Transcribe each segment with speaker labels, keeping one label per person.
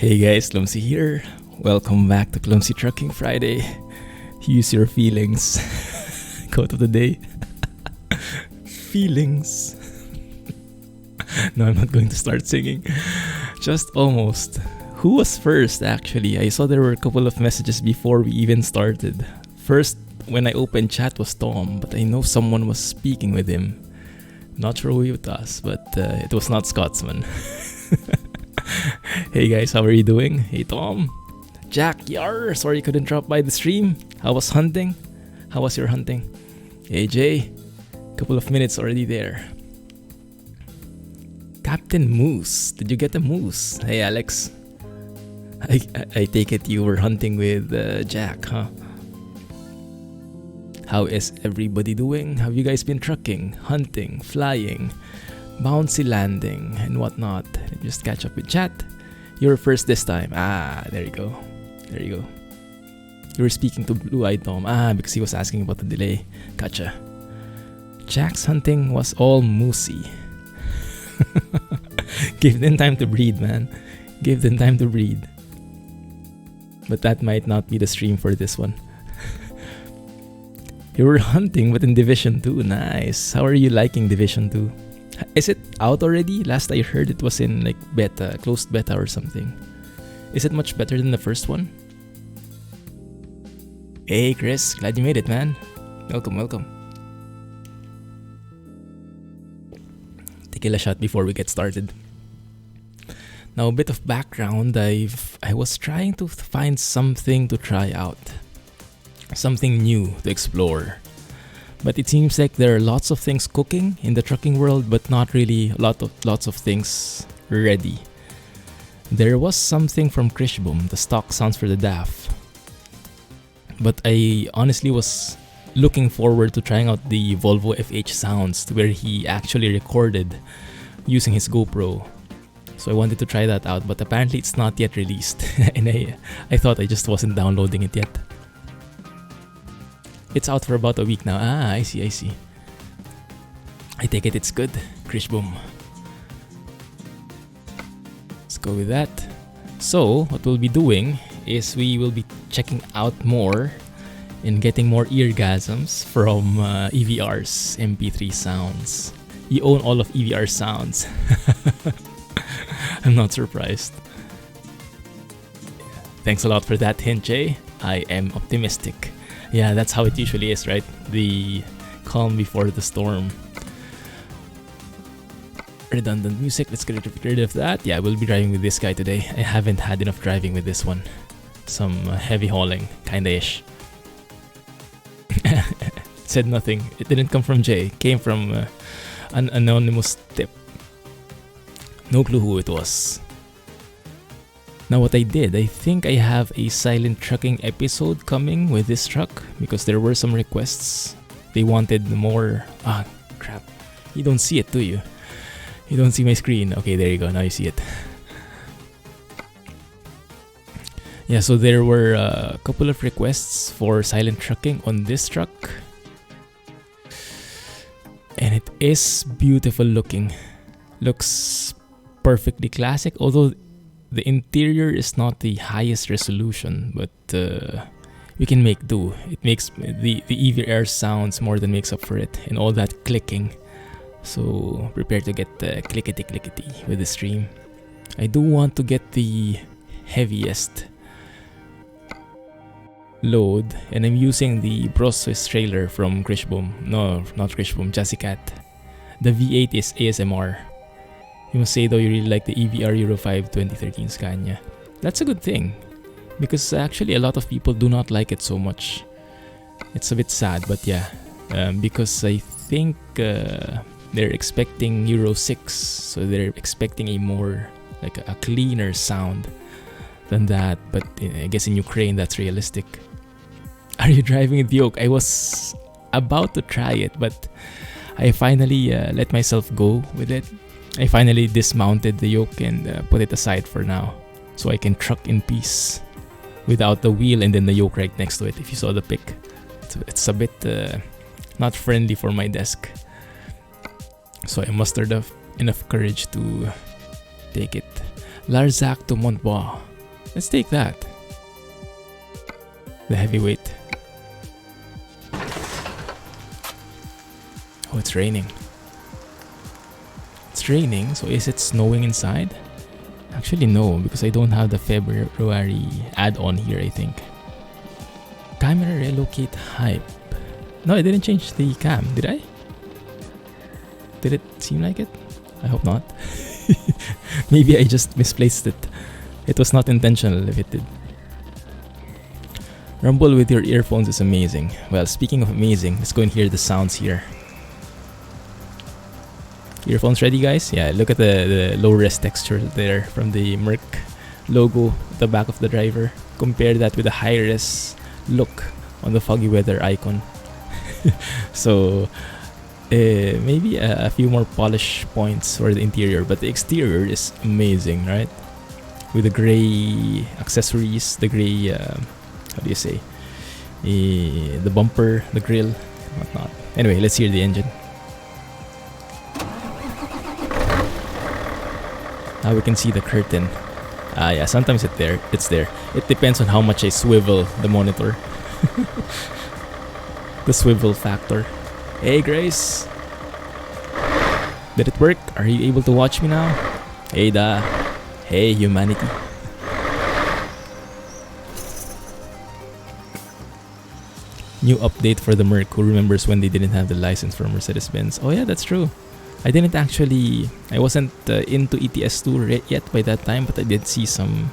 Speaker 1: Hey guys, Clumsy here. Welcome back to Clumsy Trucking Friday. Use your feelings. Quote of the day. Feelings. No, I'm not going to start singing. Just almost. Who was first actually? I saw there were a couple of messages before we even started. First, when I opened chat was Tom, but I know someone was speaking with him. Not sure who it was, but it was not Scotsman. Hey guys, how are you doing? Hey Tom. Jack, yar, sorry you couldn't drop by the stream. How was hunting? How was your hunting? Hey Jay, couple of minutes already there. Captain Moose, did you get a moose? Hey Alex. I take it you were hunting with Jack, huh? How is everybody doing? Have you guys been trucking, hunting, flying, bouncy landing, and whatnot? Just catch up with chat. You were first this time. There you go. There you go. You were speaking to Blue-Eyed Tom. Because he was asking about the delay. Gotcha. Jack's hunting was all moosey. Give them time to breed, man. Give them time to breed. But that might not be the stream for this one. You were hunting, but in Division 2. Nice. How are you liking Division 2? Is it out already? Last I heard it was in like beta, closed beta or something. Is it much better than the first one? Hey Chris, glad you made it, man. Welcome, welcome. Tequila shot before we get started. Now a bit of background, I was trying to find something to try out. Something new to explore. But it seems like there are lots of things cooking in the trucking world, but not really lots of things ready. There was something from Krishboom, the stock sounds for the DAF. But I honestly was looking forward to trying out the Volvo FH sounds, where he actually recorded using his GoPro. So I wanted to try that out, but apparently it's not yet released. And I thought I just wasn't downloading it yet. It's out for about a week now. I see. I take it it's good. Krishboom. Let's go with that. So, what we'll be doing is we will be checking out more and getting more eargasms from EVR's MP3 sounds. You own all of EVR sounds. I'm not surprised. Thanks a lot for that hint, Jay. I am optimistic. Yeah, that's how it usually is, right? The calm before the storm. Redundant music, let's get rid of that. Yeah, we'll be driving with this guy today. I haven't had enough driving with this one. Some heavy hauling, kinda-ish. Said nothing. It didn't come from Jay. It came from an anonymous tip. No clue who it was. Now what I did, I think I have a silent trucking episode coming with this truck because there were some requests. They wanted more... crap. You don't see it, do you? You don't see my screen. Okay, there you go. Now you see it. Yeah, so there were a couple of requests for silent trucking on this truck. And it is beautiful looking. Looks perfectly classic, although the interior is not the highest resolution, but we can make do. It makes the EVR sounds more than makes up for it, and all that clicking. So prepare to get clickety with the stream. I do want to get the heaviest load, and I'm using the Bros Swiss trailer from Krishboom. No, not Krishboom, Jazzycat. The V8 is ASMR. You must say though you really like the EVR Euro 5 2013 Scania. That's a good thing, because actually a lot of people do not like it so much. It's a bit sad, but yeah, because I think they're expecting Euro 6, so they're expecting a more, like a cleaner sound than that, but I guess in Ukraine that's realistic. Are you driving with the yoke? I was about to try it, but I finally let myself go with it. I finally dismounted the yoke and put it aside for now, so I can truck in peace without the wheel and then the yoke right next to it. If you saw the pic, it's a bit not friendly for my desk, so I mustered enough courage to take it. Larzac to Montbois. Let's take that. The heavyweight. Oh, it's raining. It's raining, so is it snowing inside? Actually, no, because I don't have the February add-on here, I think. Camera relocate hype. No, I didn't change the cam, did I? Did it seem like it? I hope not. Maybe I just misplaced it. It was not intentional if it did. Rumble with your earphones is amazing. Well, speaking of amazing, let's go and hear the sounds here. Earphones ready, guys? Yeah, look at the low-res texture there from the Merc logo at the back of the driver. Compare that with the high-res look on the foggy weather icon. So, maybe a few more polish points for the interior, but the exterior is amazing, right? With the gray accessories, the gray, how do you say? The bumper, the grille, whatnot. Anyway, let's hear the engine. Now we can see the curtain. Yeah, sometimes it's there. It depends on how much I swivel the monitor. The swivel factor. Hey, Grace. Did it work? Are you able to watch me now? Hey, da. Hey, humanity. New update for the Merc. Who remembers when they didn't have the license for Mercedes-Benz? Oh yeah, that's true. I wasn't into ETS2 yet by that time, but I did see some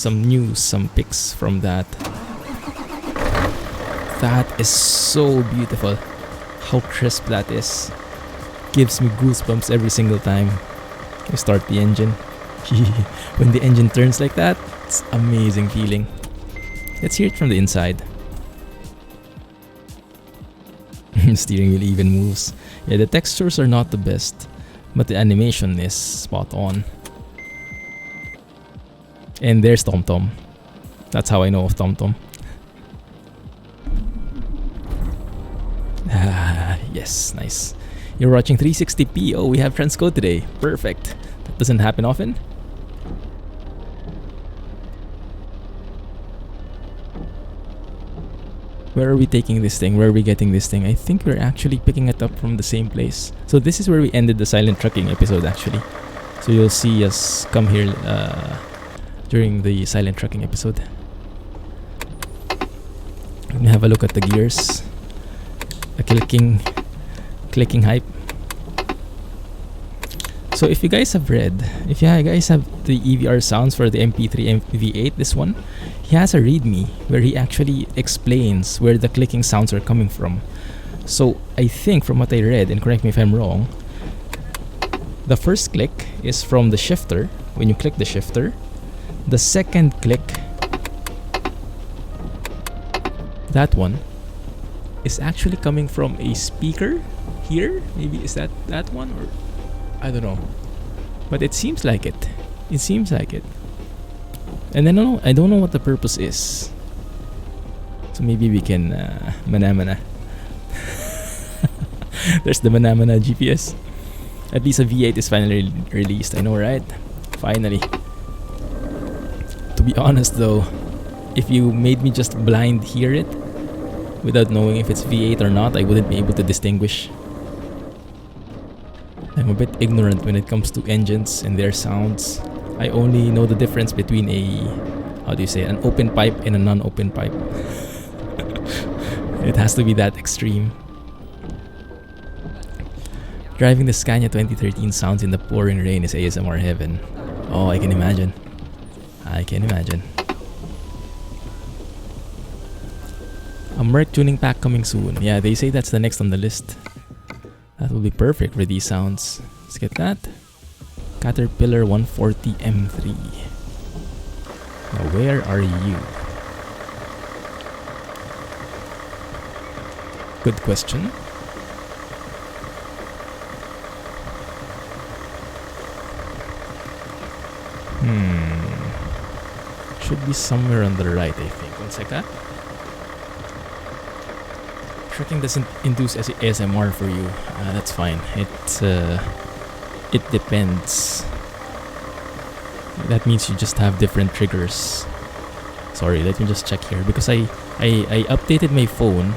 Speaker 1: news, some pics from that. That is so beautiful. How crisp that is. Gives me goosebumps every single time I start the engine. When the engine turns like that, it's amazing feeling. Let's hear it from the inside. Steering wheel even moves. Yeah, the textures are not the best, but the animation is spot on. And there's TomTom. That's how I know of TomTom. Ah, yes, nice. You're watching 360p. Oh, we have transcode today. Perfect. That doesn't happen often. Where are we taking this thing? Where are we getting this thing? I think we're actually picking it up from the same place. So this is where we ended the silent trucking episode, actually. So you'll see us come here during the silent trucking episode. Let me have a look at the gears. The clicking hype. So if you guys have the EVR sounds for the MP3 V8, this one, he has a readme where he actually explains where the clicking sounds are coming from. So I think from what I read, and correct me if I'm wrong, the first click is from the shifter, when you click the shifter. The second click, that one, is actually coming from a speaker here. Maybe is that one, or I don't know, but it seems like it. It seems like it. And then I don't know what the purpose is. So maybe we can manamana. There's the manamana GPS. At least a V8 is finally released. I know, right? Finally. To be honest though, if you made me just blind hear it without knowing if it's V8 or not, I wouldn't be able to distinguish. I'm a bit ignorant when it comes to engines and their sounds. I only know the difference between an open pipe and a non-open pipe. It has to be that extreme. Driving the Scania 2013 sounds in the pouring rain is ASMR heaven. Oh, I can imagine. I can imagine. A Merc tuning pack coming soon. Yeah, they say that's the next on the list. That will be perfect for these sounds. Let's get that. Caterpillar 140 M3. Now where are you? Good question. Should be somewhere on the right, I think. One second. Trucking doesn't induce ASMR for you. That's fine. It depends. That means you just have different triggers. Sorry, let me just check here because I updated my phone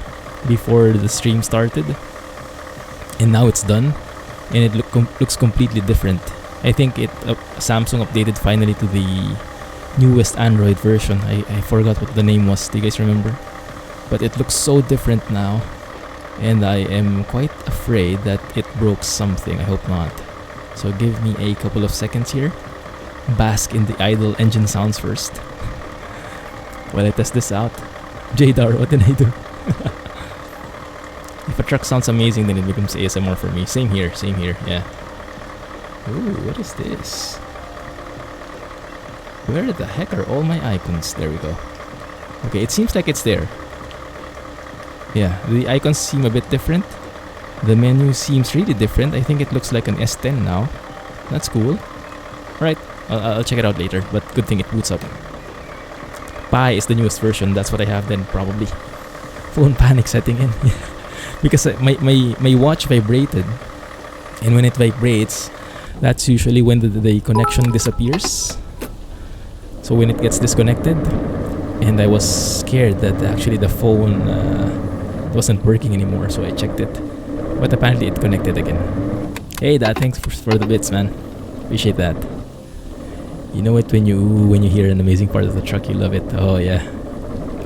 Speaker 1: before the stream started, and now it's done, and it looks completely different. I think Samsung updated finally to the newest Android version. I forgot what the name was. Do you guys remember? But it looks so different now, and I am quite afraid that it broke something. I hope not. So give me a couple of seconds here. Bask in the idle engine sounds first while I test this out. JDAR, what did I do? If a truck sounds amazing, then it becomes ASMR for me. Same here, yeah. Ooh, what is this? Where the heck are all my icons? There we go. Okay, it seems like it's there. Yeah, the icons seem a bit different. The menu seems really different. I think it looks like an S10 now. That's cool. Alright, I'll check it out later, but good thing it boots up. Pi is the newest version. That's what I have then, probably. Phone panic setting in. Because my watch vibrated, and when it vibrates, that's usually when the connection disappears. So when it gets disconnected, and I was scared that actually the phone wasn't working anymore, so I checked it. But apparently it connected again. Hey Dad, thanks for the bits, man. Appreciate that. You know it when you hear an amazing part of the truck, you love it. Oh yeah,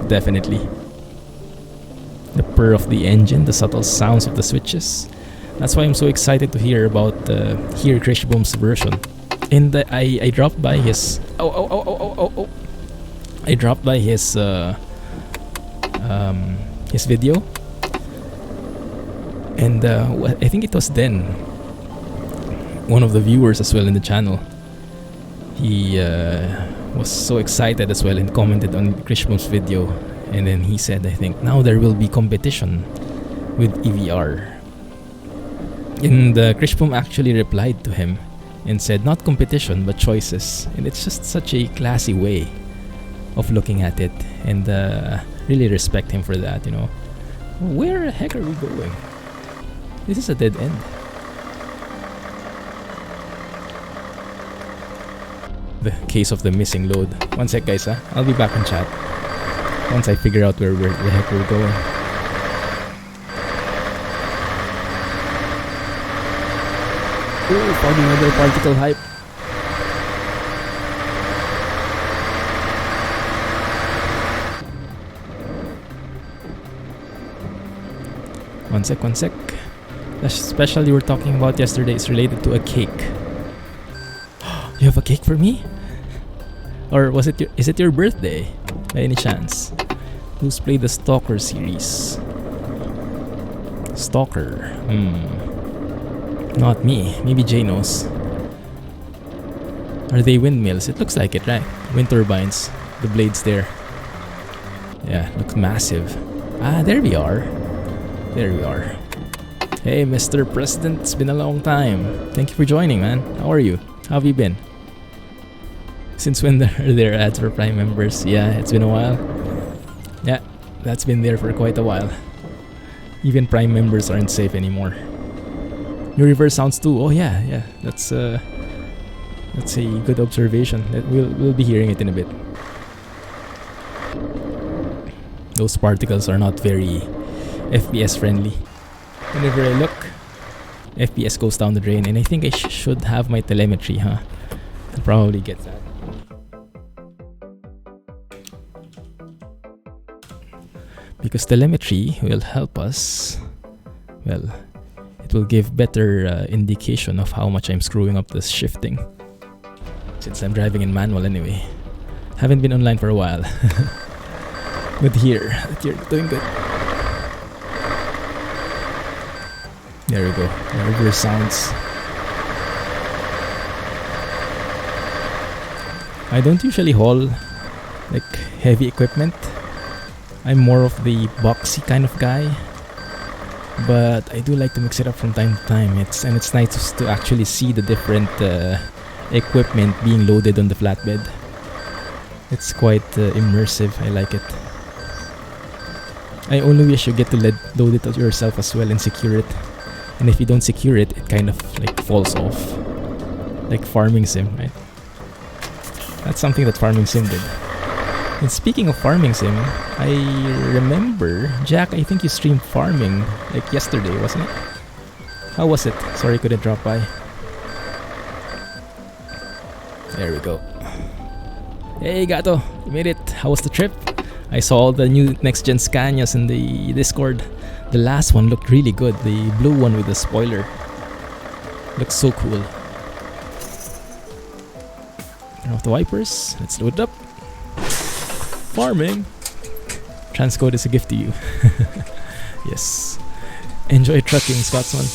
Speaker 1: definitely. The purr of the engine, the subtle sounds of the switches. That's why I'm so excited to hear about hear Krishboom's version. And I dropped by his I dropped by his video, and I think it was then one of the viewers as well in the channel. He was so excited as well and commented on Krishboom's video, and then he said, I think, now there will be competition with EVR. And Krishboom actually replied to him and said, not competition but choices. And it's just such a classy way of looking at it, and really respect him for that, you know. Where the heck are we going? This is a dead end. The case of the missing load. One sec guys, I'll be back in chat once I figure out where the heck we're going. Ooh, found another particle hype. One sec. The special you were talking about yesterday is related to a cake. You have a cake for me? Or is it your birthday by any chance? Who's played the Stalker series? Stalker. Not me. Maybe Jay knows. Are they windmills? It looks like it, right? Wind turbines. The blades there. Yeah, looks massive. Ah, there we are. Hey, Mr. President. It's been a long time. Thank you for joining, man. How are you? How have you been? Since when are there ads for Prime members? Yeah, it's been a while. Yeah, that's been there for quite a while. Even Prime members aren't safe anymore. Your reverse sounds too. Oh yeah. That's a good observation. We'll be hearing it in a bit. Those particles are not very FPS friendly. Whenever I look, FPS goes down the drain, and I think I should have my telemetry, huh? I'll probably get that. Because telemetry will help us, well, it will give better indication of how much I'm screwing up this shifting. Since I'm driving in manual anyway. Haven't been online for a while. But here, you're doing good. There we go. The reverse sounds. I don't usually haul like heavy equipment. I'm more of the boxy kind of guy, but I do like to mix it up from time to time. It's nice to actually see the different equipment being loaded on the flatbed. It's quite immersive. I like it. I only wish you get to load it yourself as well and secure it. And if you don't secure it, it kind of like falls off, like farming sim, right? That's something that Farming Sim did. And speaking of Farming Sim, I remember, Jack, I think you streamed farming like yesterday, wasn't it? How was it? Sorry, couldn't drop by. There we go. Hey, Gato, you made it. How was the trip? I saw all the new next-gen Scanias in the Discord. The last one looked really good. The blue one with the spoiler. Looks so cool. Turn off the wipers. Let's load it up. Farming. Transcode is a gift to you. Yes. Enjoy trucking, Scotsman.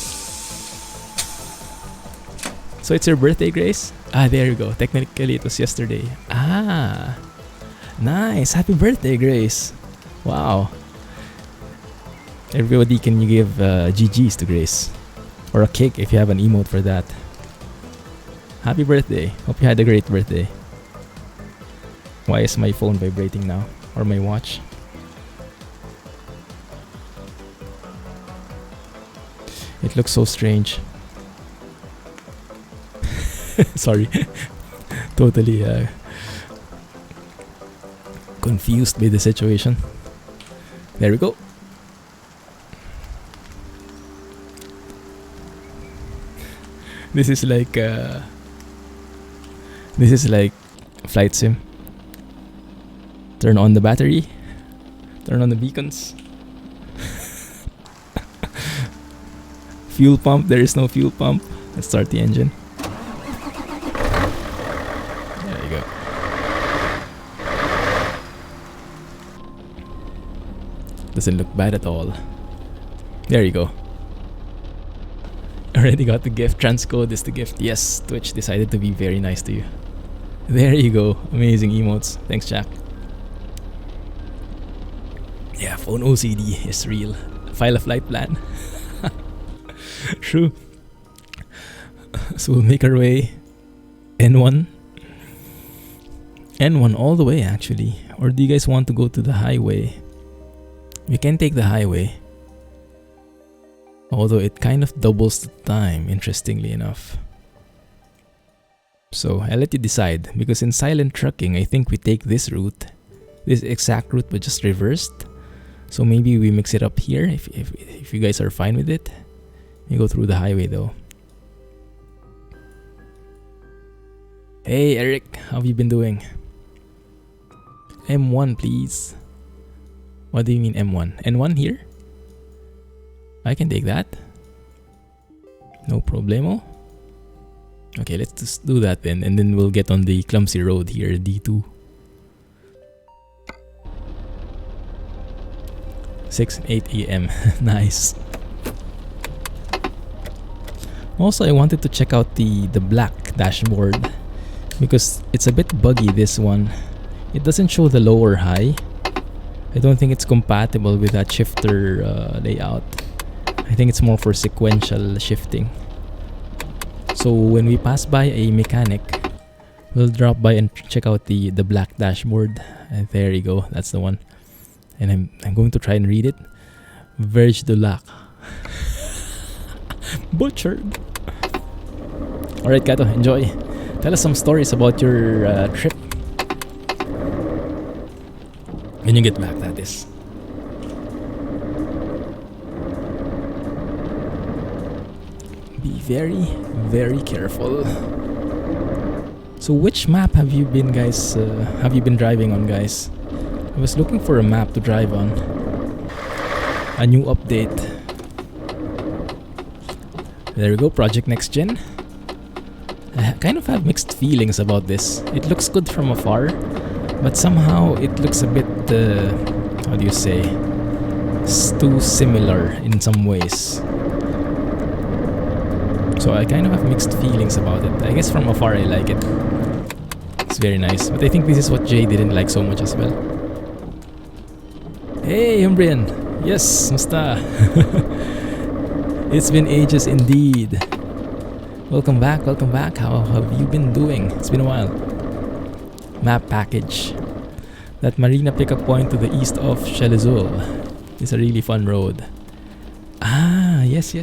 Speaker 1: So it's your birthday, Grace? Ah, there you go. Technically, it was yesterday. Ah. Nice. Happy birthday, Grace. Wow. Everybody can you give GGs to Grace. Or a cake if you have an emote for that. Happy birthday. Hope you had a great birthday. Why is my phone vibrating now? Or my watch? It looks so strange. Sorry. Totally confused by the situation. There we go. This is like flight sim. Turn on the battery. Turn on the beacons. Fuel pump. There is no fuel pump. Let's start the engine. There you go. Doesn't look bad at all. There you go. Already got the gift. Transcode is the gift. Yes, Twitch decided to be very nice to you. There you go. Amazing emotes. Thanks, Jack. Yeah, phone OCD is real. File a flight plan. True. So we'll make our way N1. N1 all the way, actually. Or do you guys want to go to the highway? We can take the highway. Although it kind of doubles the time, interestingly enough. So I'll let you decide, because in silent trucking, I think we take this route. This exact route, but just reversed. So maybe we mix it up here, if you guys are fine with it. You go through the highway though. Hey Eric, how have you been doing? M1 please. What do you mean M1? N1 here? I can take that. No problemo. Okay, let's just do that then, and then we'll get on the Clumsy road here, D2. 6 and 8 AM. Nice. Also, I wanted to check out the black dashboard, because it's a bit buggy, this one. It doesn't show the lower high. I don't think it's compatible with that shifter layout. I think it's more for sequential shifting. So when we pass by a mechanic, we'll drop by and check out the black dashboard. And there you go, that's the one. And I'm going to try and read it. Verge du Lac. Butchered. Alright, Kato, enjoy. Tell us some stories about your trip. When you get back, that is. Be very, very careful. So which map have you been driving on, guys? I was looking for a map to drive on. A new update. There we go, Project Next Gen. I kind of have mixed feelings about this. It looks good from afar, but somehow it looks a bit, how do you say? It's too similar in some ways. So I kind of have mixed feelings about it. I guess from afar I like it. It's very nice. But I think this is what Jay didn't like so much as well. Hey, Umbrian! Yes, musta? It's been ages indeed. Welcome back, welcome back. How have you been doing? It's been a while. Map package. That marina pickup point to the east of Chelizul is a really fun road. Ah, yes.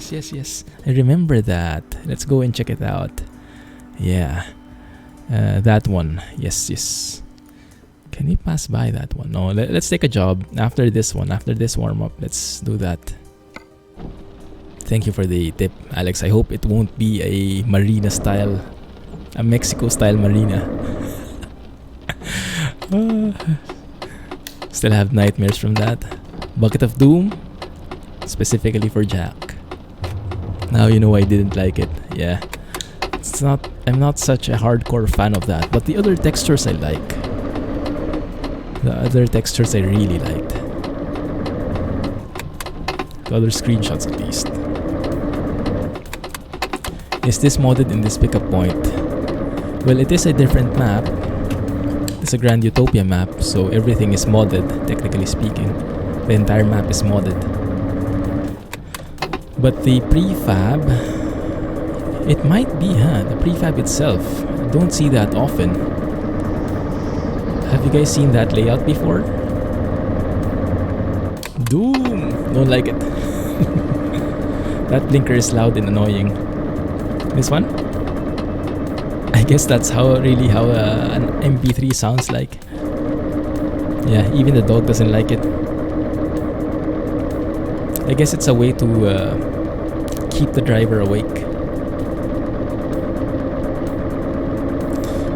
Speaker 1: I remember that. Let's go and check it out. Yeah. That one. Yes, yes. Can we pass by that one? No, let's take a job after this one. After this warm-up, let's do that. Thank you for the tip, Alex. I hope it won't be a marina style, a Mexico style marina. Still have nightmares from that. Bucket of Doom, specifically for Jack. Now you know I didn't like it. Yeah, it's not. I'm not such a hardcore fan of that, but the other textures I like. The other textures I really liked. The other screenshots at least. Is this modded in this pickup point? Well, it is a different map. It's a Grand Utopia map, so everything is modded, technically speaking. The entire map is modded. But the prefab, it might be, the prefab itself. I don't see that often. Have you guys seen that layout before? Doom! Don't like it. That blinker is loud and annoying. This one? I guess that's how an MP3 sounds like. Yeah, even the dog doesn't like it. I guess it's a way to keep the driver awake.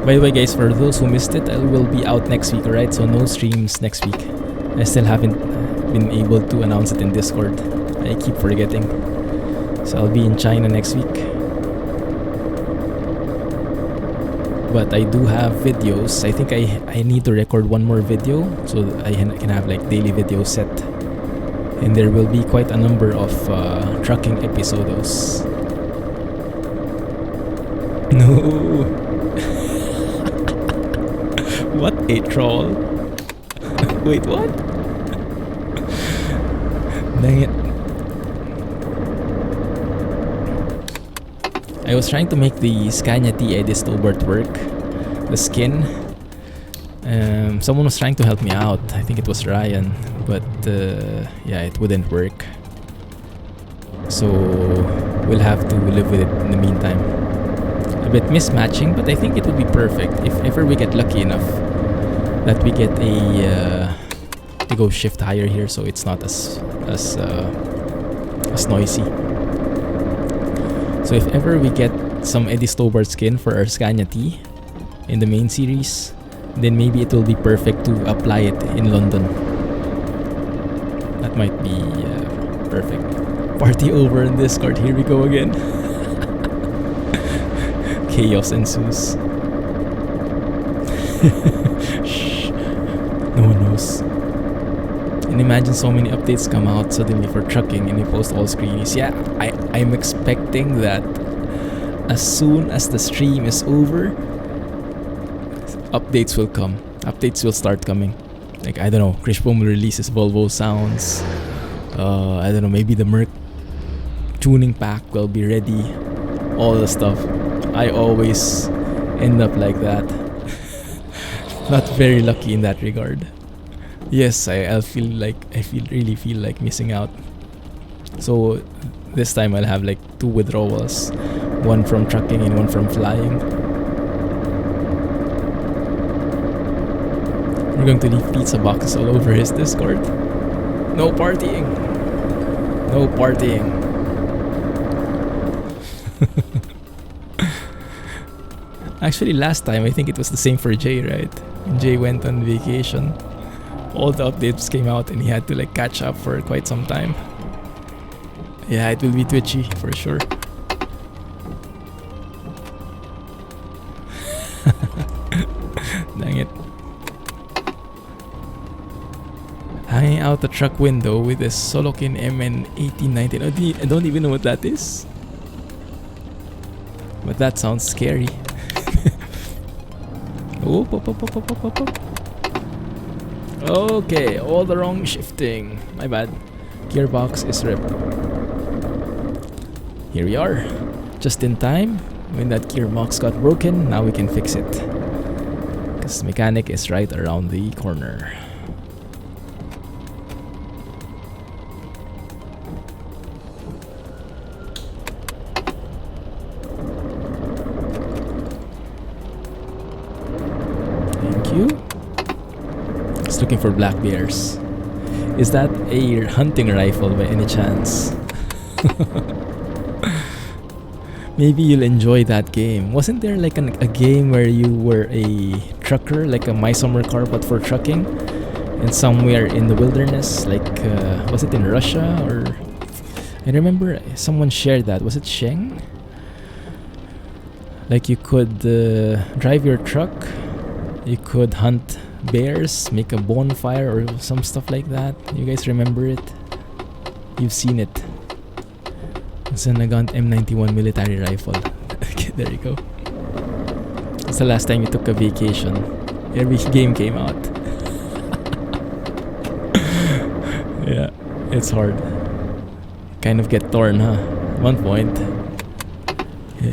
Speaker 1: By the way, guys, for those who missed it, I will be out next week, alright? So no streams next week. I still haven't been able to announce it in Discord. I keep forgetting. So I'll be in China next week. But I do have videos. I think I need to record one more video so that I can have like daily videos set. And there will be quite a number of trucking episodes. No. What a troll. Wait, what? Dang it. I was trying to make the Scania T ETS2 work. The skin. Someone was trying to help me out. I think it was Ryan. But yeah, it wouldn't work. So we'll have to live with it in the meantime. A bit mismatching, but I think it would be perfect if ever we get lucky enough that we get a to go shift higher here, so it's not as noisy. So if ever we get some ETS2 skin for our Scania T in the main series, then maybe it will be perfect to apply it in London. That might be perfect. Party over in Discord. Here we go again. Chaos ensues. Shh. No one knows. And imagine so many updates come out suddenly for trucking and we post all screenies. Yeah, I'm expecting that as soon as the stream is over, updates will come. Updates will start coming. Like, I don't know, Krishbom will release his Volvo sounds. I don't know, maybe the Merc tuning pack will be ready. All the stuff. I always end up like that. Not very lucky in that regard. Yes, I really feel like missing out. So this time I'll have like 2 withdrawals. One from trucking and one from flying. We're going to leave pizza boxes all over his Discord. No partying. No partying. Actually, last time I think it was the same for Jay, right? Jay went on vacation. All the updates came out and he had to like catch up for quite some time. Yeah, it will be twitchy for sure. Dang it. Hanging out the truck window with a Solokin MN 1819. I don't even know what that is. But that sounds scary. Oh, pop. Okay, all the wrong shifting. My bad. Gearbox is ripped. Here we are. Just in time. When that gearbox got broken, now we can fix it. Because mechanic is right around the corner. It's looking for black bears. Is that a hunting rifle by any chance? Maybe you'll enjoy that game. Wasn't there like a game where you were a trucker, like a My Summer Car but for trucking? And somewhere in the wilderness, like was it in Russia or... I remember someone shared that. Was it Sheng? Like you could drive your truck, you could hunt bears, make a bonfire or some stuff like that. You guys remember it? You've seen it. Zenagant M91 military rifle. Okay, there you go. It's the last time you took a vacation. Every game came out. Yeah, it's hard. Kind of get torn, huh? At one point.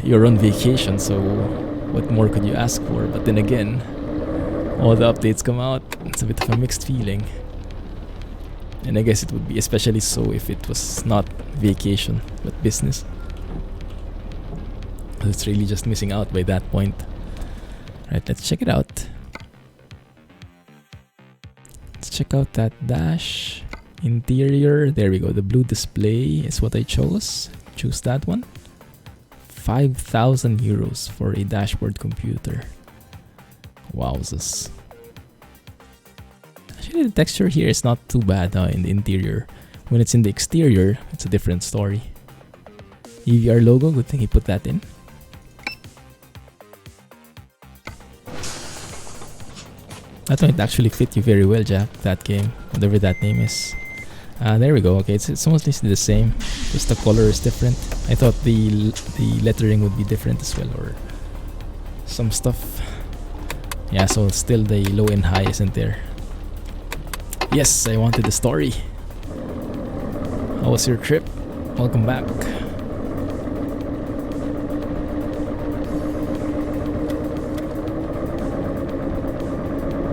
Speaker 1: You're on vacation, so what more could you ask for? But then again, all the updates come out. It's a bit of a mixed feeling. And I guess it would be especially so if it was not vacation, but business. It's really just missing out by that point. Right, let's check it out. Let's check out that dash. Interior, there we go. The blue display is what I chose. Choose that one. 5,000 euros for a dashboard computer. Wowzers. Actually, the texture here is not too bad in the interior. When it's in the exterior, it's a different story. EVR logo, good thing he put that in. That might actually fit you very well, Jack, that game, whatever that name is. There we go. Okay, it's mostly the same, just the color is different. I thought the lettering would be different as well, or some stuff. Yeah, so still the low and high isn't there. Yes, I wanted the story. How was your trip? Welcome back.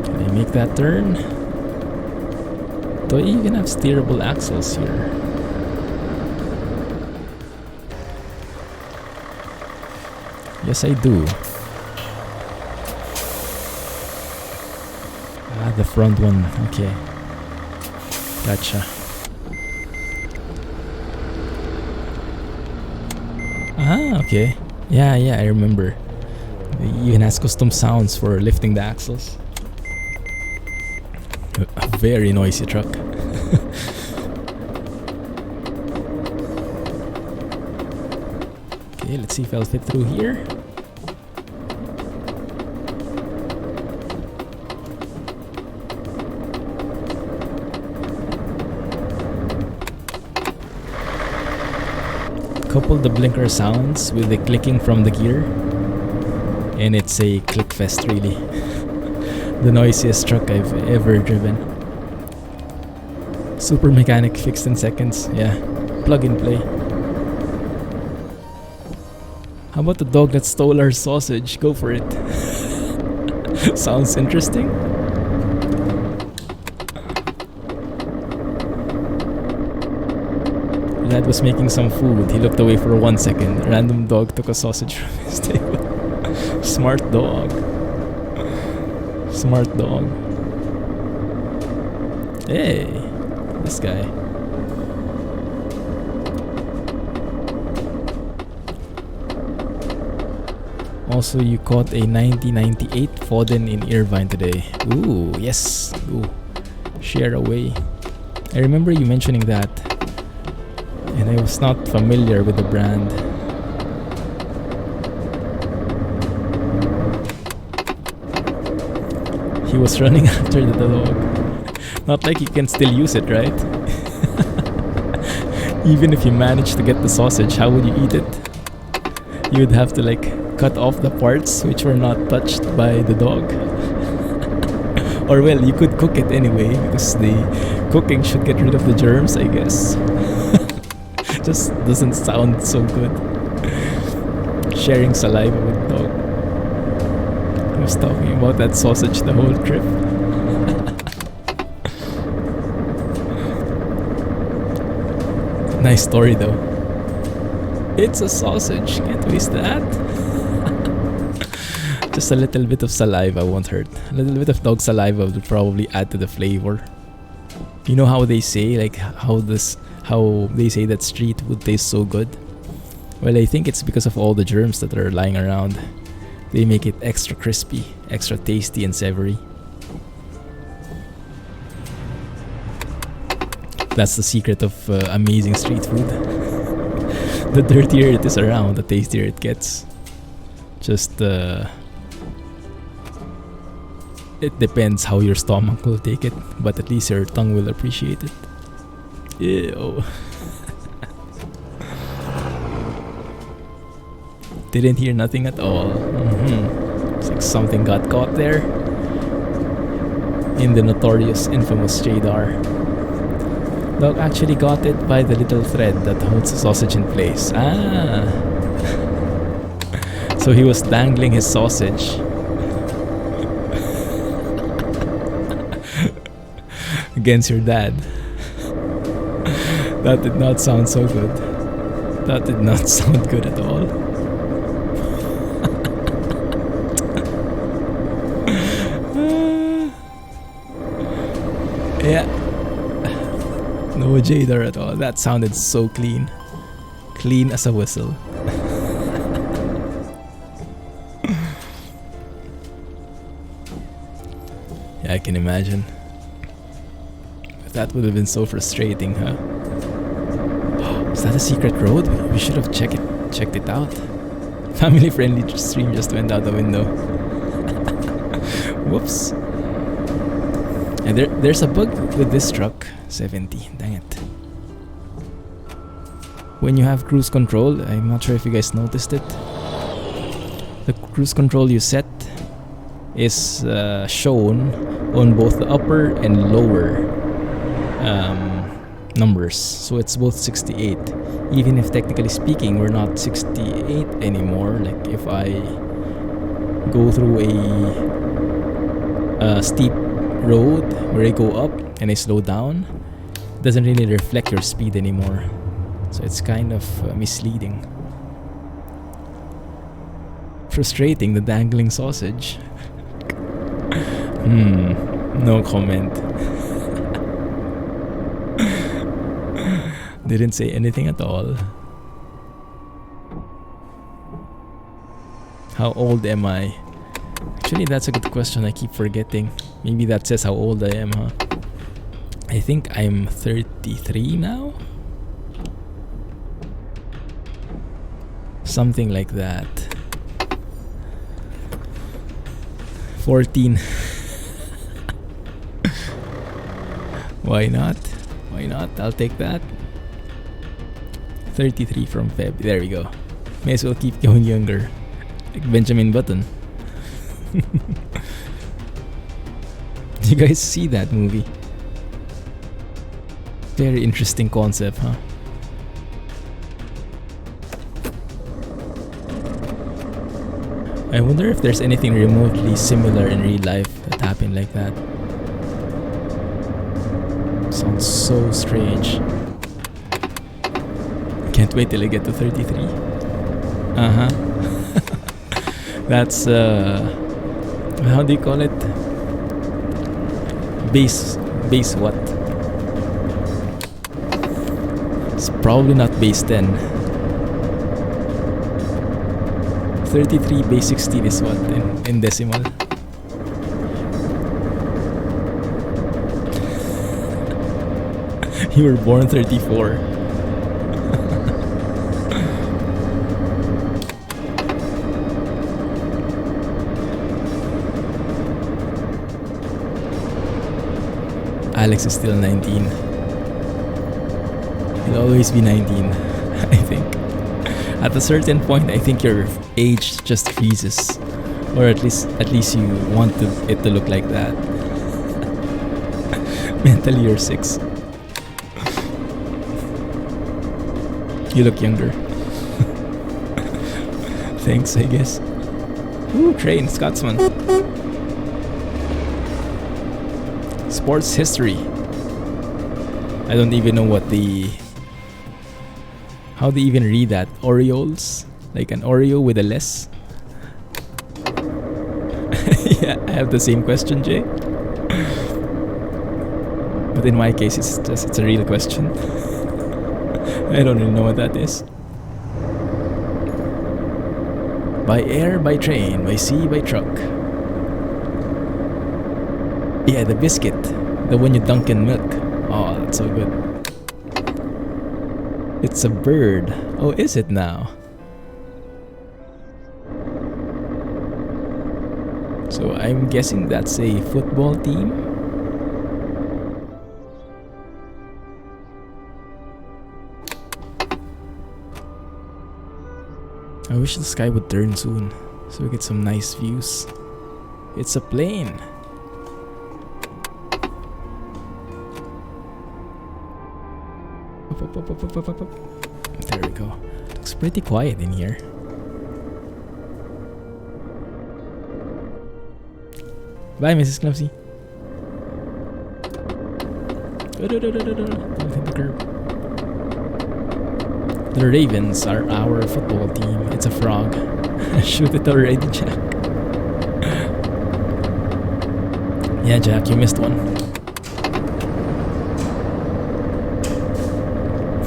Speaker 1: Can I make that turn? Do I even have steerable axles here? Yes, I do. Ah, the front one. Okay. Gotcha. Ah, okay. Yeah, I remember. It even has custom sounds for lifting the axles. A very noisy truck. Okay, let's see if I'll fit through here. Couple the blinker sounds with the clicking from the gear, and it's a click fest, really. The noisiest truck I've ever driven. Super mechanic fixed in seconds. Yeah, plug and play. How about the dog that stole our sausage? Go for it. Sounds interesting. Dad was making some food. He looked away for 1 second. A random dog took a sausage from his table. Smart dog. Smart dog. Hey, this guy. Also, you caught a 1998 Foden in Irvine today. Ooh, yes. Ooh, share away. I remember you mentioning that, and I was not familiar with the brand. He was running after the dog. Not like you can still use it, right? Even if you manage to get the sausage, how would you eat it? You would have to like cut off the parts which were not touched by the dog. Or well, you could cook it anyway, because the cooking should get rid of the germs, I guess. Just doesn't sound so good. Sharing saliva with dog. I was talking about that sausage the whole trip. Nice story though. It's a sausage, can't waste that. Just a little bit of saliva won't hurt. A little bit of dog saliva will probably add to the flavor. You know how they say, like, how they say that street food tastes so good? Well, I think it's because of all the germs that are lying around. They make it extra crispy, extra tasty and savory. That's the secret of amazing street food. The dirtier it is around, the tastier it gets. Just it depends how your stomach will take it, but at least your tongue will appreciate it. Ew. Didn't hear nothing at all. It's like something got caught there in the notorious, infamous Jadar. Dog actually got it by the little thread that holds the sausage in place. Ah. So he was dangling his sausage against your dad. That did not sound so good. That did not sound good at all. Yeah. No Jadar at all. That sounded so clean. Clean as a whistle. Yeah, I can imagine. But that would have been so frustrating, huh? Is that a secret road? We should have checked it out. Family friendly stream just went out the window. Whoops. And there's a bug with this truck. 70. Dang it. When you have cruise control, I'm not sure if you guys noticed it. The cruise control you set is shown on both the upper and lower numbers. So it's both 68. Even if technically speaking we're not 68 anymore. Like if I go through a steep road where I go up and I slow down, it doesn't really reflect your speed anymore. So it's kind of misleading. Frustrating, the dangling sausage. No comment. Didn't say anything at all. How old am I? Actually, that's a good question. I keep forgetting. Maybe that says how old I am, huh? I think I'm 33 now? Something like that. 14. Why not? Why not? I'll take that. 33 from Feb. There we go. May as well keep going younger. Like Benjamin Button. Did you guys see that movie? Very interesting concept, huh? I wonder if there's anything remotely similar in real life that happened like that. Sounds so strange. Can't wait till I get to 33. Uh-huh. That's how do you call it? Base what? It's probably not base 10. 33 base 16 is what in decimal? You were born 34. Alex is still 19. He'll always be 19, I think. At a certain point, I think your age just freezes, or at least you want it to look like that. Mentally, you're 6. You look younger. Thanks, I guess. Ooh, train, Scotsman. Sports history. I don't even know how they even read that. Orioles? Like an Oreo with a less? have the same question, Jay. But in my case, it's a real question. I don't really know what that is. By air, by train, by sea, by truck. Yeah, the biscuit. The one you dunk in milk. Oh, that's so good. It's a bird. Oh, is it now? So I'm guessing that's a football team. I wish the sky would turn soon so we get some nice views. It's a plane. Up. There we go. Looks pretty quiet in here. Bye, Mrs. Clumsy. Don't hit the curb. The Ravens are our football team. It's a frog. Shoot it already, Jack. Yeah, Jack, you missed one.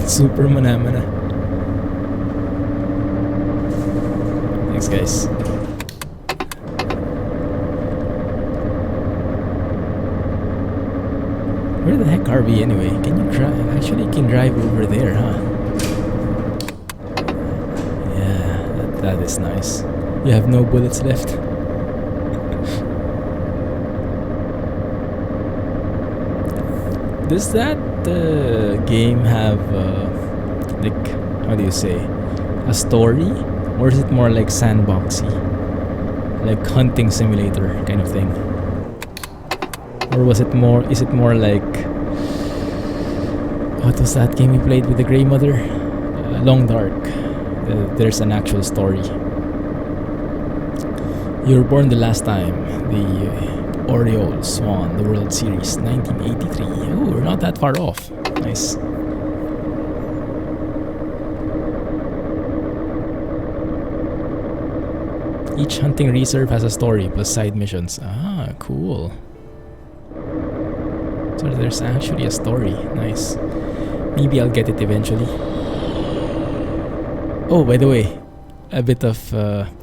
Speaker 1: Super manamana. Thanks, guys. Where the heck are we anyway? Can you drive? Actually, you can drive over there, huh? Yeah, that is nice. You have no bullets left. Does that game have like, how do you say, a story, or is it more like sandboxy, like hunting simulator kind of thing, or is it more like, what was that game we played with the Grey Mother? Long Dark. There's an actual story. You were born the last time. The Orioles won the World Series 1983. Ooh, we're not that far off. Nice. Each hunting reserve has a story plus side missions. Ah, cool. So there's actually a story. Nice. Maybe I'll get it eventually. Oh, by the way, a bit of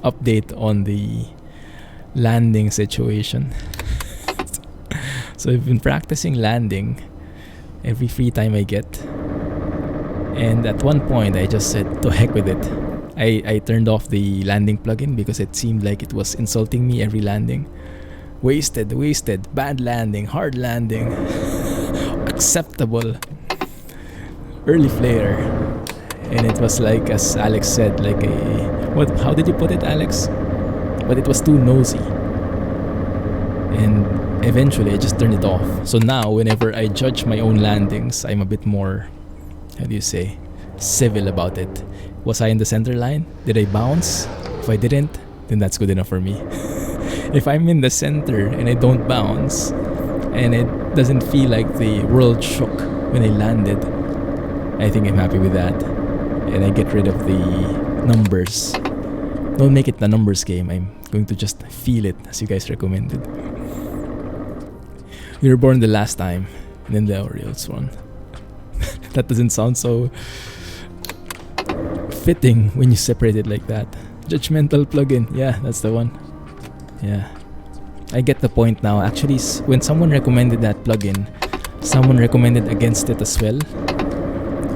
Speaker 1: update on the landing situation. So I've been practicing landing every free time I get, and at one point I just said to heck with it. I turned off the landing plugin because it seemed like it was insulting me every landing. Wasted, bad landing, hard landing, acceptable, early flare. And it was like, as Alex said, like how did you put it, Alex? But it was too nosy. And eventually I just turned it off. So now whenever I judge my own landings, I'm a bit more, how do you say, civil about it. Was I in the center line? Did I bounce? If I didn't, then that's good enough for me. If I'm in the center and I don't bounce, and it doesn't feel like the world shook when I landed, I think I'm happy with that. And I get rid of the numbers. Don't make it the numbers game. I'm going to just feel it, as you guys recommended. We were born the last time, and then the Orioles won. That doesn't sound so fitting when you separate it like that. Judgmental plugin. Yeah, that's the one. Yeah. I get the point now. Actually, when someone recommended that plugin, someone recommended against it as well.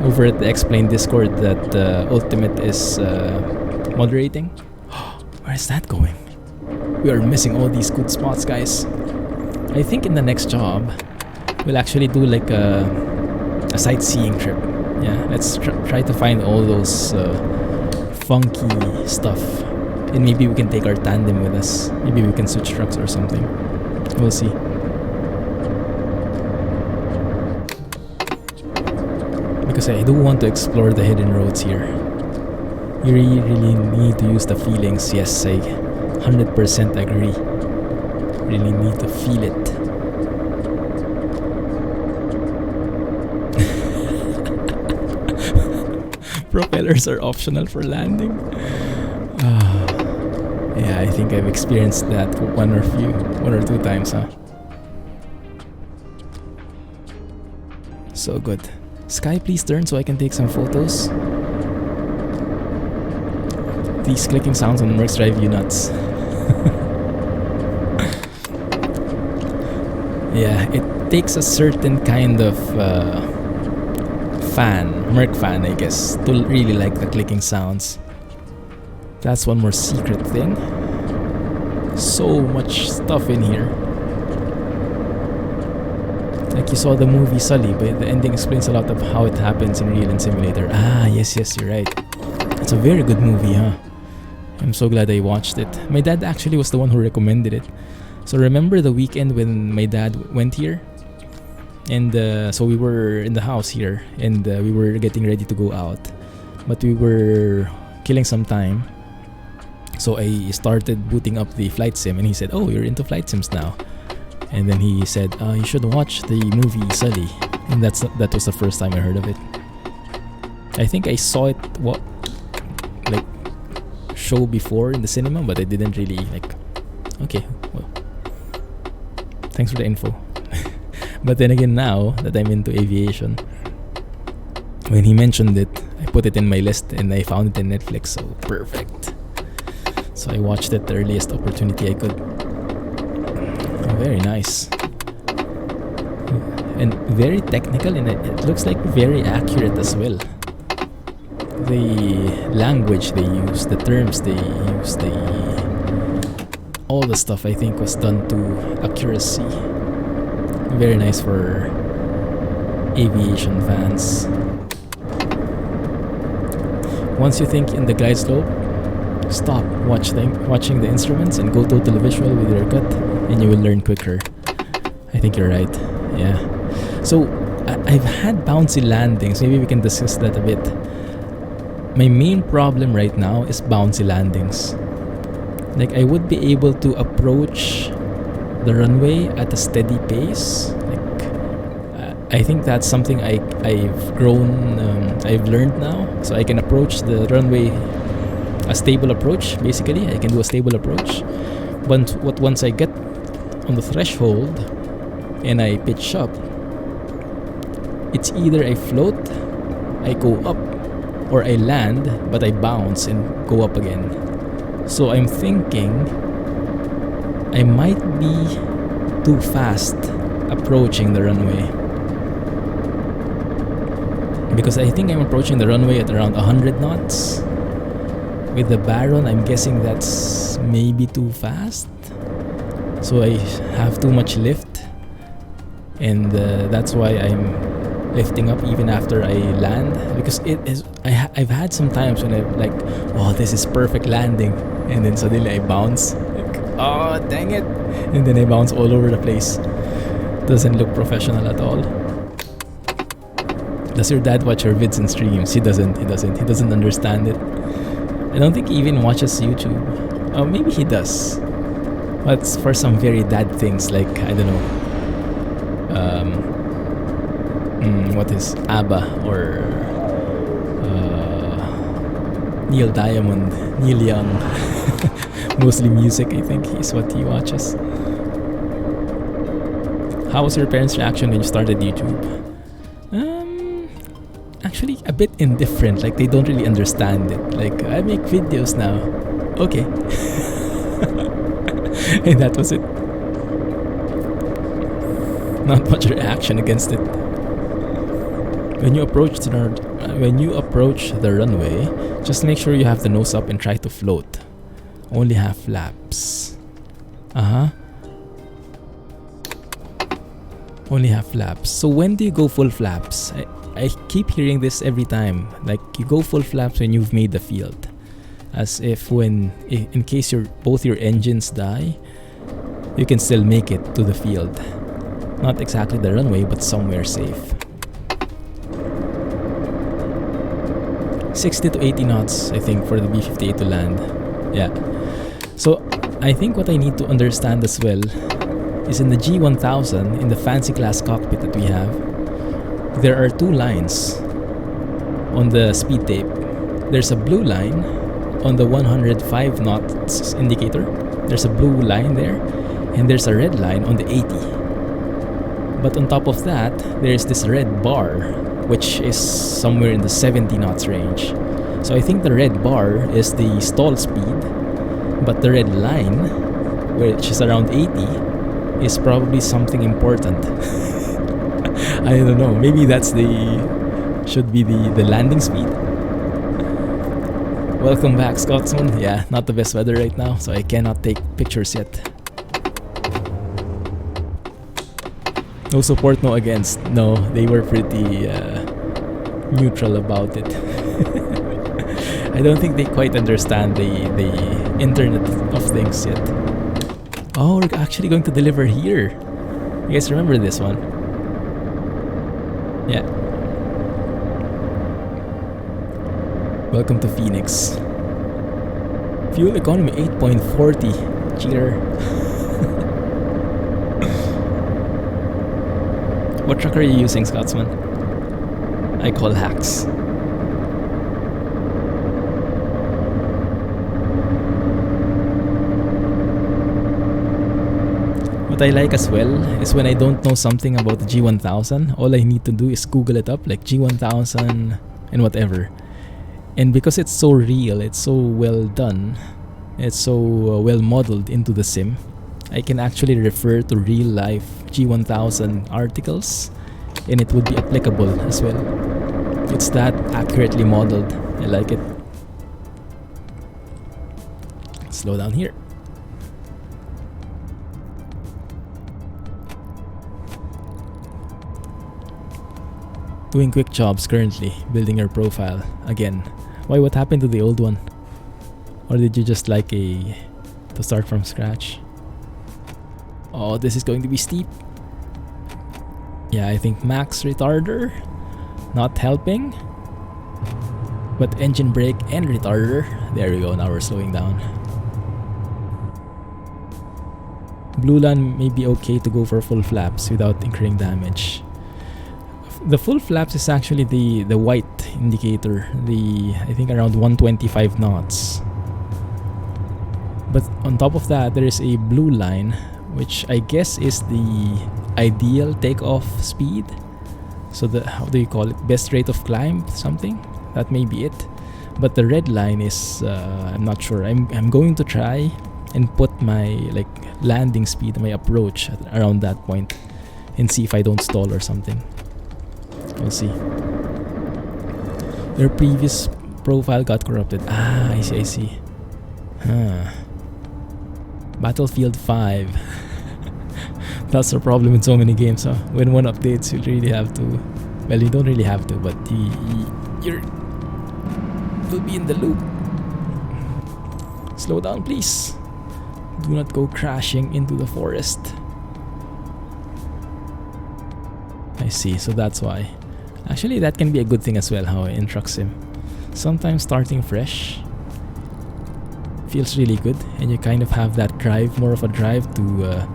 Speaker 1: Over at the Explain Discord that Ultimate is moderating. Where is that going? We are missing all these good spots, guys. I think in the next job, we'll actually do like a sightseeing trip. Yeah, let's try to find all those funky stuff. And maybe we can take our tandem with us. Maybe we can switch trucks or something. We'll see. Because I do want to explore the hidden roads here. You really need to use the feelings. Yes, I 100% agree. Really need to feel it. Propellers are optional for landing. Yeah, Yeah, I think I've experienced that one or two times, huh? So good. Sky, please turn so I can take some photos. These clicking sounds on Mercs drive you nuts. Yeah, it takes a certain kind of Merc fan, I guess, to really like the clicking sounds. That's one more secret thing. So much stuff in here. Like you saw the movie Sully, but the ending explains a lot of how it happens in real and simulator. Ah, yes, you're right. It's a very good movie, huh? I'm so glad I watched it. My dad actually was the one who recommended it. So remember the weekend when my dad went here? And so we were in the house here, and we were getting ready to go out. But we were killing some time. So I started booting up the flight sim, and he said, "Oh, you're into flight sims now." And then he said, "You should watch the movie Sully." And that was the first time I heard of it. I think I saw it show before in the cinema, but I didn't really okay, well, thanks for the info. But then again, now that I'm into aviation, when he mentioned it, I put it in my list and I found it in Netflix, so perfect. So I watched it the earliest opportunity I could. Oh, very nice. And very technical, and it looks like very accurate as well. The language they use, the terms they use, all the stuff I think was done to accuracy. Very nice for aviation fans. Once you think in the glide slope, stop watching the instruments and go totally visual with your gut, and you will learn quicker. I think you're right. Yeah. So I've had bouncy landings. Maybe we can discuss that a bit. My main problem right now is bouncy landings. Like, I would be able to approach the runway at a steady pace. I think that's something I've grown, I've learned now. So I can approach the runway, a stable approach, basically. I can do a stable approach. But once I get on the threshold and I pitch up, it's either I float, I go up, or I land, but I bounce and go up again. So I'm thinking I might be too fast approaching the runway. Because I think I'm approaching the runway at around 100 knots. With the Baron, I'm guessing that's maybe too fast. So I have too much lift. And that's why I'm lifting up even after I land, because I've had some times when I'm like, oh, this is perfect landing, and then suddenly I bounce, oh dang it, and then I bounce all over the place. Doesn't look professional at all. Does your dad watch your vids and streams? He doesn't understand it. I don't think he even watches YouTube. Oh, maybe he does, but for some very dad things, like, I don't know, what is ABBA or Neil Diamond, Neil Young. Mostly music, I think, is what he watches. How was your parents' reaction when you started YouTube? Actually, a bit indifferent. Like, they don't really understand it. Like, I make videos now. Okay. And that was it. Not much reaction against it. When you approach the runway, just make sure you have the nose up and try to float. Only half flaps. Only half flaps. So when do you go full flaps? I keep hearing this every time. Like, you go full flaps when you've made the field. As if in case both your engines die, you can still make it to the field. Not exactly the runway, but somewhere safe. 60 to 80 knots, I think, for the B-58 to land. Yeah. So, I think what I need to understand as well is in the G1000, in the fancy class cockpit that we have, there are two lines on the speed tape. There's a blue line on the 105 knots indicator. There's a blue line there, and there's a red line on the 80. But on top of that, there's this red bar, which is somewhere in the 70 knots range. So I think the red bar is the stall speed, but the red line, which is around 80, is probably something important. I don't know, maybe that's should be the landing speed. Welcome back, Scotsman. Yeah, not the best weather right now, so I cannot take pictures yet. No support, no against. No, they were pretty neutral about it. I don't think they quite understand the Internet of Things yet. Oh, we're actually going to deliver here. You guys remember this one? Yeah. Welcome to Phoenix. Fuel economy 8.40. Cheater. What truck are you using, Scotsman? I call hacks. What I like as well is when I don't know something about the G1000, all I need to do is Google it up, like G1000 and whatever. And because it's so real, it's so well done, it's so well modeled into the sim, I can actually refer to real life G1000 articles and it would be applicable as well. It's that accurately modeled. I like it. Slow down here. Doing quick jobs currently, building your profile again. Why, what happened to the old one? Or did you just like to start from scratch? Oh, this is going to be steep. Yeah, I think max retarder not helping. But engine brake and retarder. There we go, now we're slowing down. Blue line may be okay to go for full flaps without incurring damage. The full flaps is actually the white indicator, I think around 125 knots. But on top of that, there is a blue line, which I guess is the ideal takeoff speed. So how do you call it? Best rate of climb, something? That may be it. But the red line is, I'm not sure. I'm going to try and put my landing speed, my approach around that point, and see if I don't stall or something. We'll see. Their previous profile got corrupted. Ah, I see. Huh. Battlefield 5. That's the problem in so many games, huh? When one updates, you really have to... Well, you don't really have to, but you'll be in the loop. Slow down, please. Do not go crashing into the forest. I see, so that's why. Actually, that can be a good thing as well, how in truck sim. Sometimes starting fresh feels really good, and you kind of have that drive, more of a drive to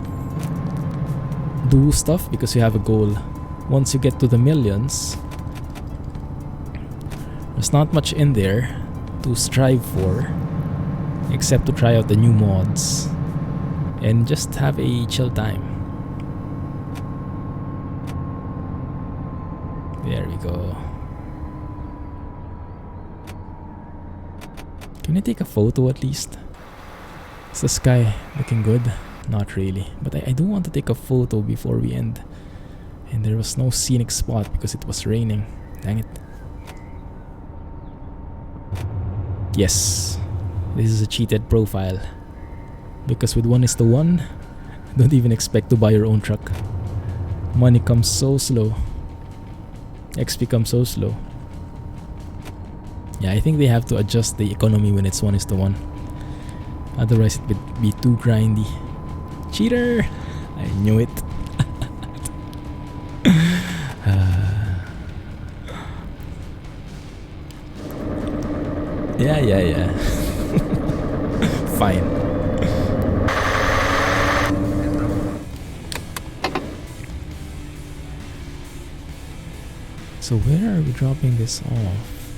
Speaker 1: do stuff because you have a goal. Once you get to the millions, there's not much in there to strive for except to try out the new mods and just have a chill time. There we go. Can I take a photo at least? Is the sky looking good? Not really. But I do want to take a photo before we end. And there was no scenic spot because it was raining. Dang it. Yes. This is a cheated profile. Because with 1:1, don't even expect to buy your own truck. Money comes so slow. XP comes so slow. Yeah, I think they have to adjust the economy when it's 1:1. Otherwise it would be too grindy. Cheater! I knew it. Yeah. Fine. So where are we dropping this off?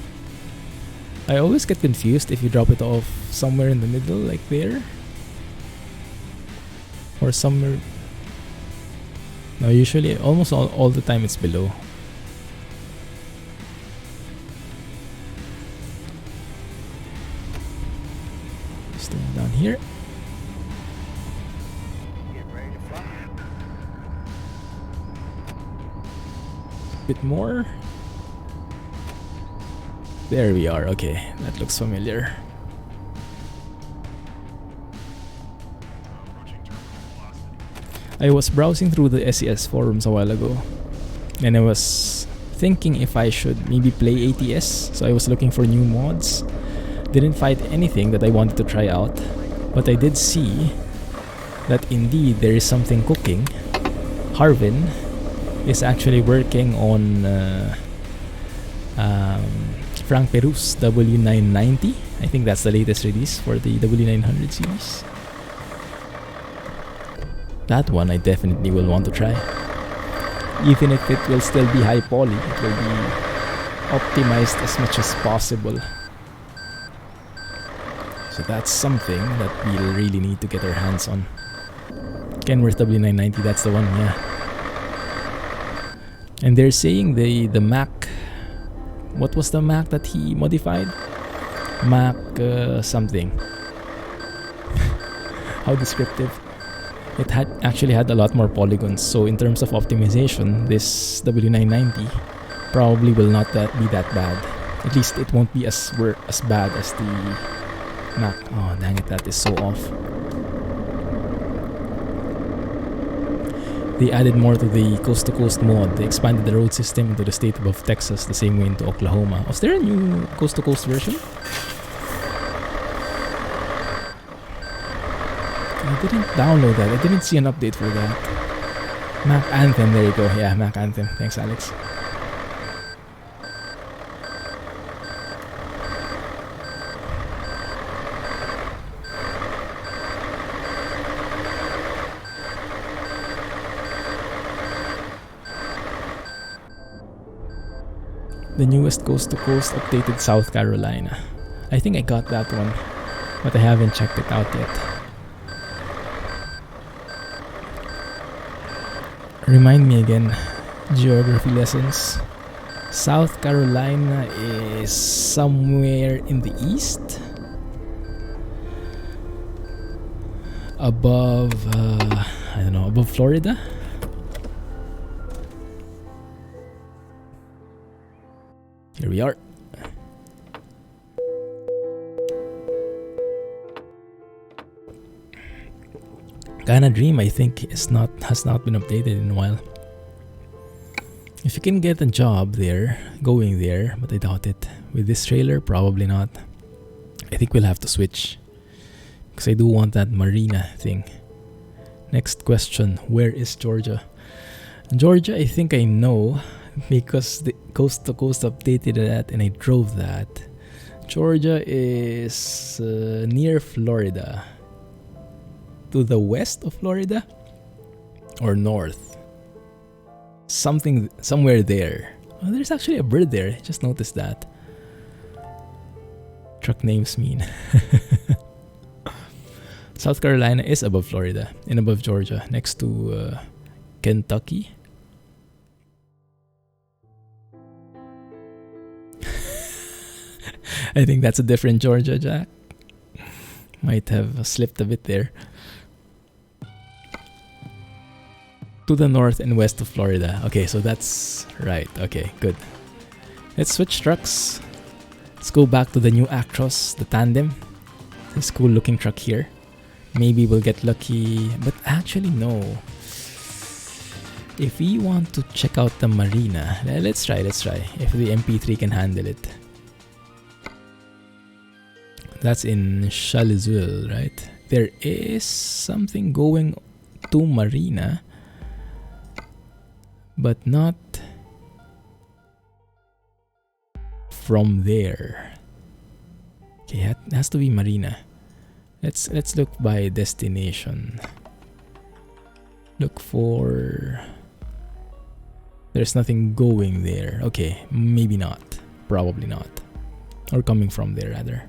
Speaker 1: I always get confused if you drop it off somewhere in the middle, like there. Or somewhere... No, usually, almost all the time it's below. Staying down here. Bit more. There we are. Okay, that looks familiar. I was browsing through the SES forums a while ago, and I was thinking if I should maybe play ATS. So I was looking for new mods. Didn't find anything that I wanted to try out, but I did see that indeed there is something cooking. Harvin is actually working on Frank Peru's W990. I think that's the latest release for the W900 series. That one I definitely will want to try. Even if it will still be high poly, it will be optimized as much as possible. So that's something that we'll really need to get our hands on. Kenworth W990, that's the one, yeah. And they're saying the Mac... What was the Mac that he modified? Mac something. How descriptive. It actually had a lot more polygons, so in terms of optimization, this W990 probably will not be that bad. At least it won't be as bad as the Mac. Oh dang it, that is so off. They added more to the coast-to-coast mod. They expanded the road system into the state above Texas the same way into Oklahoma. Was there a new coast-to-coast version? I didn't download that. I didn't see an update for that. Mac Anthem, there you go. Yeah, Mac Anthem. Thanks, Alex. The newest coast-to-coast updated South Carolina. I think I got that one, but I haven't checked it out yet. Remind me again, geography lessons. South Carolina is somewhere in the east, above, I don't know, above Florida. Here we are. Ghana Dream, I think, has not been updated in a while. If you can get a job there, going there, but I doubt it. With this trailer, probably not. I think we'll have to switch, because I do want that marina thing. Next question, where is Georgia? Georgia, I think I know, because the Coast to Coast updated that and I drove that. Georgia is near Florida. To the west of Florida? Or north? Somewhere there. Oh, there's actually a bird there. I just noticed that. Truck names mean. South Carolina is above Florida and above Georgia, next to Kentucky. I think that's a different Georgia, Jack. Might have slipped a bit there. To the north and west of Florida. Okay, so that's right. Okay, good. Let's switch trucks. Let's go back to the new Actros, the tandem. This cool looking truck here. Maybe we'll get lucky, but actually no. If we want to check out the marina, let's try. If the MP3 can handle it. That's in Charlottesville, right? There is something going to marina, but not from there. Okay, it has to be marina. Let's look by destination. Look for... There's nothing going there. Okay, maybe not. Probably not. Or coming from there rather.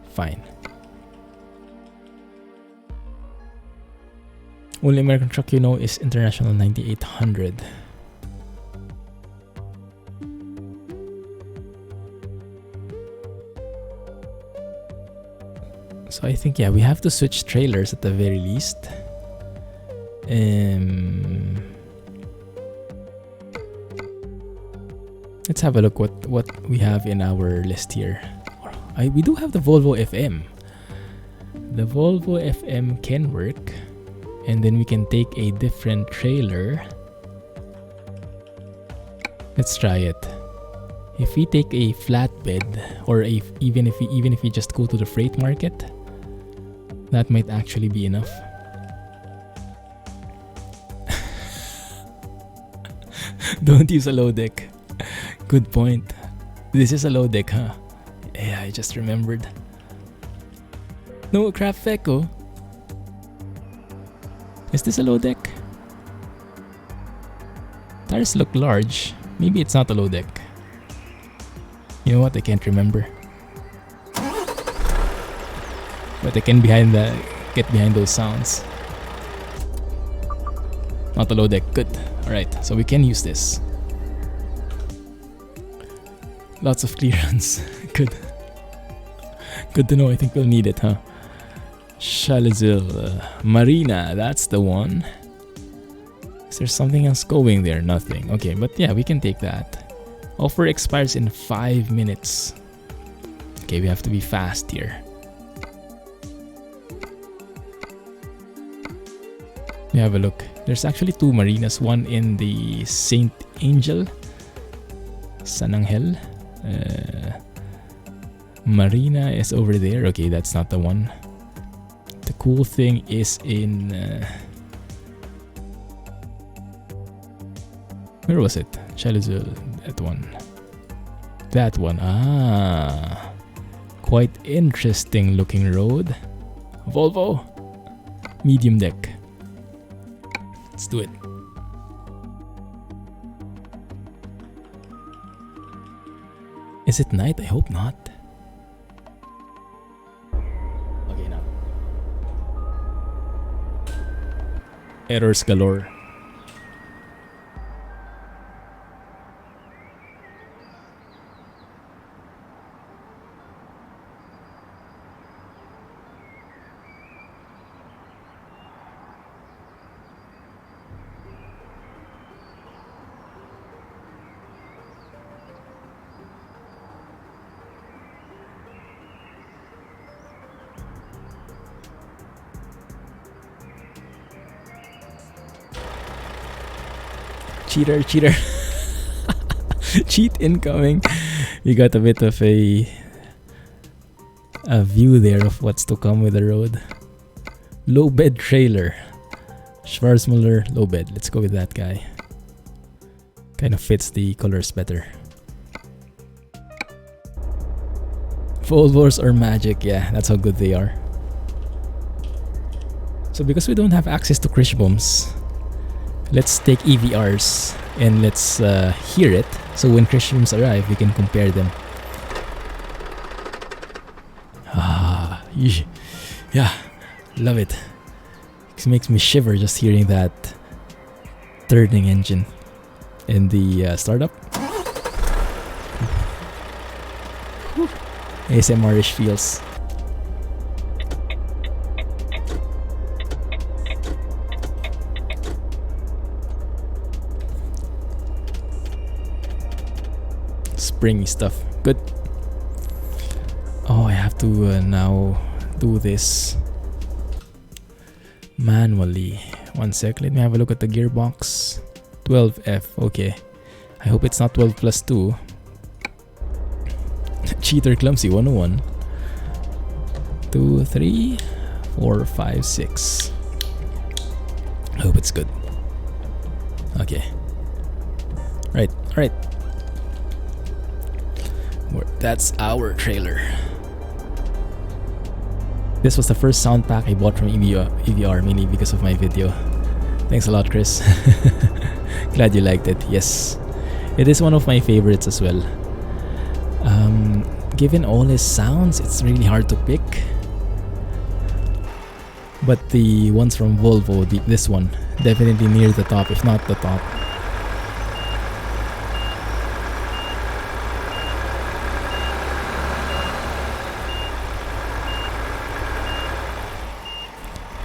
Speaker 1: Fine. Only American truck you know is International 9800. So I think, yeah, we have to switch trailers at the very least. Let's have a look what we have in our list here. We do have the Volvo FM. The Volvo FM can work. And then we can take a different trailer. Let's try it. If we take a flatbed, or even if we just go to the freight market, that might actually be enough. Don't use a low deck. Good point. This is a low deck, huh? Yeah, I just remembered. No, craft Feco. Is this a low deck? Tires look large. Maybe it's not a low deck. You know what? I can't remember. But I can get behind those sounds. Not a low deck. Good. Alright, so we can use this. Lots of clearance. Good. Good to know. I think we'll need it, huh? Chalazil. Marina, that's the one. Is there something else going there? Nothing. Okay, but yeah, we can take that. Offer expires in 5 minutes. Okay, we have to be fast here. We have a look. There's actually 2 marinas. One in the Saint Angel, San Angel. Marina is over there. Okay, that's not the one. The cool thing is in... where was it? Chalazul. That one. That one. Ah. Quite interesting looking road. Volvo. Medium deck. Let's do it. Is it night? I hope not. Okay, now. Errors galore. Cheater. Cheat incoming. We got a bit of a view there of what's to come with the road. Low bed trailer. Schwarzmuller low bed. Let's go with that guy. Kind of fits the colors better. Volvos are magic. Yeah, that's how good they are. So because we don't have access to crash bombs, let's take EVRs and let's hear it. So when crash rooms arrive, we can compare them. Ah, yeah, love it. It makes me shiver just hearing that turning engine in the startup. ASMR-ish feels. Springy stuff. Good. Oh, I have to now do this manually. 1 sec. Let me have a look at the gearbox. 12F. Okay. I hope it's not 12 plus 2. Cheater Clumsy 101. 2, 3, 4, 5, 6. I hope it's good. Okay. Right. Alright. That's our trailer. This was the first sound pack I bought from EVR mainly because of my video. Thanks a lot, Chris. Glad you liked it. Yes, it is one of my favorites as well. Given all his sounds, it's really hard to pick. But the ones from Volvo, this one, definitely near the top, if not the top.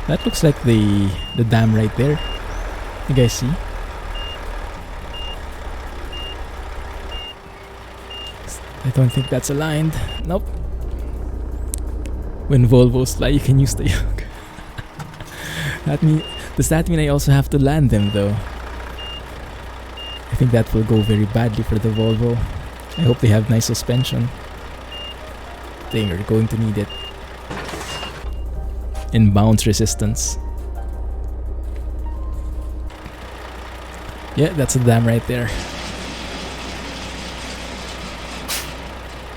Speaker 1: That looks like the dam right there. You guys see? I don't think that's aligned. Nope. When Volvos fly, you can use the yoke. Does that mean I also have to land them though? I think that will go very badly for the Volvo. I hope they have nice suspension. They are going to need it. And bounce resistance. Yeah, that's a dam right there.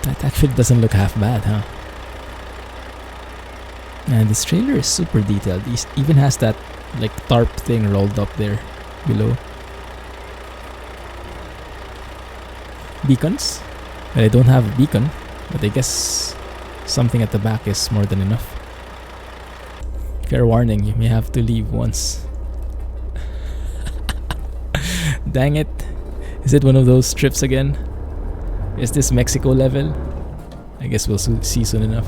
Speaker 1: That actually doesn't look half bad, huh? And this trailer is super detailed. It even has that like tarp thing rolled up there below. Beacons? Well, I don't have a beacon, but I guess something at the back is more than enough. Fair warning, you may have to leave once. Dang it. Is it one of those trips again? Is this Mexico level? I guess we'll see soon enough.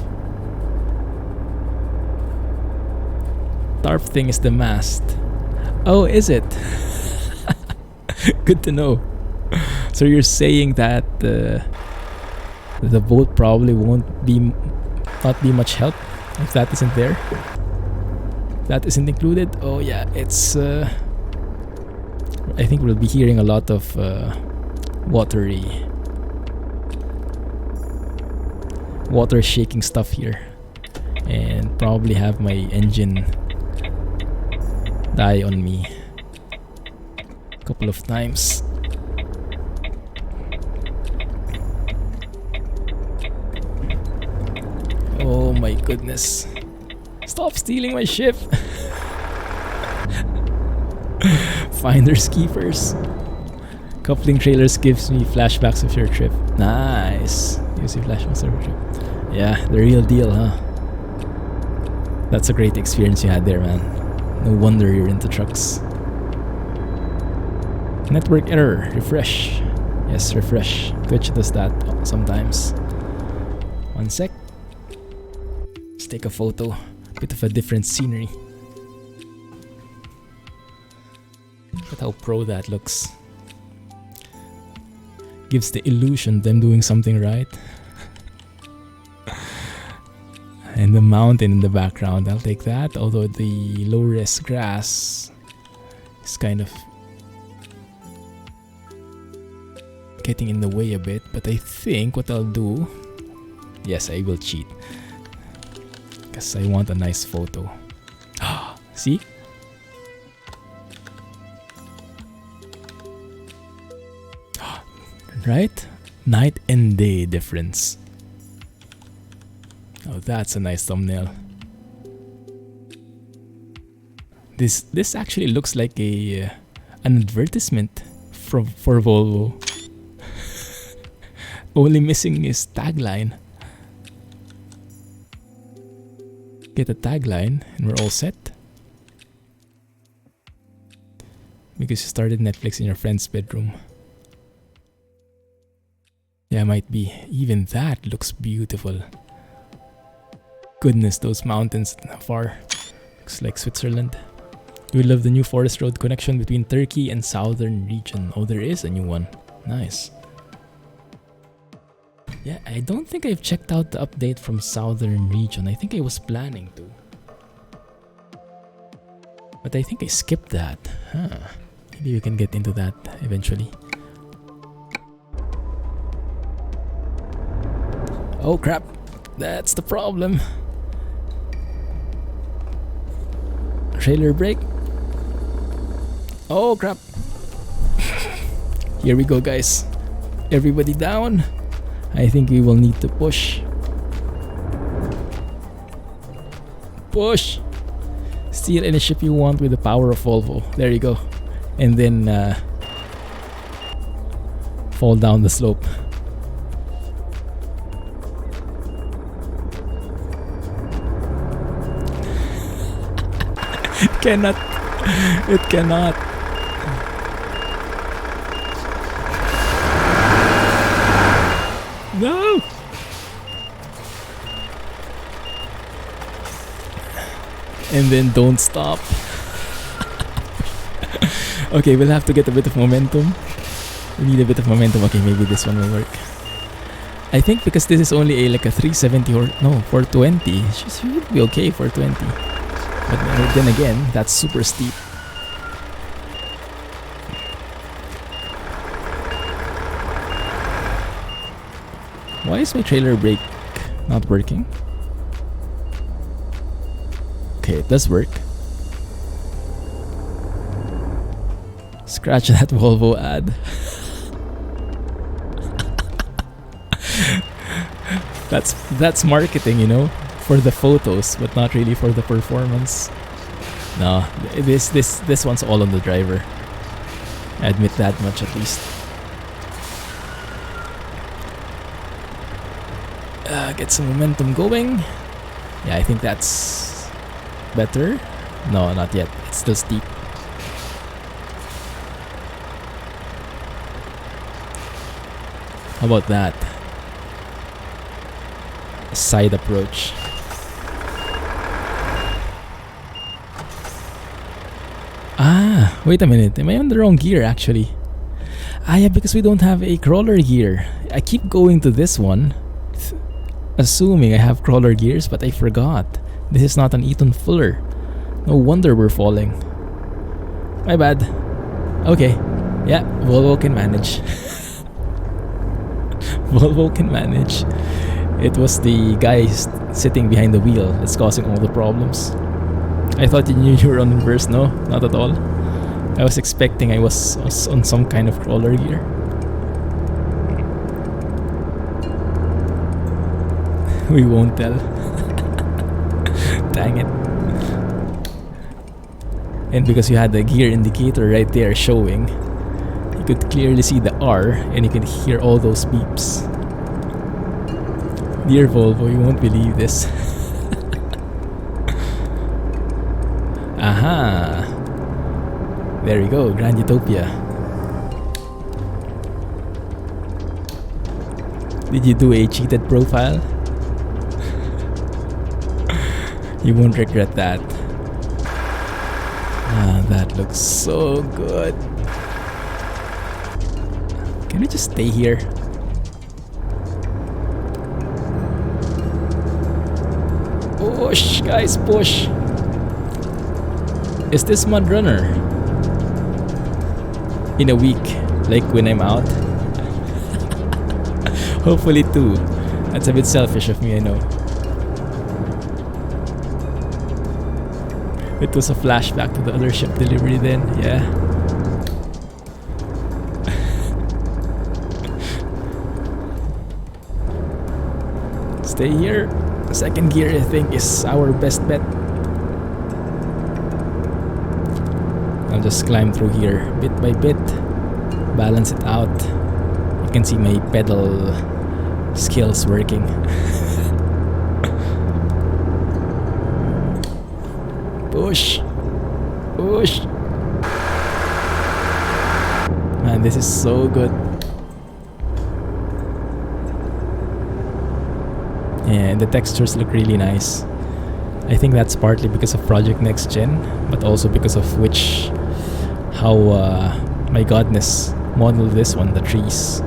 Speaker 1: Tarp thing is the mast. Oh, is it? Good to know. So you're saying that the boat probably not be much help if that isn't there? That isn't included? Oh yeah, it's I think we'll be hearing a lot of water shaking stuff here, and probably have my engine die on me a couple of times. Oh my goodness. Stop stealing my ship. Finders keepers. Coupling trailers gives me flashbacks of your trip. Nice. You see flashbacks of your trip. Yeah, the real deal, huh? That's a great experience you had there, man. No wonder you're into trucks. Network error. Refresh. Yes, refresh. Twitch does that sometimes. 1 sec. Let's take a photo. Bit of a different scenery. Look at how pro that looks. Gives the illusion them doing something right. And the mountain in the background, I'll take that. Although the low-res grass is kind of getting in the way a bit. But I think what I'll do... Yes, I will cheat. Because I want a nice photo. See? Right? Night and day difference. Oh, that's a nice thumbnail. This actually looks like an advertisement for Volvo. Only missing is tagline. Get a tagline and we're all set. Because you started Netflix in your friend's bedroom. Yeah, might be. Even that looks beautiful. Goodness, those mountains far. Looks like Switzerland. We love the new forest road connection between Turkey and southern region. Oh, there is a new one. Nice. Yeah, I don't think I've checked out the update from southern region. I think I was planning to. But I think I skipped that. Huh. Maybe we can get into that eventually. Oh crap. That's the problem. Trailer brake. Oh crap. Here we go, guys. Everybody down. I think we will need to push. Push. Steal any ship you want with the power of Volvo. There you go. And then fall down the slope. cannot. It cannot. No! And then don't stop. Okay, we'll have to get a bit of momentum. We need a bit of momentum. Okay, maybe this one will work. I think because this is only like a 370 or no, 420. She should be okay for 20. But then again, that's super steep. Why is my trailer brake not working? Okay, it does work. Scratch that Volvo ad. That's marketing, you know, for the photos, but not really for the performance. No, this one's all on the driver. I admit that much at least. Get some momentum going. Yeah, I think that's better. No, not yet. It's still steep. How about that? Side approach. Ah, wait a minute. Am I on the wrong gear actually? Ah, yeah, because we don't have a crawler gear. I keep going to this one, assuming I have crawler gears, but I forgot. This is not an Eaton Fuller. No wonder we're falling. My bad. Okay. Yeah, Volvo can manage. Volvo can manage. It was the guy sitting behind the wheel that's causing all the problems. I thought you knew you were on reverse. No, not at all. I was expecting I was on some kind of crawler gear. We won't tell. Dang it. And because you had the gear indicator right there showing, you could clearly see the R and you could hear all those beeps. Dear Volvo, you won't believe this. Aha! There we go, Grand Utopia. Did you do a cheated profile? You won't regret that. Ah, that looks so good. Can we just stay here? Push, guys, push. Is this mud runner? In a week, like when I'm out? Hopefully two. That's a bit selfish of me, I know. It was a flashback to the other ship delivery then, yeah. Stay here. Second gear, I think, is our best bet. I'll just climb through here bit by bit, balance it out. You can see my pedal skills working. Push! Push! Man, this is so good. And the textures look really nice. I think that's partly because of Project Next Gen, but also because of how my godness modeled this one, the trees,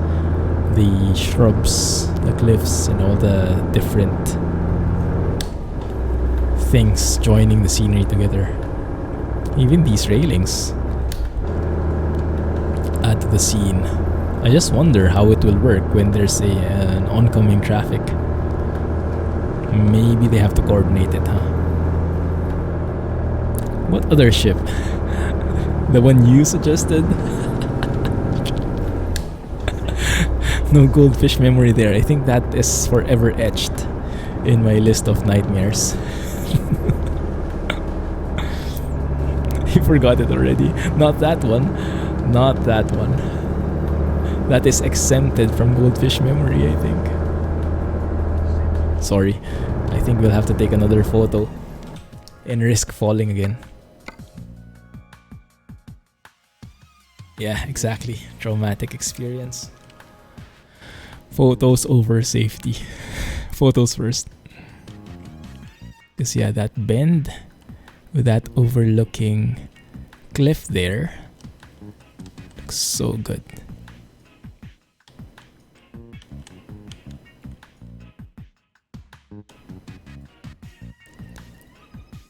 Speaker 1: the shrubs, the cliffs, and all the different things joining the scenery together. Even these railings add to the scene. I just wonder how it will work when there's an oncoming traffic. Maybe they have to coordinate it, huh? What other ship? The one you suggested? No goldfish memory there. I think that is forever etched in my list of nightmares. You forgot it already. Not that one. Not that one. That is exempted from goldfish memory, I think. Sorry. I think we'll have to take another photo and risk falling again. Yeah, exactly. Traumatic experience. Photos over safety. Photos first. Because yeah, that bend with that overlooking cliff there looks so good.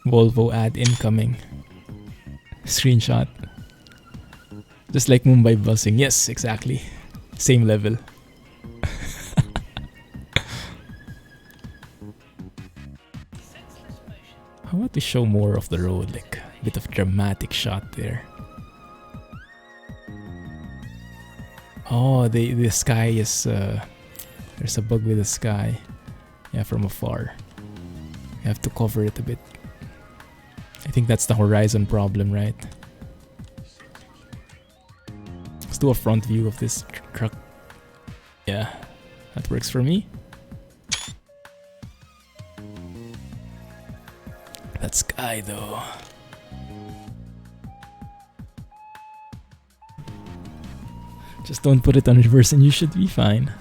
Speaker 1: Volvo ad incoming. Screenshot. Just like Mumbai busing. Yes, exactly. Same level. How about we show more of the road, like a bit of dramatic shot there. Oh, the sky is there's a bug with the sky. Yeah, from afar. You have to cover it a bit. I think that's the horizon problem, right? Let's do a front view of this truck. Yeah, that works for me. That sky though. Just don't put it on reverse and you should be fine.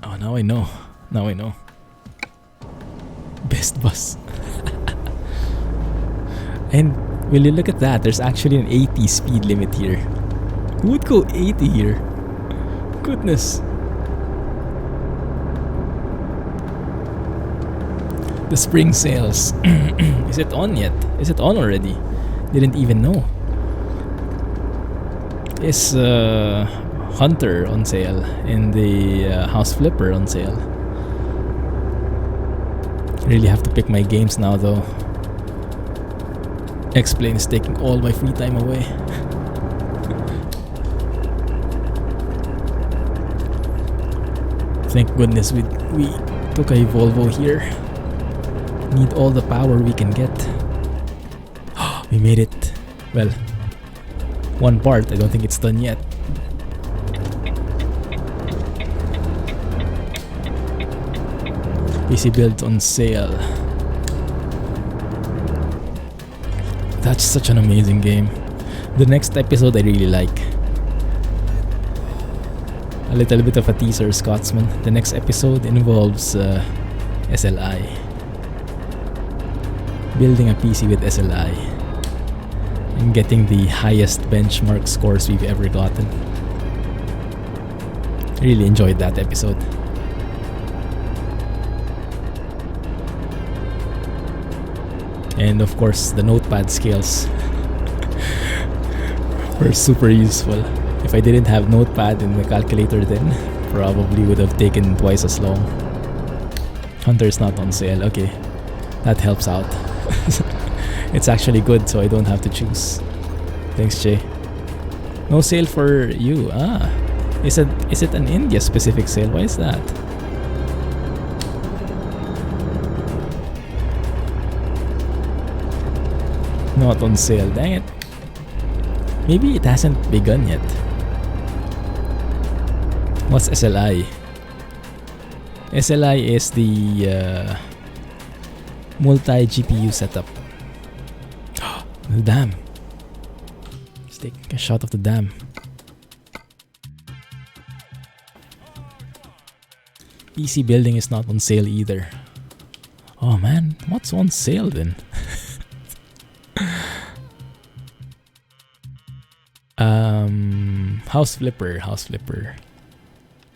Speaker 1: Oh, now I know. Now I know. Best bus. And will you look at that? There's actually an 80 speed limit here. Who would go 80 here? Goodness. The spring sales. Is it on yet? Is it on already? Didn't even know. Is Hunter on sale and the House Flipper on sale? Really have to pick my games now though. X-Plane is taking all my free time away. Thank goodness we took a Volvo here. Need all the power we can get. We made it. Well, one part. I don't think it's done yet. PC build on sale. That's such an amazing game. The next episode I really like. A little bit of a teaser, Scotsman. The next episode involves SLI. Building a PC with SLI. And getting the highest benchmark scores we've ever gotten. Really enjoyed that episode. And of course, the notepad scales were super useful. If I didn't have notepad in the calculator then, probably would have taken twice as long. Hunter's not on sale, okay. That helps out. It's actually good, so I don't have to choose. Thanks, Jay. No sale for you. Ah, is it an India specific sale? Why is that? Not on sale. Dang it. Maybe it hasn't begun yet. What's SLI? SLI is the multi-GPU setup. The dam. Let's take a shot of the dam. PC building is not on sale either. Oh man, what's on sale then? House Flipper.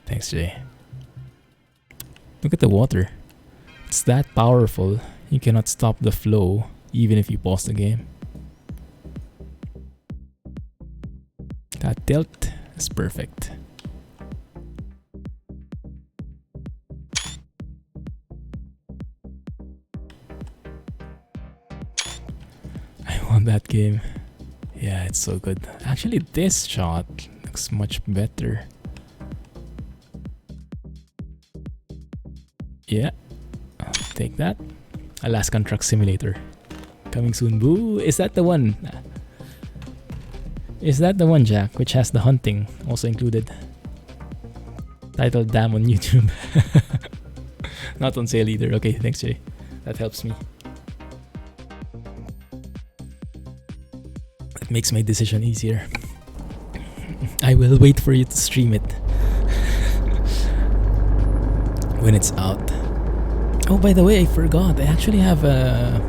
Speaker 1: Thanks, Jay. Look at the water. It's that powerful, you cannot stop the flow even if you pause the game. That tilt is perfect. I want that game. Yeah, it's so good. Actually, this shot looks much better. Yeah, I'll take that. Alaskan Truck Simulator. Coming soon. Boo! Is that the one? Is that the one, Jack, which has the hunting also included? Titled Damn on YouTube. Not on sale either. Okay, thanks, Jay. That helps me. That makes my decision easier. I will wait for you to stream it when it's out. Oh, by the way, I forgot. I actually have a...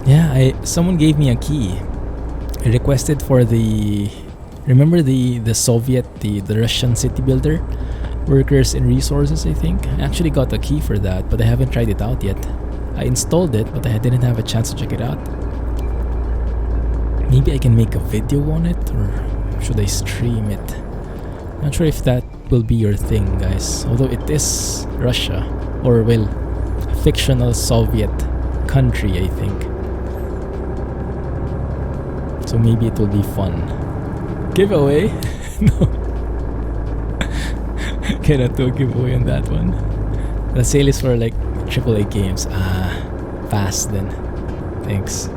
Speaker 1: Yeah, someone gave me a key. I requested for the... Remember the Soviet, the Russian city builder? Workers and resources, I think. I actually got a key for that, but I haven't tried it out yet. I installed it, but I didn't have a chance to check it out. Maybe I can make a video on it, or should I stream it? Not sure if that will be your thing, guys. Although it is Russia, or well, a fictional Soviet country, I think. So maybe it will be fun. Giveaway? No. Cannot do a giveaway on that one. The sale is for like AAA games. Pass then. Thanks.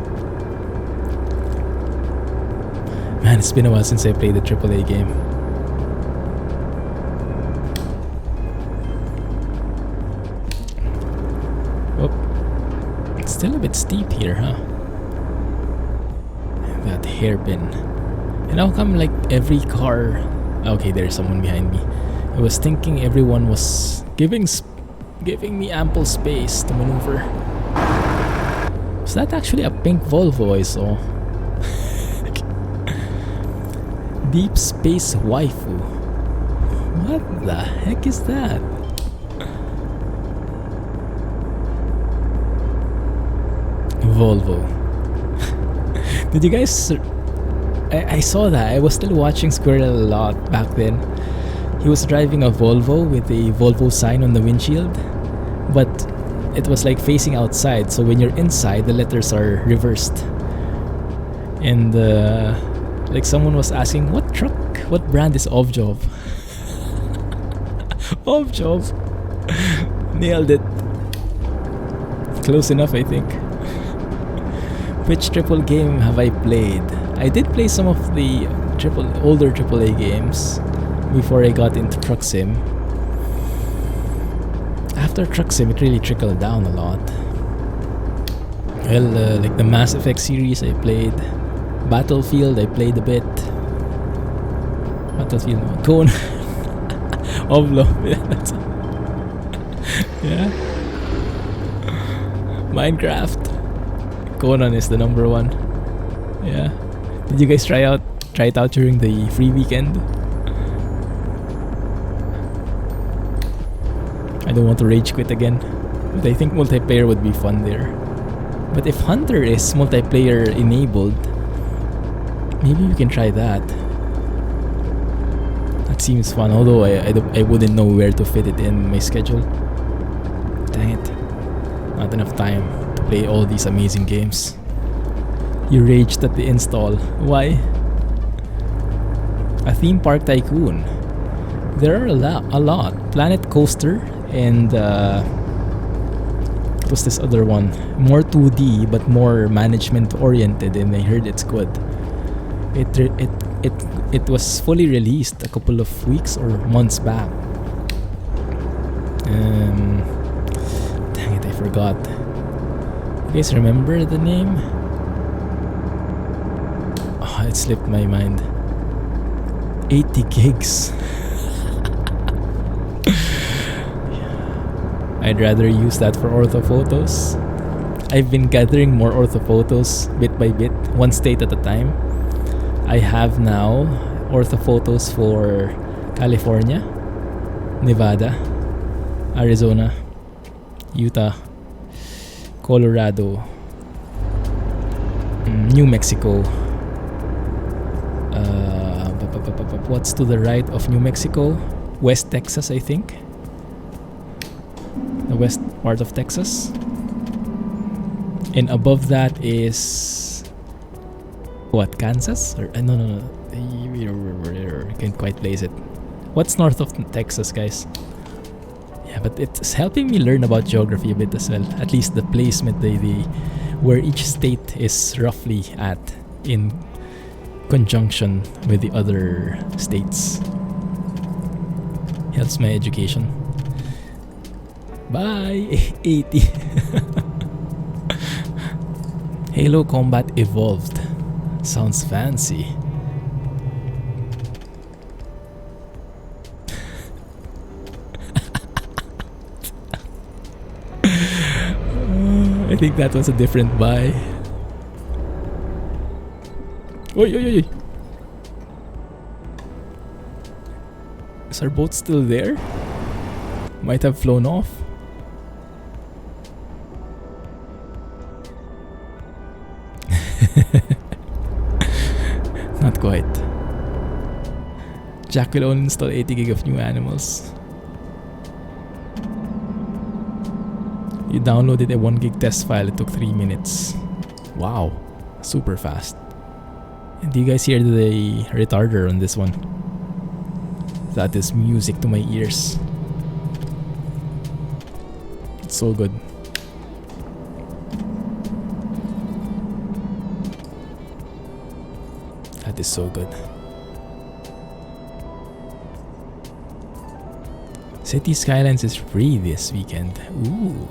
Speaker 1: Man, it's been a while since I played a AAA game. Oh, it's still a bit steep here, huh? That hairpin. And how come like every car... Okay, there's someone behind me. I was thinking everyone was giving me ample space to maneuver. Is that actually a pink Volvo I saw? Deep Space Waifu. What the heck is that? Volvo. Did you guys... I saw that. I was still watching Squirrel a lot back then. He was driving a Volvo with a Volvo sign on the windshield, but it was like facing outside, so when you're inside the letters are reversed. And like someone was asking, what brand is Ovjob? Ovjob. Nailed it. Close enough, I think. Which triple game have I played? I did play some of the older AAA games before I got into Truck Sim. After Truck Sim, it really trickled down a lot. Well, like the Mass Effect series I played. Battlefield I played a bit. Battlefield, Cone. Oblo. Yeah. Minecraft. Conan is the number one. Yeah. Did you guys try it out during the free weekend? I don't want to rage quit again, but I think multiplayer would be fun there. But if Hunter is multiplayer enabled, maybe we can try that. That seems fun, although I wouldn't know where to fit it in my schedule. Dang it. Not enough time to play all these amazing games. You raged at the install. Why? A theme park tycoon. There are a lot. Planet Coaster and what's this other one? More 2D but more management oriented, and I heard it's good. It was fully released a couple of weeks or months back. Dang it, I forgot. You guys remember the name? Oh, it slipped my mind. 80 gigs. I'd rather use that for orthophotos. I've been gathering more orthophotos bit by bit, one state at a time. I have now orthophotos for California, Nevada, Arizona, Utah, Colorado, New Mexico. What's to the right of New Mexico? West Texas, I think. The west part of Texas. And above that is what, Kansas? Or no. I can't quite place it. What's north of Texas, guys? Yeah, but it's helping me learn about geography a bit as well. At least the placement, the where each state is roughly at in conjunction with the other states. Helps my education. Bye. 80. Halo Combat Evolved. Sounds fancy. think that was a different buy. Oi, oi, oi. Is our boat still there? Might have flown off. Not quite. Jack will only install 80 gig of new animals. You downloaded a 1 gig test file. It took 3 minutes. Wow. Super fast. And do you guys hear the retarder on this one? That is music to my ears. It's so good. That is so good. City Skylines is free this weekend. Ooh.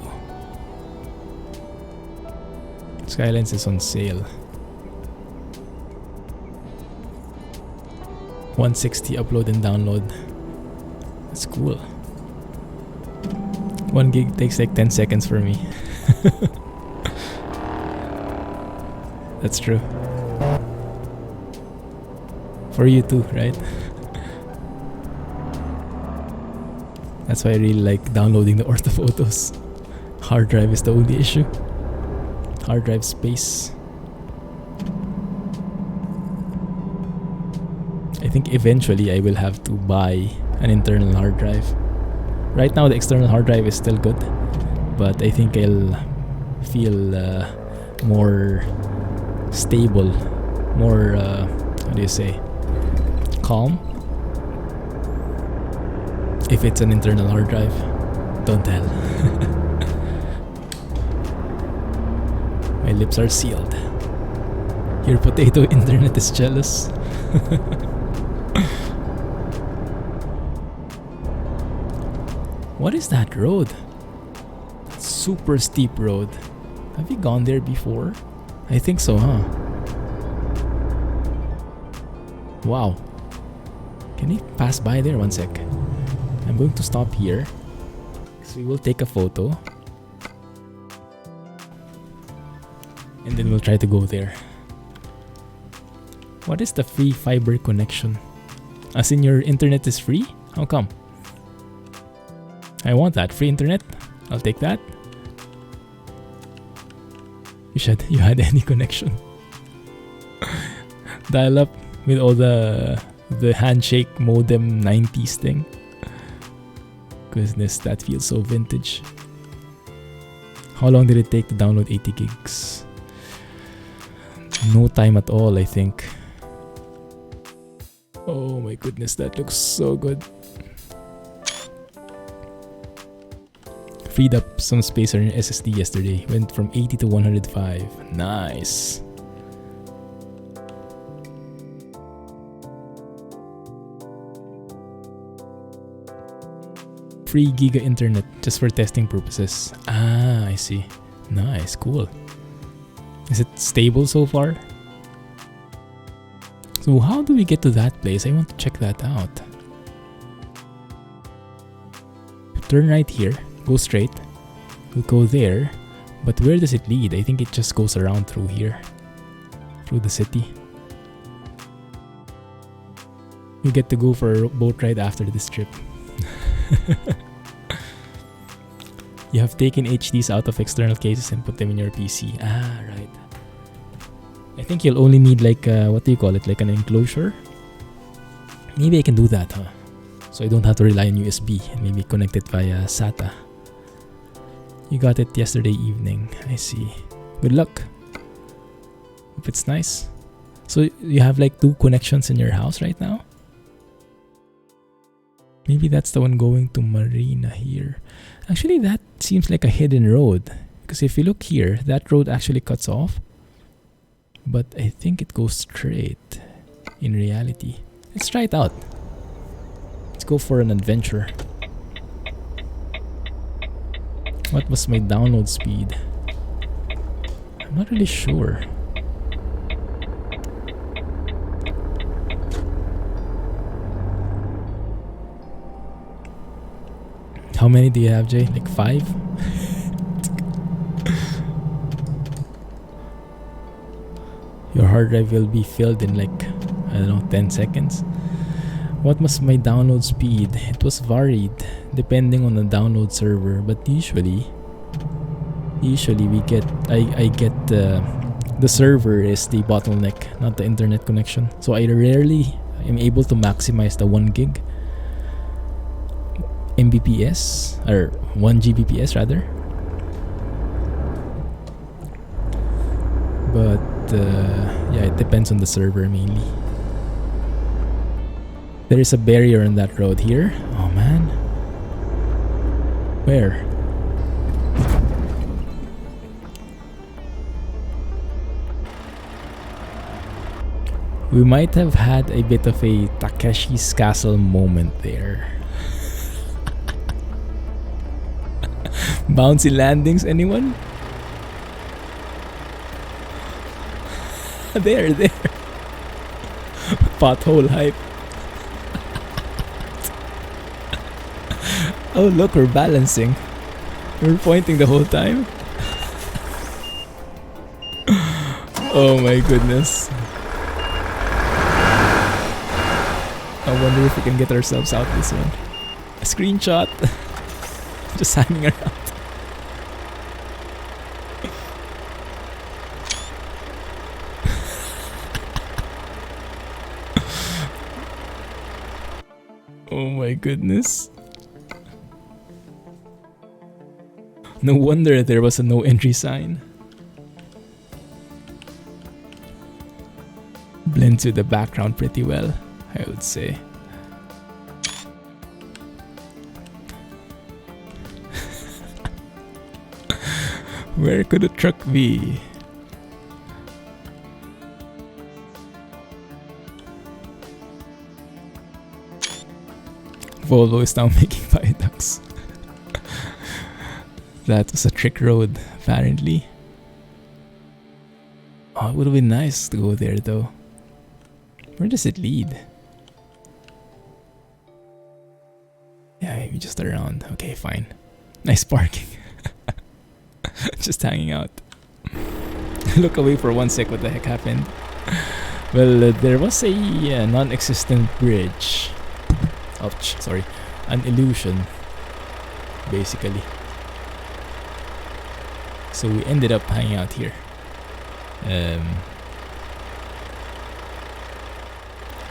Speaker 1: Skylines is on sale. 160 upload and download. That's cool. 1 gig takes like 10 seconds for me. That's true. For you too, right? That's why I really like downloading the orthophotos. Hard drive is the only issue. Hard drive space. I think eventually I will have to buy an internal hard drive. Right now the external hard drive is still good, but I think I'll feel more stable, more how do you say, calm if it's an internal hard drive. Don't tell. My lips are sealed. Your potato internet is jealous. What is that road? Super steep road. Have you gone there before? I think so, huh? Wow. Can you pass by there 1 sec? I'm going to stop here. So we will take a photo. And then we'll try to go there. What is the free fiber connection? As in your internet is free? How come? I want that. Free internet. I'll take that. You had any connection. Dial up with all the handshake modem 90s thing. Goodness, that feels so vintage. How long did it take to download 80 gigs? No time at all, I think. Oh my goodness, that looks so good. Freed up some space on your SSD yesterday. Went from 80 to 105. Nice. Free giga internet just for testing purposes. Ah, I see. Nice, cool. Is it stable so far? So how do we get to that place? I want to check that out. Turn right here. Go straight. We'll go there. But where does it lead? I think it just goes around through here. Through the city. You get to go for a boat ride after this trip. You have taken HDs out of external cases and put them in your PC. Ah, right. I think you'll only need like, what do you call it? Like an enclosure? Maybe I can do that, huh? So I don't have to rely on USB and maybe connect it via SATA. You got it yesterday evening. I see. Good luck. Hope it's nice. So you have like 2 connections in your house right now? Maybe that's the one going to Marina here. Actually, that seems like a hidden road. Because if you look here, that road actually cuts off. But I think it goes straight in reality. Let's try it out. Let's go for an adventure. What was my download speed? I'm not really sure. How many do you have, Jay? Like 5? hard drive will be filled in like, I don't know, 10 seconds. What was my download speed? It was varied depending on the download server, but usually we get I get the server is the bottleneck, not the internet connection. So I rarely am able to maximize the 1 gig Mbps or 1 Gbps rather. But yeah, it depends on the server mainly. There is a barrier on that road here. Oh man. Where? We might have had a bit of a Takeshi's Castle moment there. Bouncy landings, anyone? There. Pothole hype. Oh look, we're balancing. We're pointing the whole time. Oh my goodness. I wonder if we can get ourselves out this one. A screenshot. Just hanging around. Oh my goodness. No wonder there was a no entry sign. Blends with the background pretty well, I would say. Where could a truck be? Volvo is now making viaducts. That was a trick road, apparently. Oh, it would have been nice to go there though. Where does it lead? Yeah, maybe just around. Okay, fine. Nice parking. Just hanging out. Look away for 1 sec, what the heck happened? Well, there was a non-existent bridge. Ouch, sorry. An illusion, basically. So we ended up hanging out here.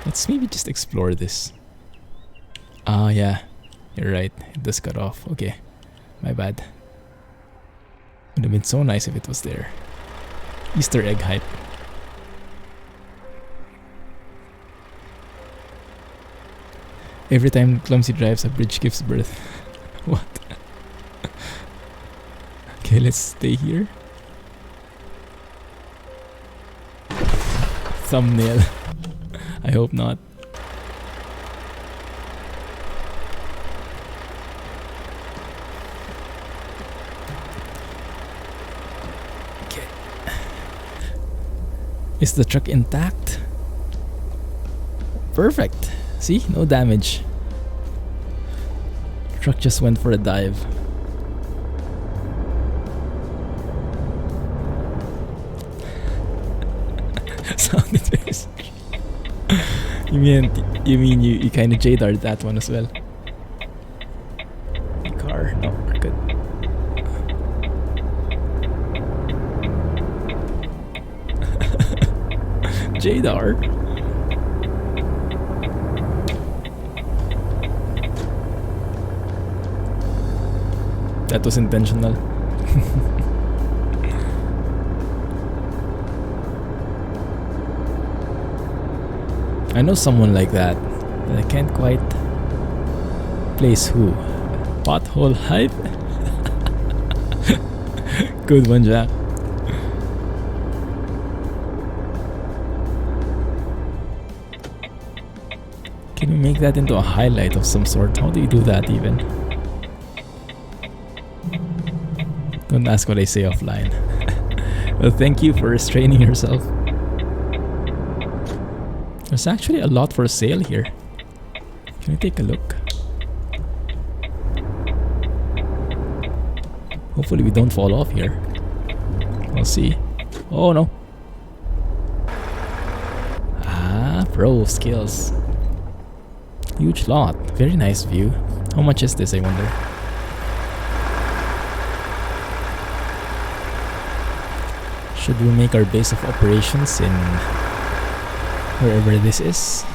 Speaker 1: Let's maybe just explore this. Ah, yeah. You're right. It does cut off. Okay. My bad. Would have been so nice if it was there. Easter egg hype. Every time Clumsy drives, a bridge gives birth. What? Okay, let's stay here. Thumbnail. I hope not. Okay. Is the truck intact? Perfect. See? No damage. Truck just went for a dive. Sounded very strange. You mean you kind of J-darted that one as well? Car, no, we're good. J-dar. That was intentional. I know someone like that, but I can't quite place who. Pothole hype? Good one, Jack. Can we make that into a highlight of some sort? How do you do that even? Don't ask what I say offline. Well, thank you for restraining yourself. There's actually a lot for sale here. Can we take a look? Hopefully we don't fall off here. We'll see. Oh no. Pro skills. Huge lot. Very nice view. How much is this, I wonder? Should we make our base of operations in wherever this is?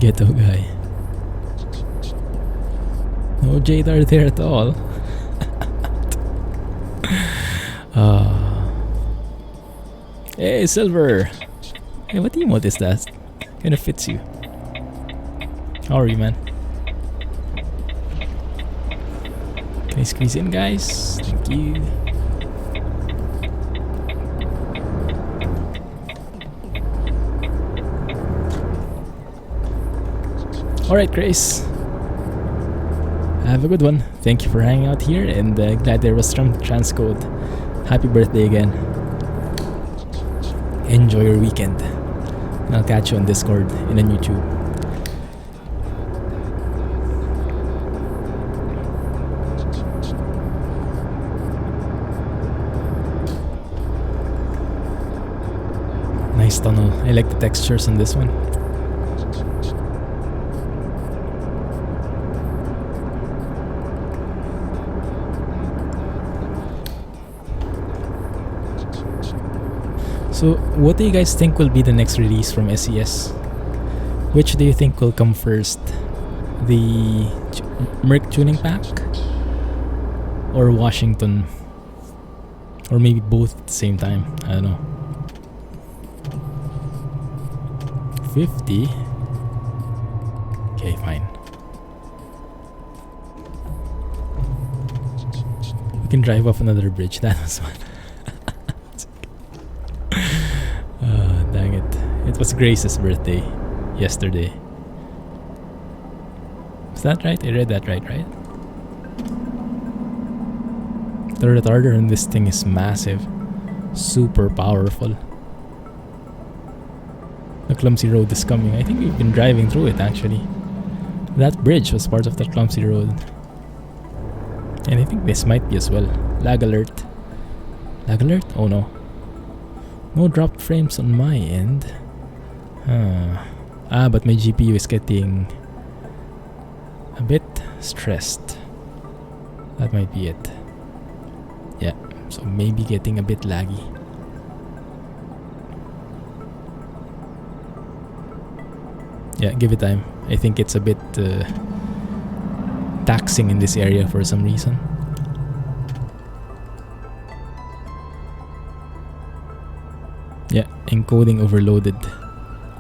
Speaker 1: Ghetto guy. No Jadar there at all. Hey, Silver! Hey, what emote is that? Kinda fits you. How are you, man? Can I squeeze in, guys? Thank you. Alright, Grace. Have a good one. Thank you for hanging out here, and glad there was some transcode. Happy birthday again. Enjoy your weekend. And I'll catch you on Discord and on YouTube. Nice tunnel. I like the textures on this one. So, what do you guys think will be the next release from SES? Which do you think will come first? The Merc tuning pack? Or Washington? Or maybe both at the same time? I don't know. 50? Okay, fine. We can drive off another bridge. That was fun. Dang it. It was Grace's birthday yesterday. Is that right? I read that right? The retarder on this thing is massive. Super powerful. The Clumsy road is coming. I think we've been driving through it actually. That bridge was part of the Clumsy road. And I think this might be as well. Lag alert. Lag alert? Oh no. No dropped frames on my end. But my GPU is getting a bit stressed. That might be it. Yeah, so maybe getting a bit laggy. Yeah, give it time. I think it's a bit taxing in this area for some reason. Yeah, encoding overloaded.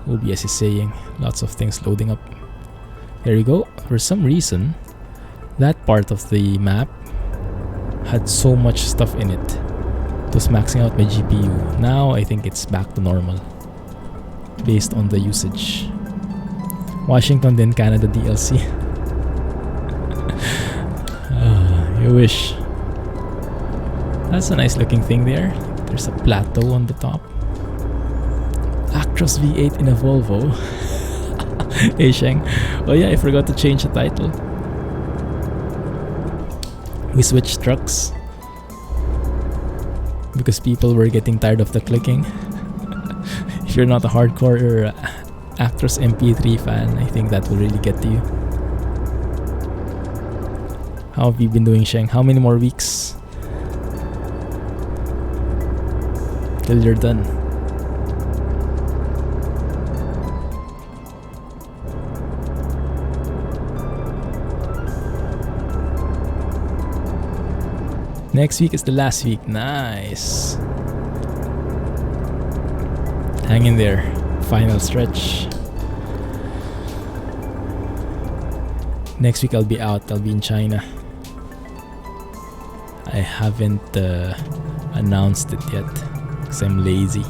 Speaker 1: OBS is saying lots of things loading up. There you go. For some reason, that part of the map had so much stuff in it. It was maxing out my GPU. Now I think it's back to normal based on the usage. Washington then Canada DLC. You wish. That's a nice looking thing there. There's a plateau on the top. Actros V8 in a Volvo. Hey Sheng. Oh yeah, I forgot to change the title. We switched trucks because people were getting tired of the clicking. If you're not a hardcore Actros MP3 fan, I think that will really get to you. How have you been doing, Sheng? How many more weeks till you're done? Next week is the last week. Nice. Hang in there. Final stretch. Next week I'll be out. I'll be in China. I haven't announced it yet because I'm lazy.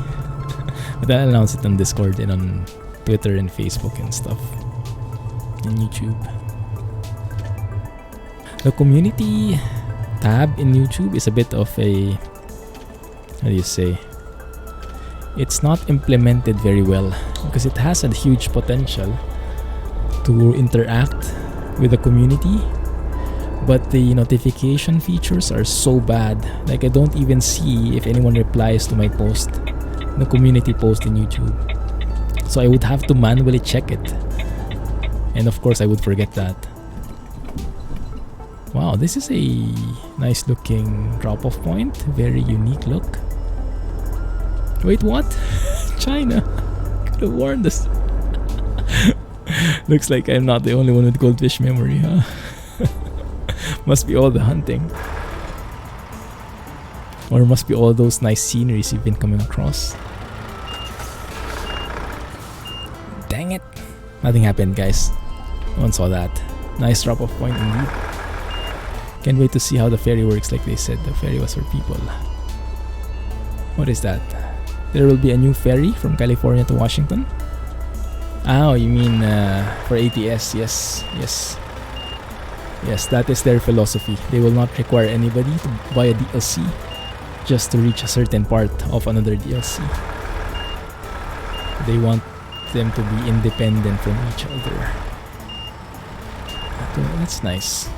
Speaker 1: But I'll announce it on Discord and on Twitter and Facebook and stuff. And YouTube. The community tab in YouTube is a bit of a, how do you say, it's not implemented very well because it has a huge potential to interact with the community, but the notification features are so bad. Like I don't even see if anyone replies to my post, the community post in YouTube. So I would have to manually check it. And of course I would forget that. Wow, this is a nice looking drop-off point. Very unique look. Wait, what? China? Could have warned us. Looks like I'm not the only one with goldfish memory, huh? Must be all the hunting. Or must be all those nice sceneries you've been coming across. Dang it. Nothing happened, guys. No one saw that. Nice drop-off point indeed. Can't wait to see how the ferry works. Like they said, the ferry was for people. What is that? There will be a new ferry from California to Washington? Oh, you mean for ATS? Yes, yes. Yes, that is their philosophy. They will not require anybody to buy a DLC just to reach a certain part of another DLC. They want them to be independent from each other. That's nice.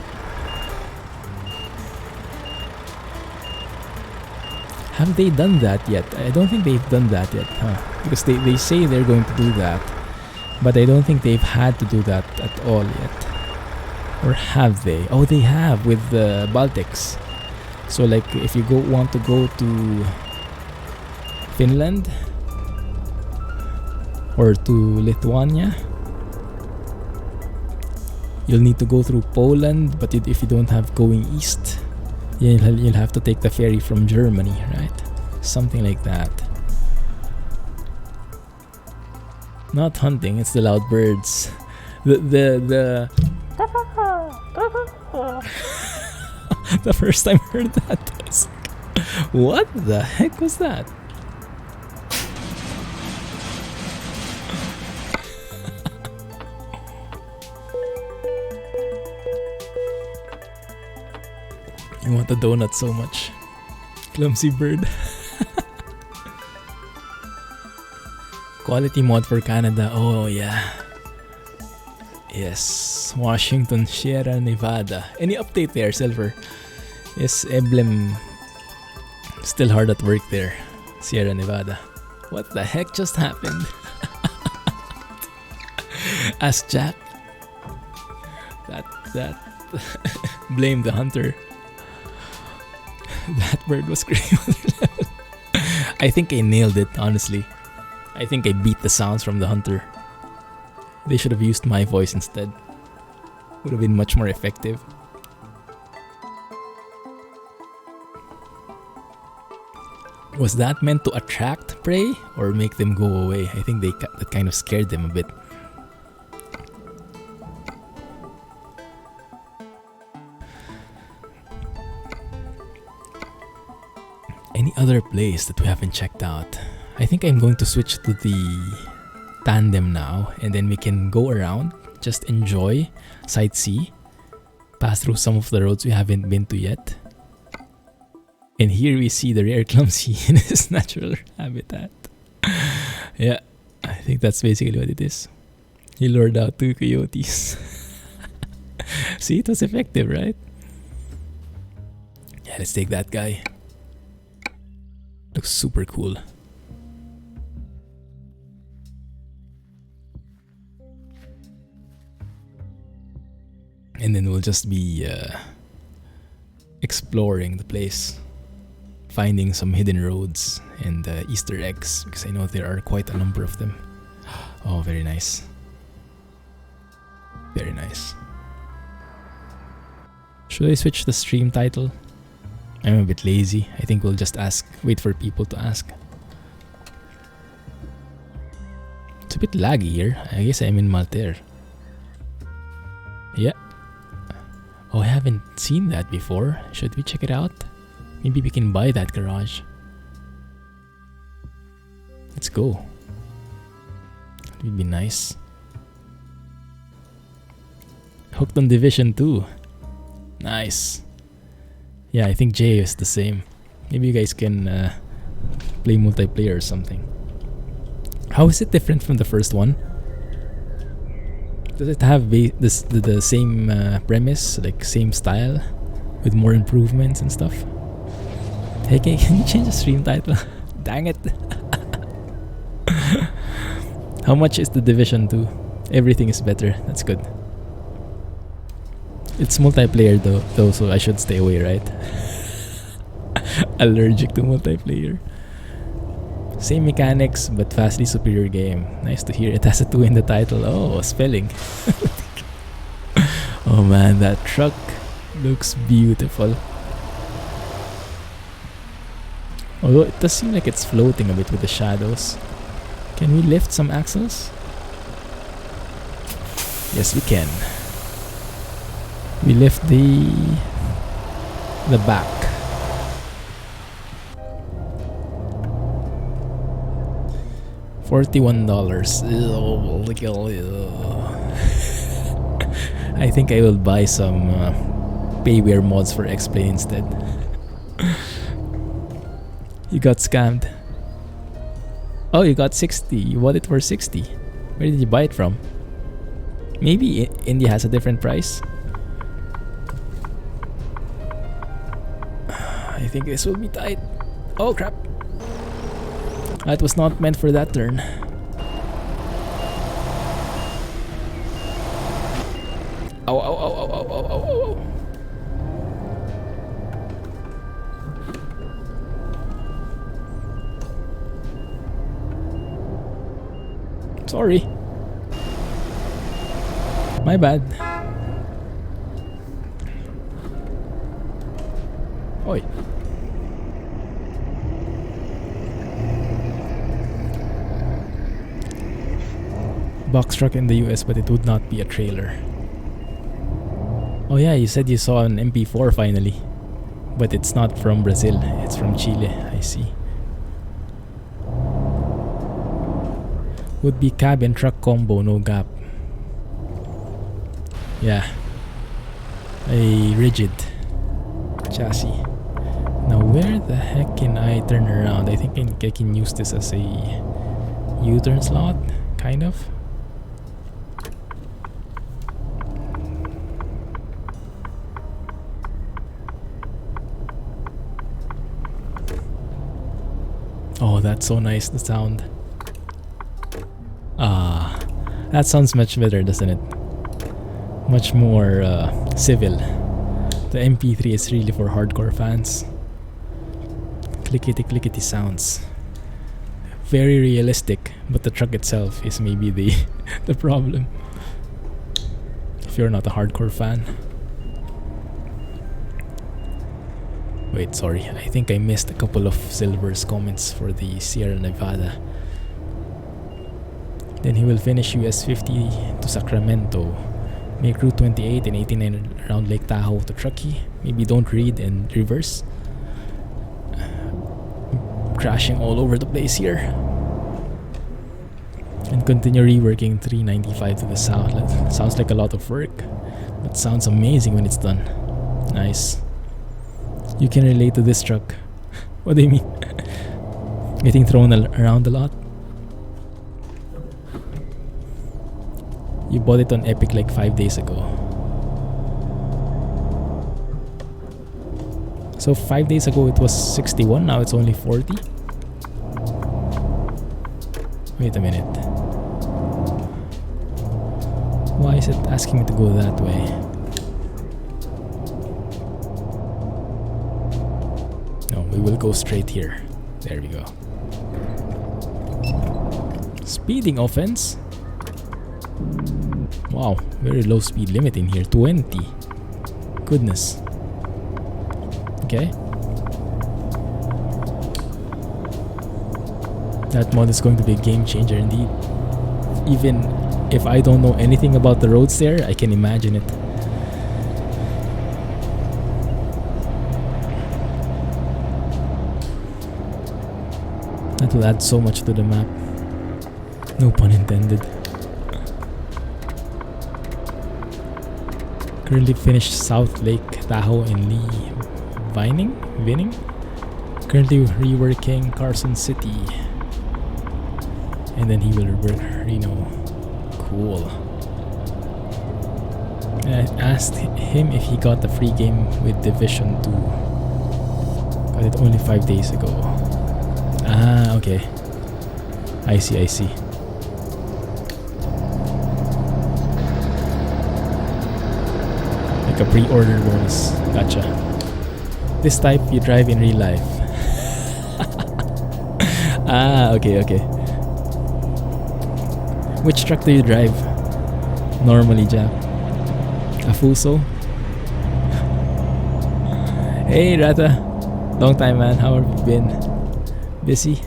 Speaker 1: Have they done that yet? I don't think they've done that yet, huh? Because they say they're going to do that, but I don't think they've had to do that at all yet. Or have they? Oh, they have with the Baltics. So like if you want to go to Finland or to Lithuania, you'll need to go through Poland, but if you don't have going east, you'll have to take the ferry from Germany, right? Something like that. Not hunting, it's the loud birds. The the first time I heard that, I was like, what the heck was that? I want a donut so much. Clumsy bird. Quality mod for Canada. Oh yeah. Yes. Washington, Sierra Nevada. Any update there, Silver? Yes, Emblem. Still hard at work there. Sierra Nevada. What the heck just happened? Ask Jack. That blame the hunter. That bird was great. I think I nailed it, honestly. I think I beat the sounds from the hunter. They should have used my voice instead. Would have been much more effective. Was that meant to attract prey or make them go away? I think that kind of scared them a bit. Any other place that we haven't checked out? I think I'm going to switch to the tandem now, and then we can go around, just enjoy, sightsee, pass through some of the roads we haven't been to yet. And here we see the rare Clumsy in his natural habitat. Yeah, I think that's basically what it is. He lured out 2 coyotes. See, it was effective, right? Yeah, let's take that guy. Looks super cool. And then we'll just be exploring the place, finding some hidden roads and Easter eggs, because I know there are quite a number of them. Oh, very nice. Very nice. Should I switch the stream title? I'm a bit lazy. I think we'll just wait for people to ask. It's a bit laggy here. I guess I'm in Malter. Yeah. Oh, I haven't seen that before. Should we check it out? Maybe we can buy that garage. Let's go. It would be nice. Hooked on Division 2. Nice. Yeah, I think Jay is the same. Maybe you guys can play multiplayer or something. How is it different from the first one? Does it have the same premise, like same style, with more improvements and stuff? Hey, can you change the stream title? Dang it! How much is the Division 2? Everything is better. That's good. It's multiplayer though, so I should stay away, right? Allergic to multiplayer. Same mechanics, but vastly superior game. Nice to hear. It has a 2 in the title. Oh, spelling. Oh man, that truck looks beautiful. Although it does seem like it's floating a bit with the shadows. Can we lift some axles? Yes, we can. We lift the back. $41. I think I will buy some payware mods for X-Plane instead. You got scammed. Oh, you got 60. You bought it for 60. Where did you buy it from? Maybe India has a different price. I think this will be tight. Oh crap. That was not meant for that turn. Ow, ow, ow, ow, ow, ow, ow, ow. Sorry. My bad. Oi. Box truck in the US, but it would not be a trailer. Oh yeah, you said you saw an MP4 finally. But it's not from Brazil, it's from Chile, I see. Would be cab and truck combo, no gap. Yeah. A rigid chassis. Now where the heck can I turn around? I think I can use this as a U-turn slot, kind of. Oh, that's so nice, the sound. Ah, that sounds much better, doesn't it? Much more civil. The MP3 is really for hardcore fans. Clickety clickety sounds. Very realistic, but the truck itself is maybe the the problem. If you're not a hardcore fan. Wait, sorry. I think I missed a couple of Silver's comments for the Sierra Nevada. Then he will finish US 50 to Sacramento. Make Route 28 and 89 around Lake Tahoe to Truckee. Maybe don't read and reverse. Crashing all over the place here. And continue reworking 395 to the south. Sounds like a lot of work, but sounds amazing when it's done. Nice. You can relate to this truck. What do you mean? Getting thrown around a lot? You bought it on Epic like 5 days ago. So 5 days ago it was 61, now it's only 40? Wait a minute. Why is it asking me to go that way? No, we will go straight here. There we go. Speeding offense? Wow, very low speed limit in here, 20. Goodness. Okay. That mod is going to be a game changer indeed. Even if I don't know anything about the roads there, I can imagine it. That will add so much to the map. No pun intended. Currently finished South Lake Tahoe and Lee Vinning? Currently reworking Carson City. And then he will rework Reno. Cool. I asked him if he got the free game with Division 2. Got it only 5 days ago. Ah, okay. I see, I see. Like a pre-order bonus. Gotcha. This type you drive in real life. Ah, okay, okay. Which truck do you drive normally, Jack? A Fuso? Hey, Rata. Long time, man. How have you been? Busy?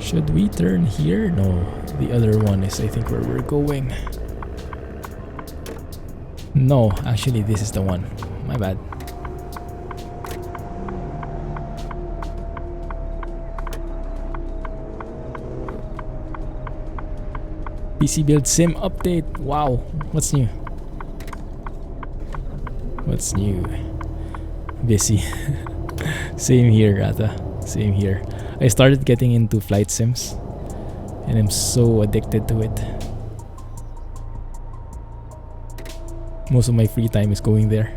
Speaker 1: Should we turn here? No, the other one is, I think, where we're going. No, actually, this is the one. My bad. PC build sim update. Wow, what's new? What's new? Busy. Same here, Rata. Same here. I started getting into flight sims, and I'm so addicted to it. Most of my free time is going there.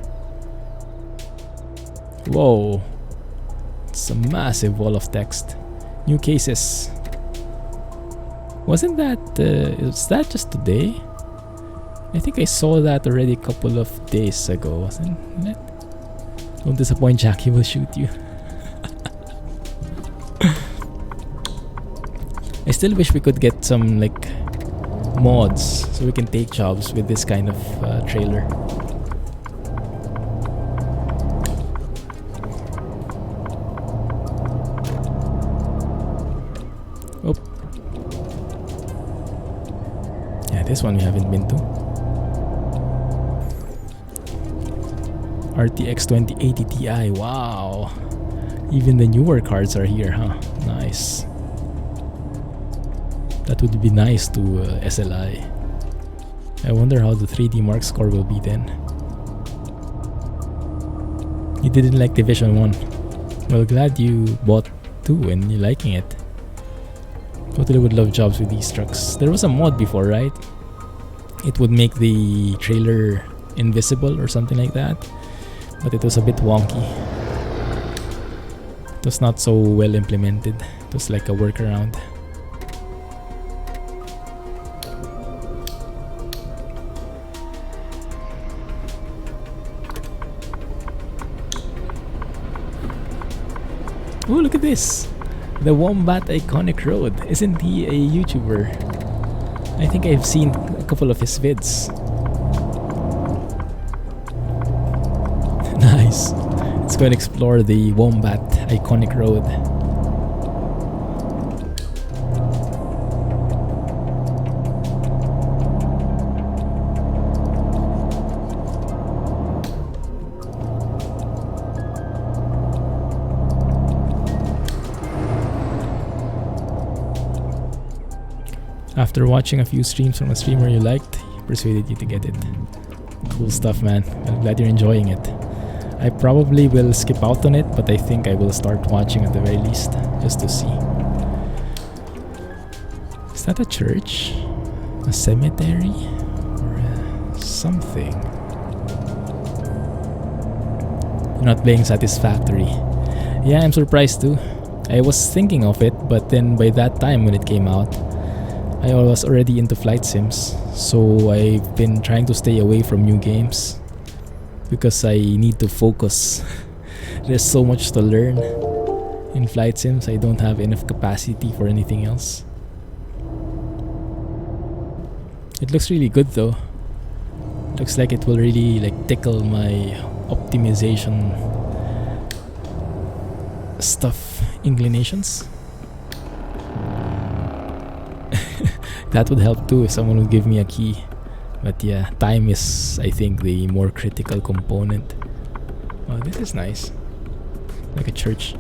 Speaker 1: Whoa, it's a massive wall of text. New cases. Wasn't that, is that just today? I think I saw that already a couple of days ago, wasn't it? Don't disappoint Jack, he will shoot you. I still wish we could get some like mods so we can take jobs with this kind of trailer. Oh. Yeah, this one we haven't been to. RTX 2080 Ti, wow. Even the newer cards are here, huh? Nice. That would be nice to SLI. I wonder how the 3D Mark score will be then. You didn't like Division 1. Well, glad you bought 2 and you're liking it. Totally would love jobs with these trucks. There was a mod before, right? It would make the trailer invisible or something like that. But it was a bit wonky. It was not so well implemented. It was like a workaround. Oh, look at this! The Wombat Iconic Road. Isn't he a YouTuber? I think I've seen a couple of his vids. Nice. Let's go and explore the Wombat Iconic Road. After watching a few streams from a streamer you liked, he persuaded you to get it. Cool stuff, man. I'm glad you're enjoying it. I probably will skip out on it, but I think I will start watching at the very least, just to see. Is that a church? A cemetery? Or something? You're not playing Satisfactory. Yeah, I'm surprised too. I was thinking of it, but then by that time when it came out, I was already into flight sims, so I've been trying to stay away from new games because I need to focus. There's so much to learn in flight sims. I don't have enough capacity for anything else. It looks really good though. Looks like it will really like tickle my optimization stuff inclinations. That would help too if someone would give me a key. But yeah, time is, I think, the more critical component. Oh, this is nice. Like a church.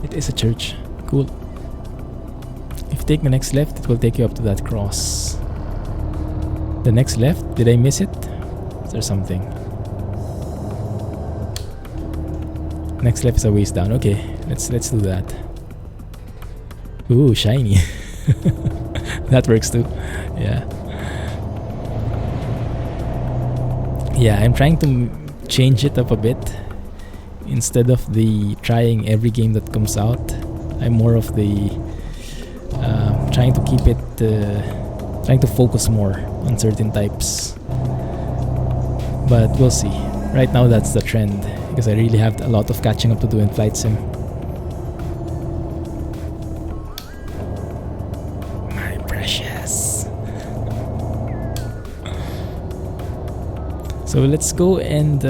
Speaker 1: It is a church. Cool. If you take the next left, it will take you up to that cross. The next left? Did I miss it? Is there something? Next left is a ways down. Okay, let's do that. Ooh, shiny. That works too. Yeah. Yeah, I'm trying to change it up a bit. Instead of the trying every game that comes out, I'm more of the trying to keep it, trying to focus more on certain types. But we'll see. Right now that's the trend because I really have a lot of catching up to do in Flight Sim. My precious. So let's go and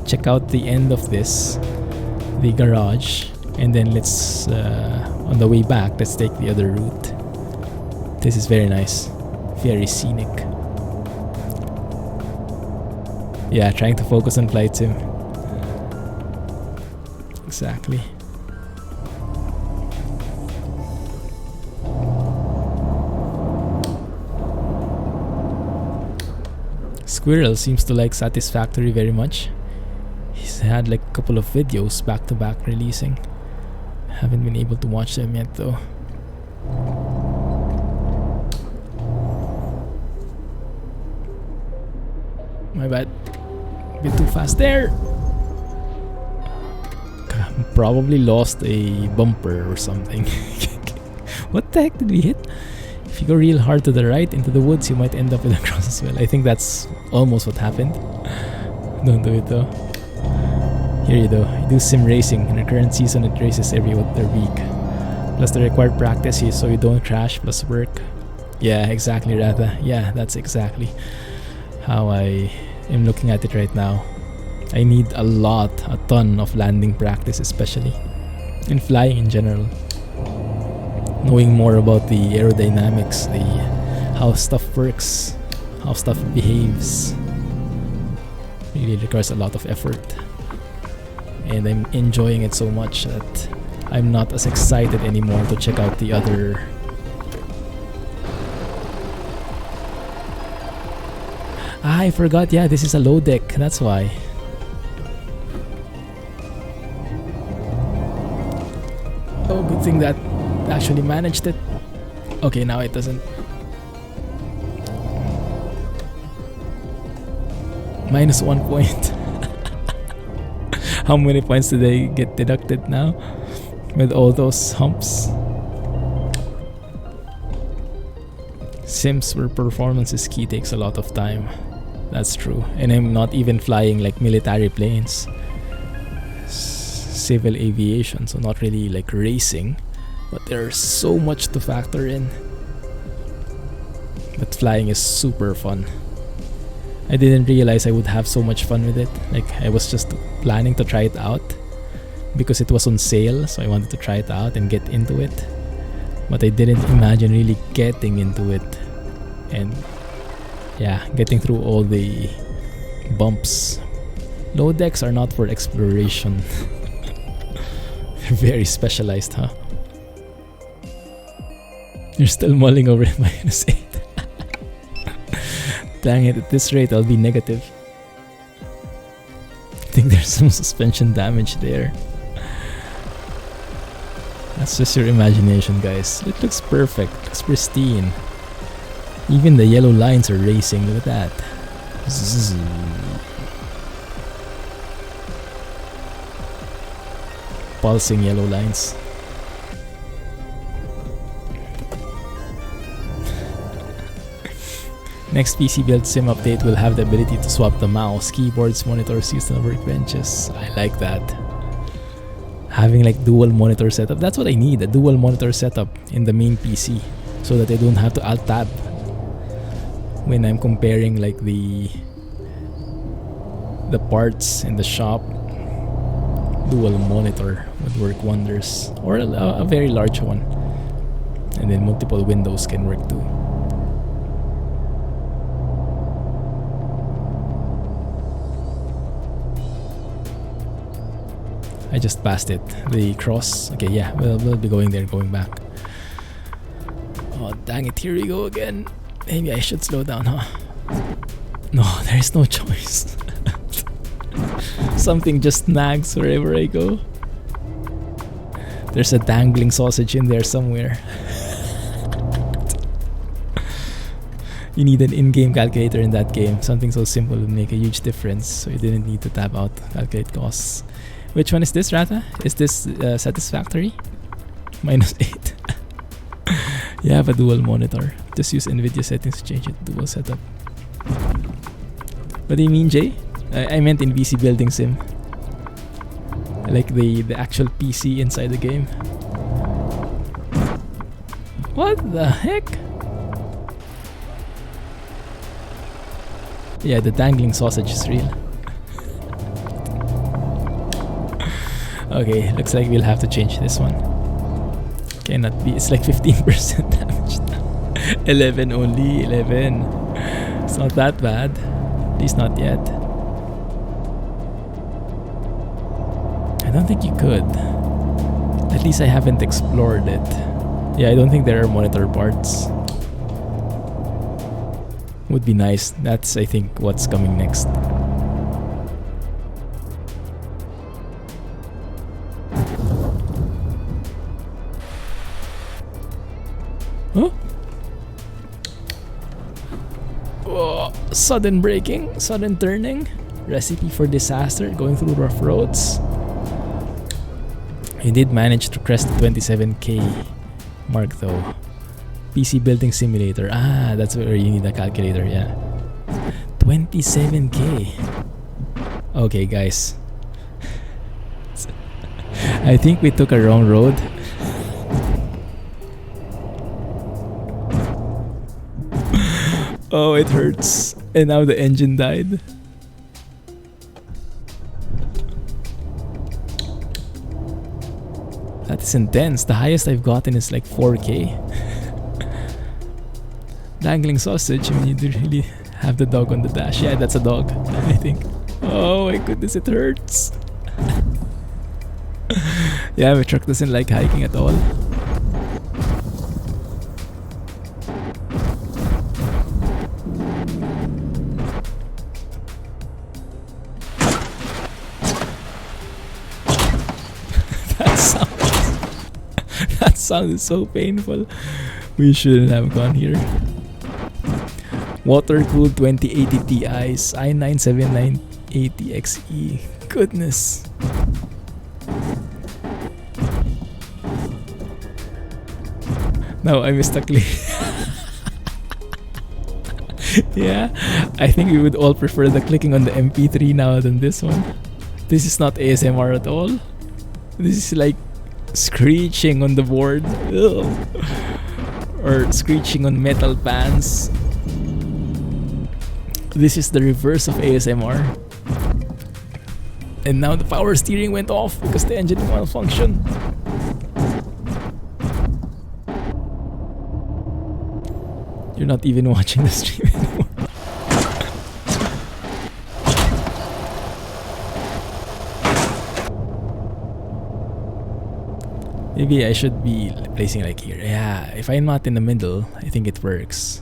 Speaker 1: check out the end of this, the garage, and then let's on the way back let's take the other route. This is very nice, very scenic. Yeah, trying to focus on Flight Sim. Exactly. Squirrel seems to like Satisfactory very much. He's had like a couple of videos back to back releasing. Haven't been able to watch them yet though. My bad. Bit too fast there. Probably lost a bumper or something. What the heck did we hit? If you go real hard to the right into the woods, you might end up with a cross as well. I think that's almost what happened. Don't do it though. Here you go. You do sim racing. In the current season, it races every other week. Plus the required practice is so you don't crash, plus work. Yeah, exactly, Ratha. Yeah, that's exactly how I am looking at it right now. I need a ton of landing practice, especially in flying in general. Knowing more about the aerodynamics, how stuff works, how stuff behaves, really requires a lot of effort. And I'm enjoying it so much that I'm not as excited anymore to check out the other. I forgot, yeah, this is a low deck, that's why. Oh, good thing that actually managed it. Okay, now it doesn't. -1 point. How many points did they get deducted now with all those humps? Sims where performance is key takes a lot of time. That's true. And I'm not even flying like military planes. Civil aviation, so not really like racing. But there's so much to factor in. But flying is super fun. I didn't realize I would have so much fun with it. Like I was just planning to try it out because it was on sale, so I wanted to try it out and get into it. But I didn't imagine really getting into it and yeah, getting through all the bumps. Low decks are not for exploration. They're very specialized, huh? You're still mulling over it, -8. Dang it, at this rate I'll be negative. I think there's some suspension damage there. That's just your imagination, guys. It looks perfect, it looks pristine. Even the yellow lines are racing, look at that. Zzz. Pulsing yellow lines. Next PC build sim update will have the ability to swap the mouse, keyboards, monitors used on workbenches. I like that. Having like dual monitor setup. That's what I need, a dual monitor setup in the main PC so that I don't have to alt tab when I'm comparing like the parts in the shop. Dual monitor would work wonders, or a very large one, and then multiple windows can work too. I just passed it. The cross. Okay, yeah, we'll be going there, going back. Oh, dang it, here we go again. Maybe I should slow down, huh? No, there is no choice. Something just nags wherever I go. There's a dangling sausage in there somewhere. You need an in-game calculator in that game. Something so simple would make a huge difference, so you didn't need to tab out calculate costs. Which one is this, Rata? Is this satisfactory? -8. You have a dual monitor. Just use NVIDIA settings to change it to dual setup. What do you mean, Jay? I meant in PC Building Sim. Like the actual PC inside the game. What the heck? Yeah, the dangling sausage is real. Okay, looks like we'll have to change this one. Cannot be. It's like 15% damage now. 11 only. 11. It's not that bad. At least not yet. I don't think you could. At least I haven't explored it. Yeah, I don't think there are monitor parts. Would be nice. That's, I think, what's coming next. Huh? Oh, sudden braking, sudden turning. Recipe for disaster, going through rough roads. He did manage to crest the 27k mark though. PC Building Simulator. Ah, that's where you need a calculator, yeah. 27k. Okay, guys. I think we took a wrong road. Oh, it hurts. And now the engine died. That is intense. The highest I've gotten is like 4k. Dangling sausage. I mean, you do really have the dog on the dash. Yeah, that's a dog, I think. Oh my goodness, it hurts. Yeah, my truck doesn't like hiking at all. That sound is so painful. We shouldn't have gone here. Water-cooled 2080 Ti's i9-7980XE. Goodness. No, I missed a click. Yeah, I think we would all prefer the clicking on the MP3 now than this one. This is not ASMR at all. This is like screeching on the board. Ugh. Or screeching on metal pans. This is the reverse of ASMR. And now the power steering went off because the engine malfunctioned. You're not even watching the stream anymore. Maybe I should be placing like here. Yeah, if I'm not in the middle, I think it works.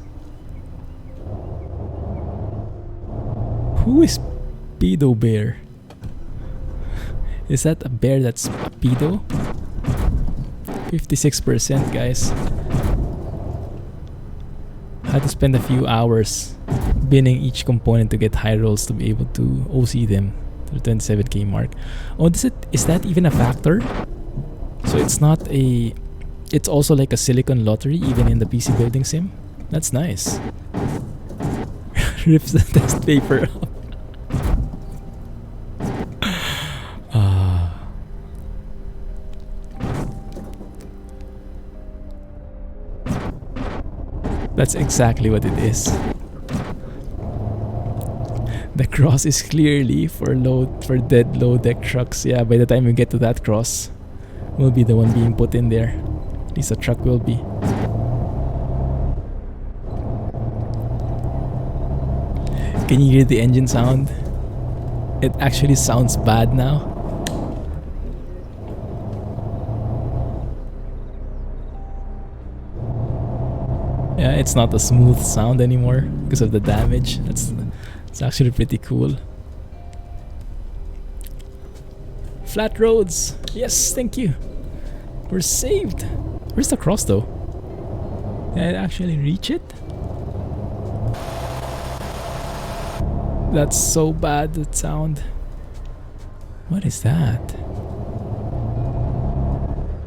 Speaker 1: Who is Pedo Bear? Is that a bear that's a pedo? 56%, guys. Had to spend a few hours binning each component to get high rolls to be able to OC them to the 27k mark. Oh, is that even a factor? So it's not a... It's also like a silicon lottery even in the PC Building Sim? That's nice. Rips the test paper up. That's exactly what it is. The cross is clearly for dead low deck trucks. Yeah, by the time we get to that cross, we'll be the one being put in there. At least the truck will be. Can you hear the engine sound? It actually sounds bad now. Yeah, it's not a smooth sound anymore because of the damage. It's actually pretty cool. Flat roads. Yes, thank you. We're saved. Where's the cross though? Did I actually reach it? That's so bad, that sound. What is that?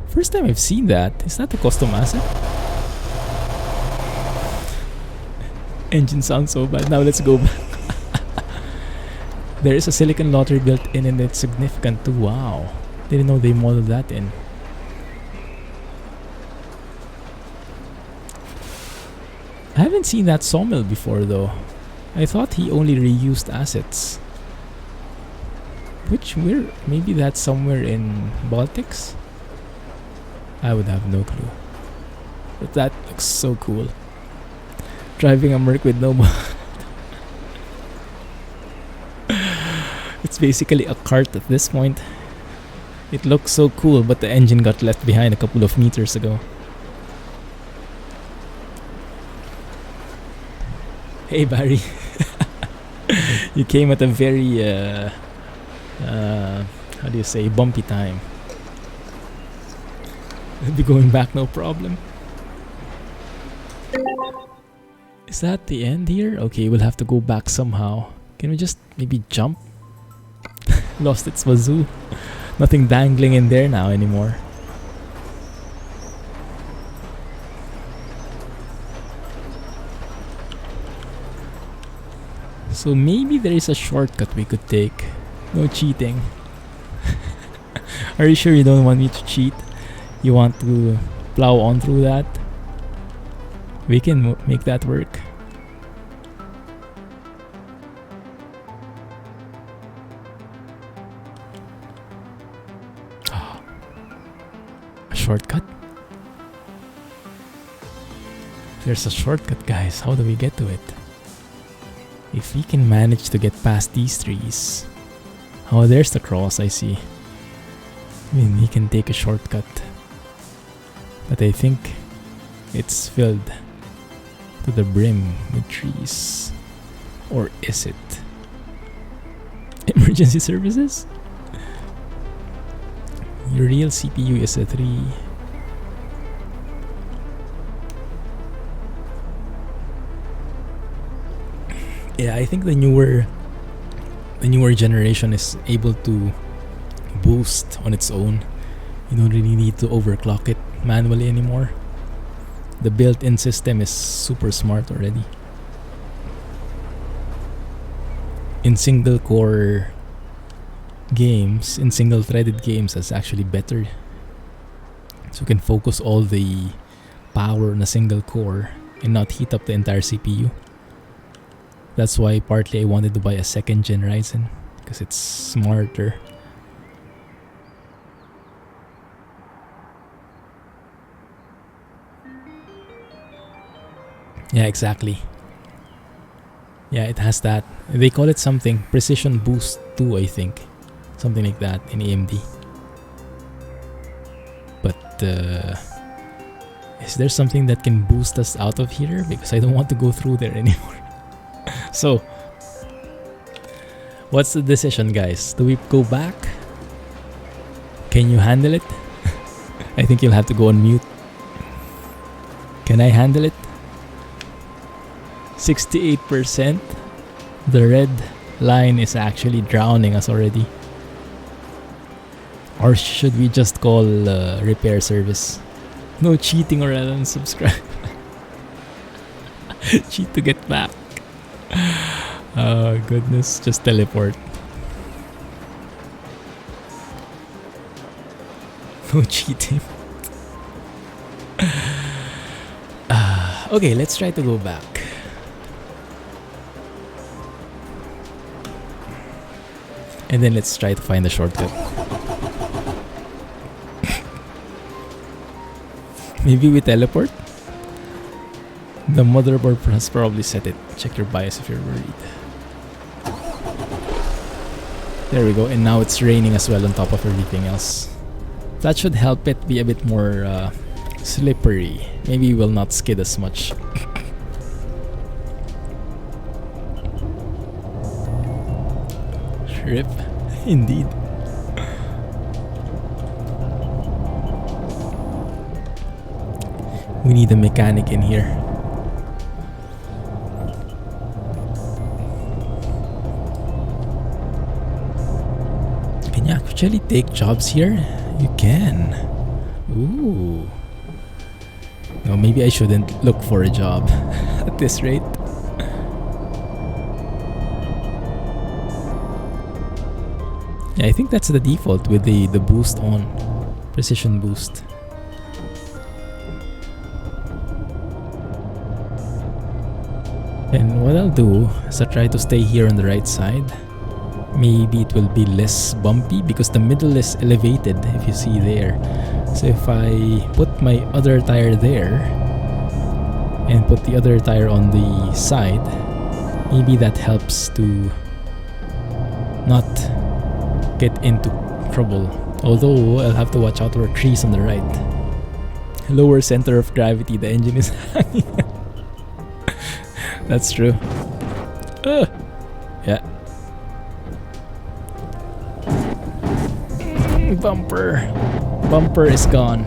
Speaker 1: First time I've seen that. Is that a custom asset? Engine sounds so bad. Now let's go back. There is a silicon lottery built in and it's significant too. Wow. Didn't know they modeled that in. I haven't seen that sawmill before though. I thought he only reused assets. Where? Maybe that's somewhere in Baltics? I would have no clue. But that looks so cool. Driving a Merc with no It's basically a cart at this point. It looks so cool, but the engine got left behind a couple of meters ago. Hey Barry. You came at a very how do you say, bumpy time. I'll be going back, no problem. Is that the end here? Okay, we'll have to go back somehow. Can we just maybe jump? Lost its wazoo. Nothing dangling in there now anymore. So maybe there is a shortcut we could take. No cheating. Are you sure you don't want me to cheat? You want to plow on through that? We can make that work. A shortcut? There's a shortcut, guys. How do we get to it? If we can manage to get past these trees. Oh, there's the cross, I see. I mean, we can take a shortcut. But I think it's filled to the brim with trees. Or is it? Emergency services? Your real CPU is a 3. Yeah, I think the newer generation is able to boost on its own. You don't really need to overclock it manually anymore. The built-in system is super smart already. In single core games, in single threaded games, that's actually better. So you can focus all the power on a single core and not heat up the entire CPU. That's why partly I wanted to buy a second gen Ryzen, because it's smarter. Yeah, exactly. Yeah, it has that. They call it something, Precision Boost 2, I think. Something like that in AMD. But is there something that can boost us out of here? Because I don't want to go through there anymore. So, what's the decision, guys? Do we go back? Can you handle it? I think you'll have to go on mute. Can I handle it? 68%. The red line is actually drowning us already. Or should we just call repair service? No cheating or I'll unsubscribe. Cheat to get back. Oh goodness, just teleport. No cheating. Okay, let's try to go back. And then let's try to find the shortcut. Maybe we teleport? The motherboard has probably set it. Check your BIOS if you're worried. There we go, and now it's raining as well on top of everything else. That should help it be a bit more slippery. Maybe it will not skid as much. Rip, indeed. We need a mechanic in here. Can you actually take jobs here? You can. Ooh. No, maybe I shouldn't look for a job at this rate. Yeah, I think that's the default with the boost on. Precision boost. And what I'll do is I'll try to stay here on the right side. Maybe it will be less bumpy because the middle is elevated, if you see there. So if I put my other tire there and put the other tire on the side, maybe that helps to not get into trouble. Although I'll have to watch out for trees on the right. Lower center of gravity, the engine is hanging. That's true. Yeah. Bumper is gone.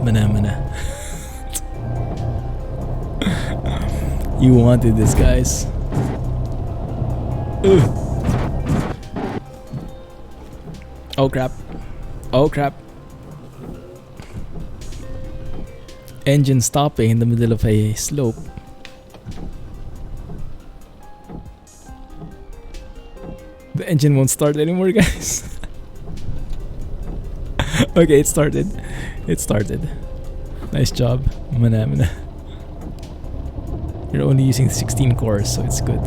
Speaker 1: Mana. You wanted this, guys. Oh crap. Oh crap. Engine stopping in the middle of a slope. The engine won't start anymore, guys. Okay, it started. It started. Nice job. Mana. You're only using 16 cores, so it's good.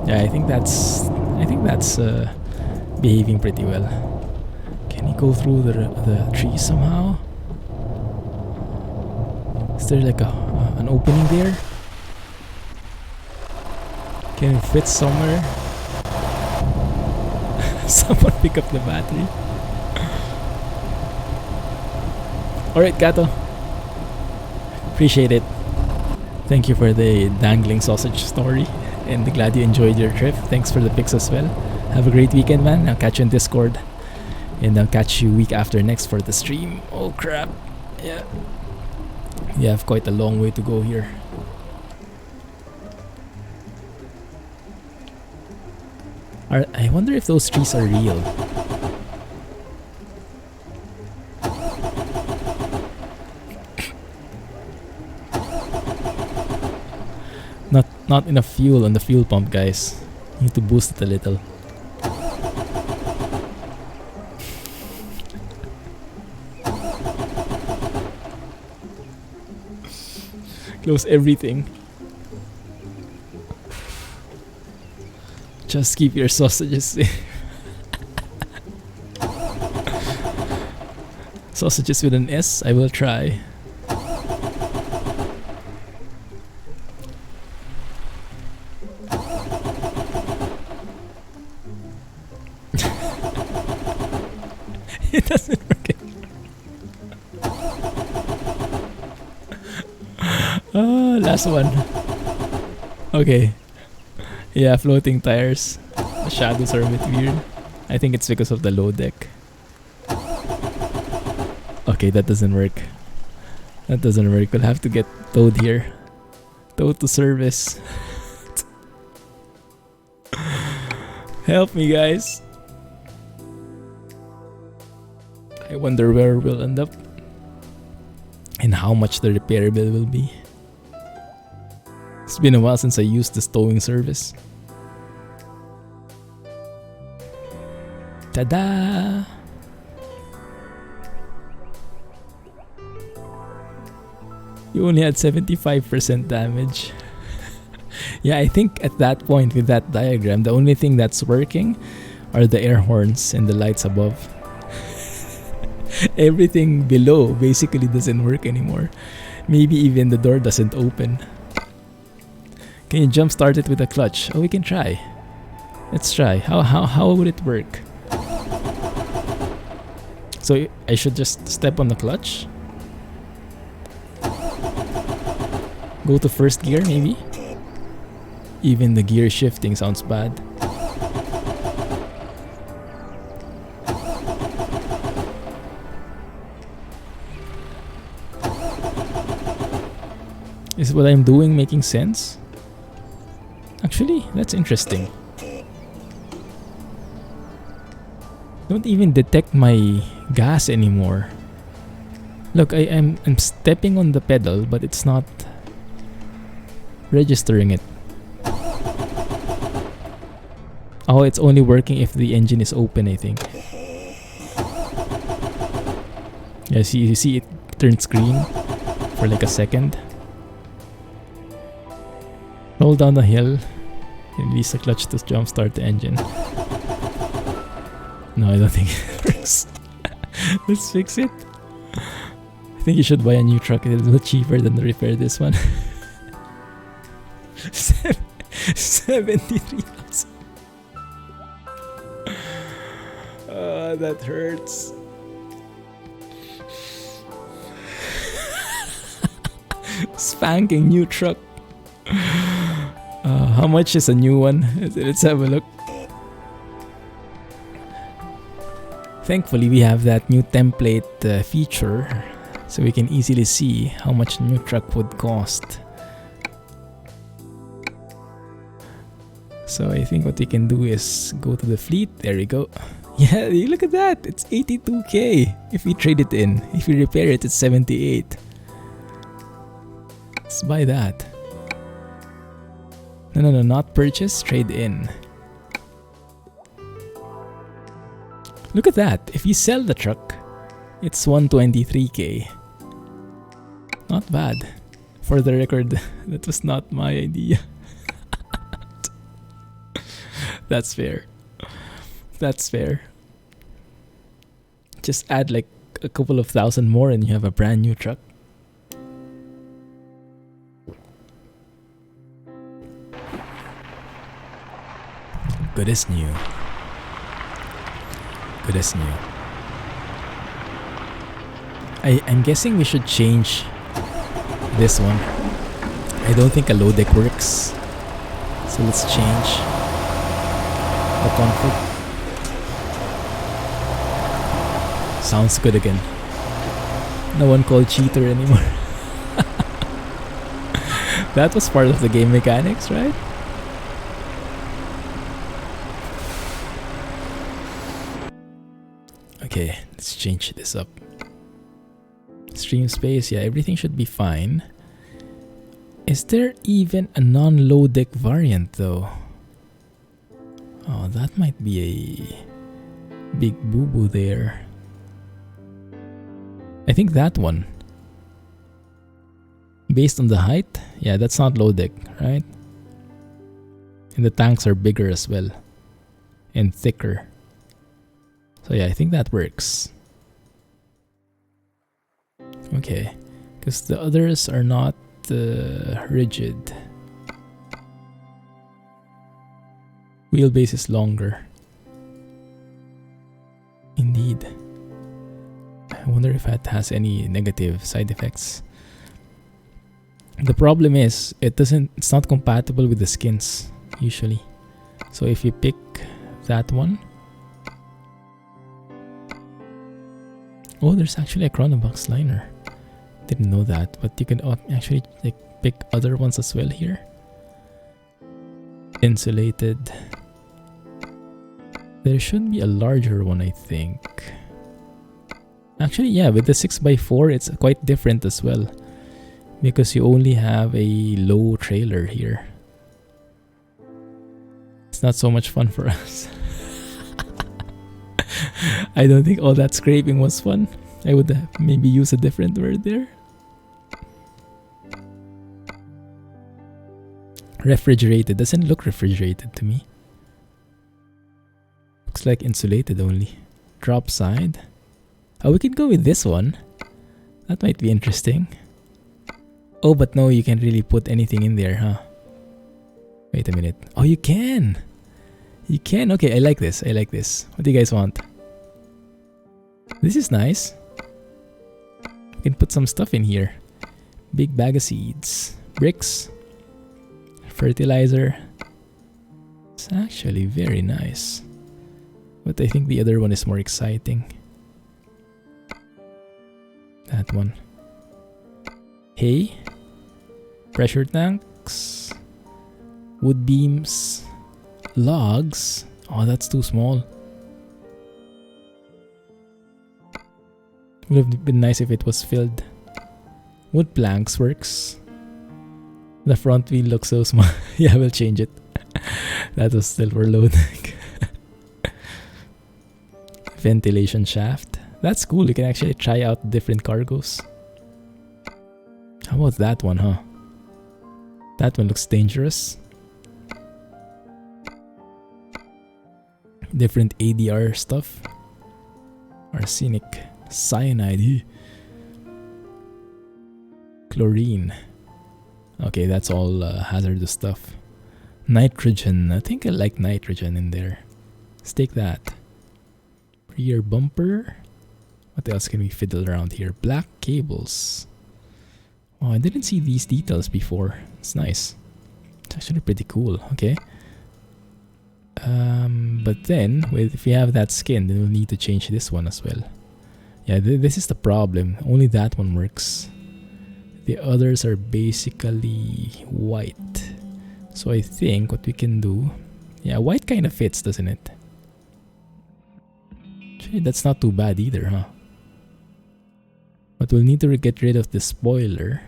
Speaker 1: Yeah, I think that's behaving pretty well. Can he go through the tree somehow? Is there like an opening there? Can it fit somewhere? Someone pick up the battery. Alright, Gato. Appreciate it. Thank you for the dangling sausage story. And glad you enjoyed your trip. Thanks for the pics as well. Have a great weekend, man. I'll catch you in Discord. And I'll catch you week after next for the stream. Oh crap. Yeah. You have quite a long way to go here. I wonder if those trees are real. Not enough fuel on the fuel pump, guys. Need to boost it a little. Close everything. Just keep your sausages safe. Sausages with an S, I will try. It doesn't work. Last one. Okay. Yeah, floating tires. The shadows are a bit weird. I think it's because of the low deck. Okay, that doesn't work. That doesn't work. We'll have to get towed here. Towed to service. Help me, guys. I wonder where we'll end up and how much the repair bill will be. It's been a while since I used this towing service. Ta-da! You only had 75% damage. Yeah, I think at that point with that diagram, the only thing that's working are the air horns and the lights above. Everything below basically doesn't work anymore. Maybe even the door doesn't open. Can you jump start it with a clutch? Oh, we can try. Let's try. How would it work? So I should just step on the clutch. Go to first gear maybe. Even the gear shifting sounds bad. Is what I'm doing making sense? Actually, that's interesting. Don't even detect my gas anymore. Look, I'm stepping on the pedal, but it's not registering it. Oh, it's only working if the engine is open, I think. Yeah, you see it turns green for like a second. Roll down the hill, release the clutch to jumpstart the engine. No, I don't think it works. Let's fix it. I think you should buy a new truck. It's a little cheaper than to repair this one. 73,000. That hurts. Spanking new truck. How much is a new one? Let's have a look. Thankfully, we have that new template feature, so we can easily see how much a new truck would cost. So I think what we can do is go to the fleet. There we go. Yeah, look at that. It's 82k if we trade it in. If we repair it, it's 78. Let's buy that. No, not purchase, trade in. Look at that. If you sell the truck, it's 123k. Not bad. For the record, that was not my idea. That's fair. That's fair. Just add like a couple of thousand more and you have a brand new truck. Good as new. Good as new. I'm guessing we should change this one. I don't think a low deck works. So let's change the config. Sounds good again. No one called cheater anymore. That was part of the game mechanics, right? Okay, let's change this up. Stream space, yeah, everything should be fine. Is there even a non-low deck variant though? Oh, that might be a big boo-boo there. I think that one. Based on the height, yeah, that's not low deck, right? And the tanks are bigger as well. And thicker. So yeah, I think that works. Okay, because the others are not rigid. Wheelbase is longer. Indeed. I wonder if that has any negative side effects. The problem is it's not compatible with the skins usually. So if you pick that one. Oh, there's actually a Chronobox liner. Didn't know that, but you can actually like pick other ones as well here. Insulated. There should be a larger one, I think. Actually, yeah, with the 6x4, it's quite different as well. Because you only have a low trailer here. It's not so much fun for us. I don't think all that scraping was fun. I would maybe use a different word there. Refrigerated. Doesn't look refrigerated to me. Looks like insulated only. Drop side. Oh, we could go with this one. That might be interesting. Oh, but no, you can't really put anything in there, huh? Wait a minute. Oh, you can! You can? Okay, I like this. I like this. What do you guys want? This is nice. We can put some stuff in here. Big bag of seeds. Bricks. Fertilizer. It's actually very nice. But I think the other one is more exciting. That one. Hay. Pressure tanks. Wood beams. Logs. Oh, that's too small. Would have been nice if it was filled. Wood planks works. The front wheel looks so small. Yeah, we'll change it. That was still for loading. Ventilation shaft. That's cool. You can actually try out different cargos. How about that one, huh? That one looks dangerous. Different ADR stuff. Arsenic. Cyanide. Chlorine. Okay, that's all hazardous stuff. Nitrogen. I think I like nitrogen in there. Let's take that. Rear bumper. What else can we fiddle around here? Black cables. Oh, I didn't see these details before. It's nice. It's actually pretty cool. Okay. But then, if we have that skin, then we'll need to change this one as well. Yeah, this is the problem. Only that one works. The others are basically white. So I think what we can do... Yeah, white kind of fits, doesn't it? Actually, that's not too bad either, huh? But we'll need to get rid of the spoiler.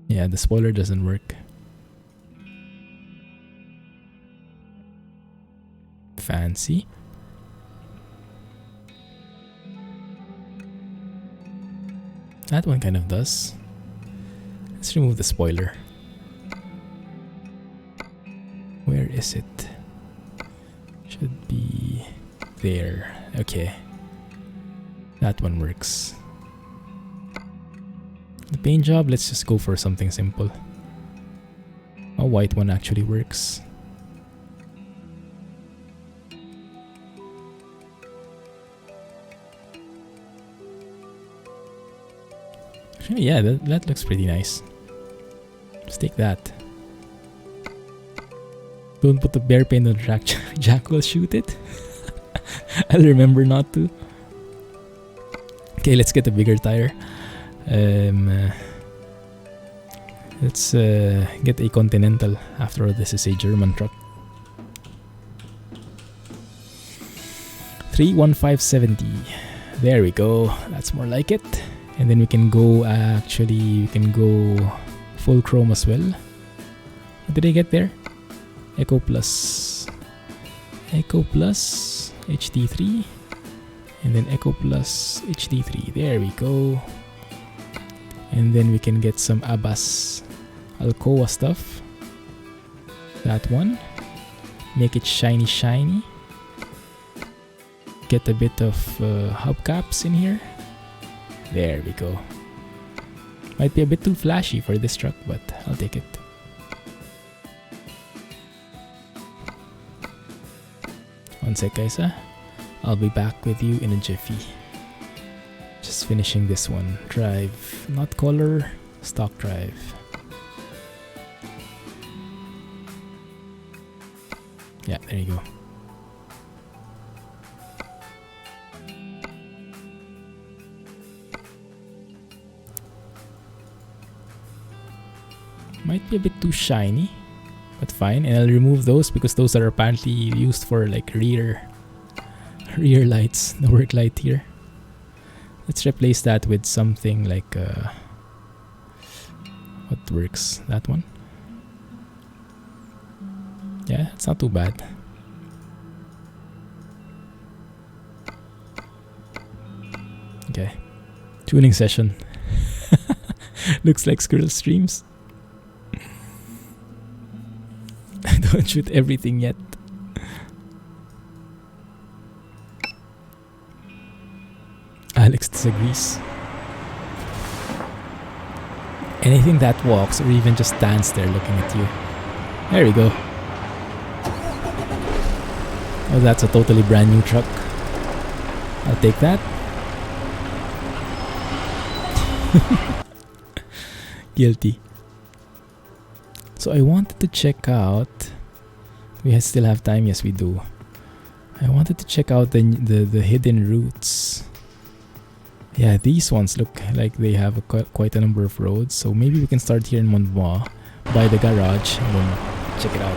Speaker 1: Yeah, the spoiler doesn't work. Fancy. That one kind of does. Let's remove the spoiler. Where is it? Should be there. Okay. That one works. The paint job, let's just go for something simple. A white one actually works. Yeah, that looks pretty nice. Let's take that. Don't put the bear paint on the track. Jack will shoot it. I'll remember not to. Okay, let's get a bigger tire. Let's get a Continental. After all, this is a German truck. 31570. There we go. That's more like it. And then we can go, actually, we can go full chrome as well. What did I get there? Eco Plus. Eco Plus HD3. And then Eco Plus HD3. There we go. And then we can get some Abbas Alcoa stuff. That one. Make it shiny shiny. Get a bit of hubcaps in here. There we go. Might be a bit too flashy for this truck, but I'll take it. One sec, guys. I'll be back with you in a jiffy. Just finishing this one. Drive, not color, stock drive. Yeah, there you go. Might be a bit too shiny, but fine. And I'll remove those because those are apparently used for like rear lights, the work light here. Let's replace that with something like what works? That one. Yeah, it's not too bad. Okay, tuning session. Looks like squirrel streams. Don't shoot everything yet. Alex disagrees. Anything that walks or even just stands there looking at you. There we go. Oh, that's a totally brand new truck. I'll take that. Guilty. So I wanted to check out. We still have time. Yes, we do. I wanted to check out the hidden routes. Yeah, these ones look like they have quite a number of roads. So maybe we can start here in Montbois, by the garage, and then check it out.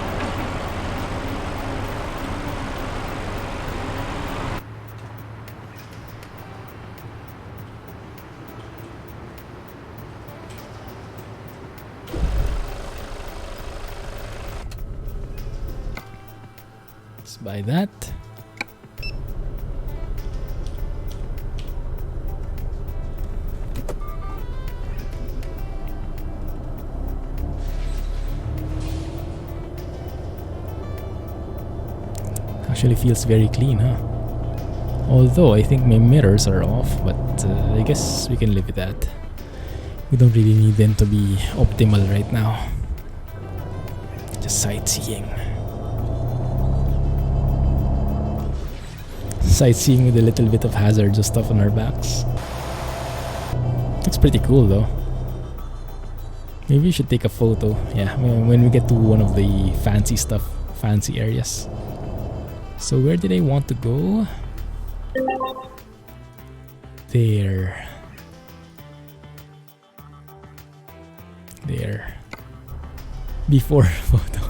Speaker 1: Let's buy that. Actually feels very clean, huh? Although I think my mirrors are off, but I guess we can live with that. We don't really need them to be optimal right now. Just sightseeing. Sightseeing with a little bit of hazardous stuff on our backs. Looks pretty cool though. Maybe we should take a photo. Yeah, when we get to one of the fancy areas. So where did I want to go? There. Before photo.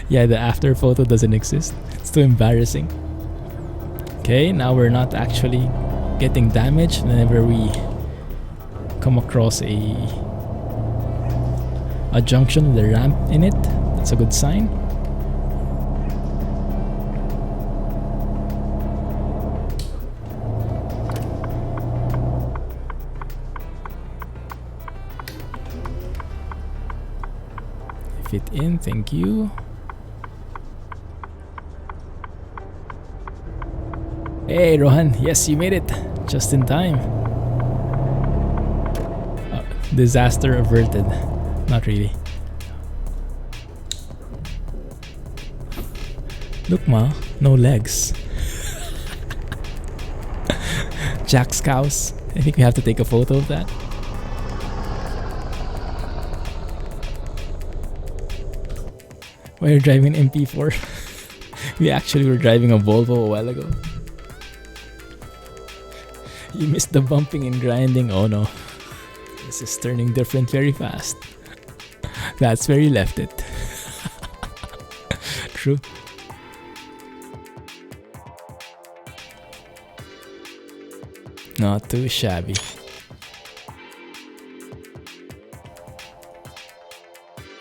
Speaker 1: Yeah, the after photo doesn't exist. It's too embarrassing. Okay, now we're not actually getting damaged whenever we come across a junction with a ramp in it. That's a good sign. Fit in, thank you. Hey Rohan, yes, you made it just in time. Disaster averted. Not really. Look ma, no legs. Jack's cows. I think we have to take a photo of that. Why are you driving an MP4? We actually were driving a Volvo a while ago. You missed the bumping and grinding. Oh no. This is turning different very fast. That's where you left it. True. Not too shabby.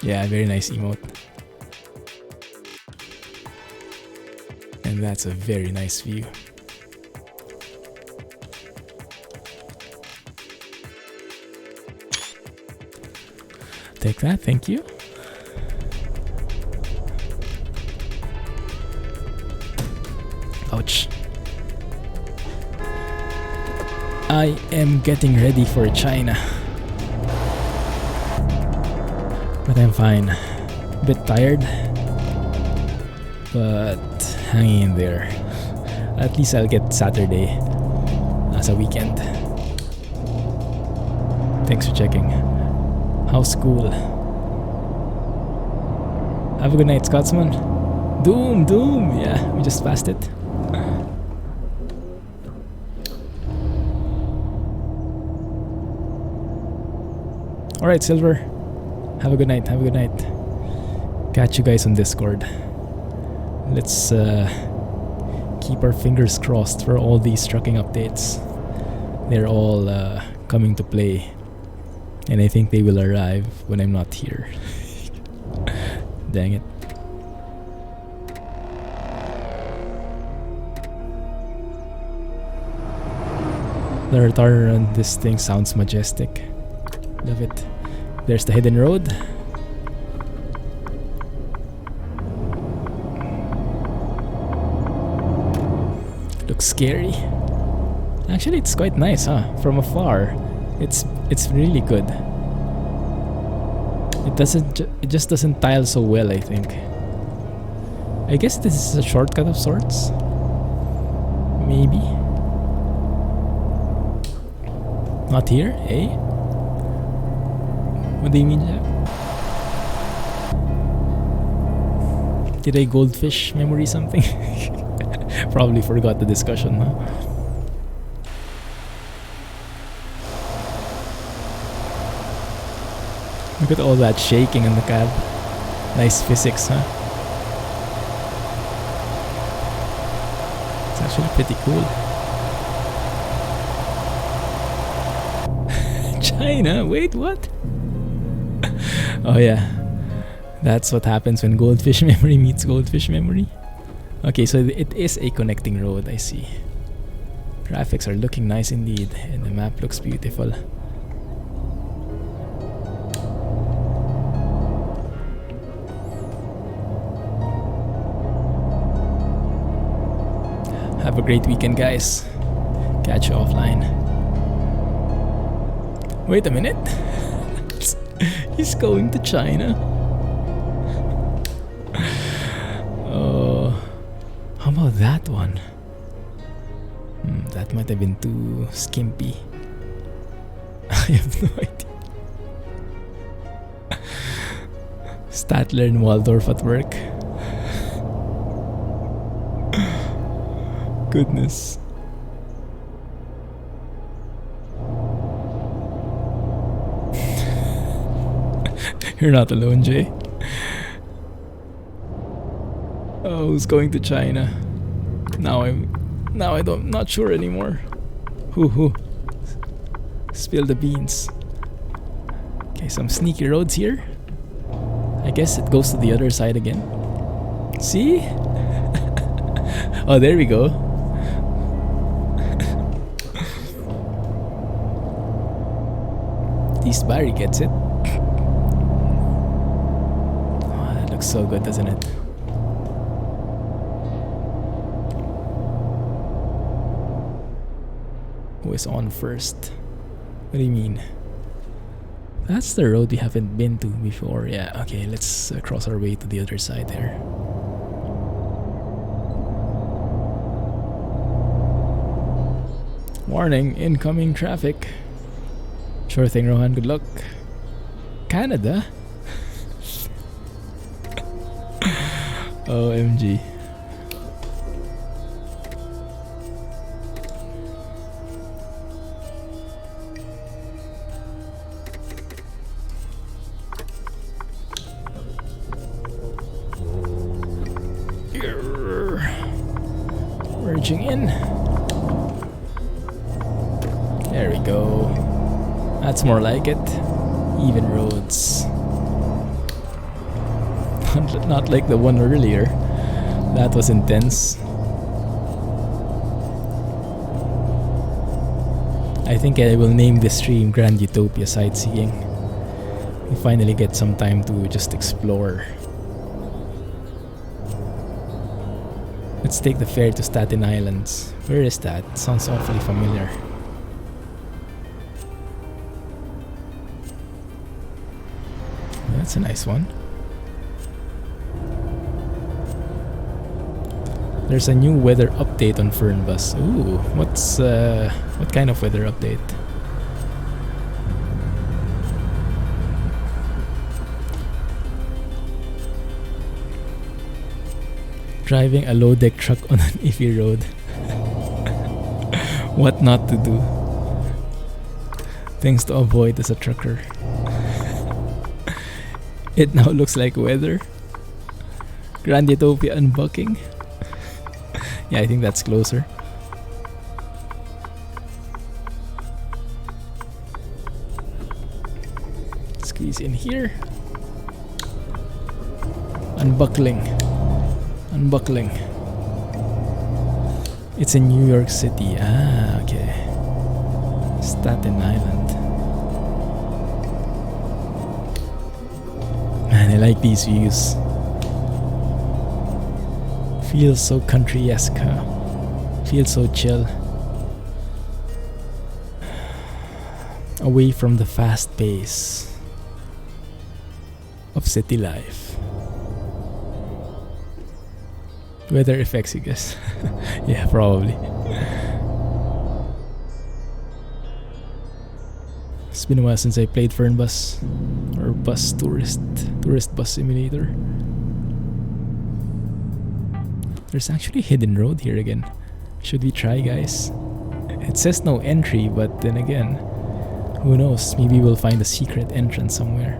Speaker 1: Yeah, very nice emote. And that's a very nice view. Take that, thank you. Ouch. I am getting ready for China. But I'm fine. A bit tired. But hanging in there. At least I'll get Saturday as a weekend. Thanks for checking. How's school? Have a good night, Scotsman. Doom! Yeah, we just passed it. Alright, Silver. Have a good night. Catch you guys on Discord. Let's keep our fingers crossed for all these trucking updates. They're all coming to play. And I think they will arrive when I'm not here. Dang it. The retarder on this thing sounds majestic. Love it. There's the hidden road. Looks scary. Actually, it's quite nice, huh? From afar, it's really good. It just doesn't tile so well, I think. I guess this is a shortcut of sorts. Maybe. Not here, eh? What do you mean, Jack? Did I goldfish memory something? Probably forgot the discussion, huh? Look at all that shaking in the cab. Nice physics, huh? It's actually pretty cool. China? Wait, what? Oh yeah. That's what happens when goldfish memory meets goldfish memory. Okay, so it is a connecting road, I see. Graphics are looking nice indeed, and the map looks beautiful. Have a great weekend, guys. Catch you offline. Wait a minute. He's going to China. Oh, how about that one? That might have been too skimpy. I have no idea. Statler and Waldorf at work. Goodness. You're not alone, Jay. Oh, who's going to China? Now I'm not sure anymore. Who? Spill the beans. Okay, some sneaky roads here. I guess it goes to the other side again. See? Oh, there we go. At least Barry gets it. Oh, that looks so good, doesn't it? Who is on first? What do you mean? That's the road we haven't been to before. Yeah, okay, let's cross our way to the other side there. Warning, incoming traffic. Sure thing, Rohan, good luck. Canada? OMG. Merging in. There we go. That's more like it. Even roads. Not like the one earlier. That was intense. I think I will name this stream Grand Utopia Sightseeing. We finally get some time to just explore. Let's take the ferry to Staten Island. Where is that? Sounds awfully familiar. That's a nice one. There's a new weather update on Fernbus. Ooh, what kind of weather update? Driving a low-deck truck on an iffy road. What not to do? Things to avoid as a trucker. It now looks like weather. Grand Utopia unbucking. Yeah, I think that's closer. Squeeze in here. Unbuckling. Unbuckling. It's in New York City. Ah, okay. Staten Island. Man, I like these views. Feels so country-esque, huh? Feels so chill. Away from the fast pace of city life. Weather effects, I guess. Yeah, probably. It's been a while since I played Fern Bus or Bus Tourist Bus Simulator. There's actually a hidden road here again. Should we try, guys? It says no entry, but then again, who knows? Maybe we'll find a secret entrance somewhere.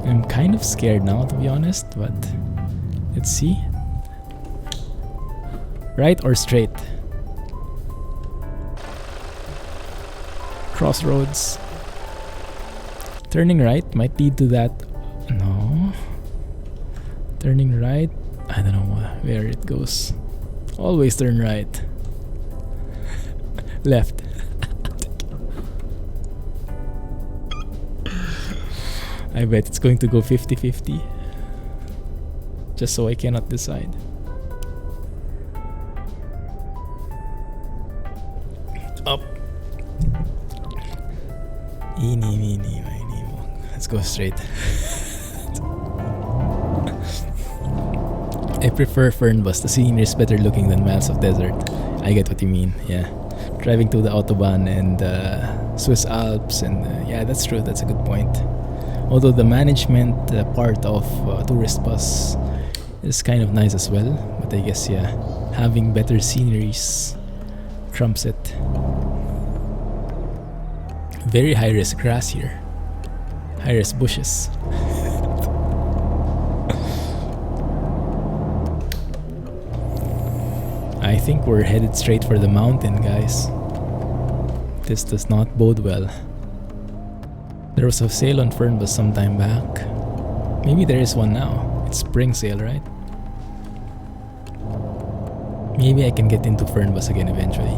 Speaker 1: I'm kind of scared now, to be honest, but let's see. Right or straight? Crossroads. Turning right might lead to that. No. Turning right. I don't know where it goes. Always turn right. Left. I bet it's going to go 50-50. Just so I cannot decide. Up. Eeny, meeny, miny, mo. Let's go straight. I prefer Fern Bus. The scenery is better looking than Miles of Desert. I get what you mean, yeah. Driving to the Autobahn and Swiss Alps, and yeah, that's true. That's a good point. Although the management part of Tourist Bus is kind of nice as well. But I guess, yeah, having better sceneries trumps it. Very high risk grass here. High risk bushes. I think we're headed straight for the mountain, guys. This does not bode well. There was a sale on Fern Bus some time back. Maybe there is one now. It's spring sale, right? Maybe I can get into Fern Bus again eventually.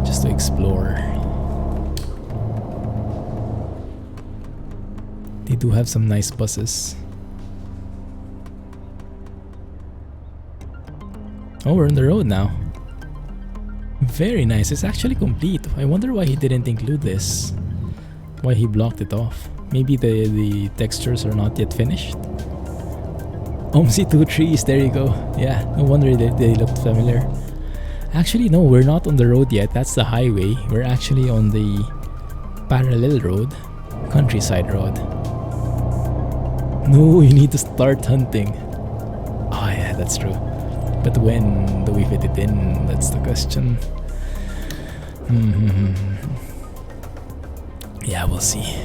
Speaker 1: Just to explore. They do have some nice buses. Oh, we're on the road now. Very nice. It's actually complete. I wonder why he didn't include this. Why he blocked it off. Maybe the textures are not yet finished. OMSI 2 trees, there you go. Yeah, no wonder they looked familiar. Actually, no, we're not on the road yet. That's the highway. We're actually on the parallel road. Countryside road. No, you need to start hunting. Oh yeah, that's true. But when do we fit it in? That's the question. Yeah, we'll see.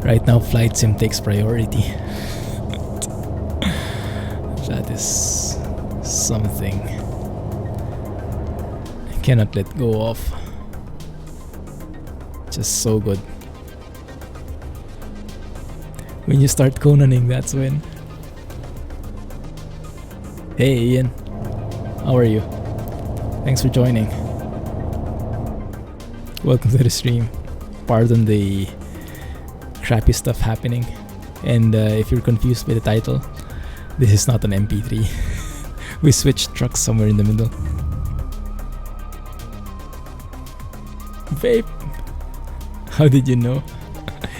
Speaker 1: Right now, Flight Sim takes priority. That is something I cannot let go of. Just so good. When you start Conaning, that's when. Hey Ian, how are you? Thanks for joining. Welcome to the stream. Pardon the crappy stuff happening. And if you're confused by the title, this is not an MP3. We switched trucks somewhere in the middle. Vape! How did you know?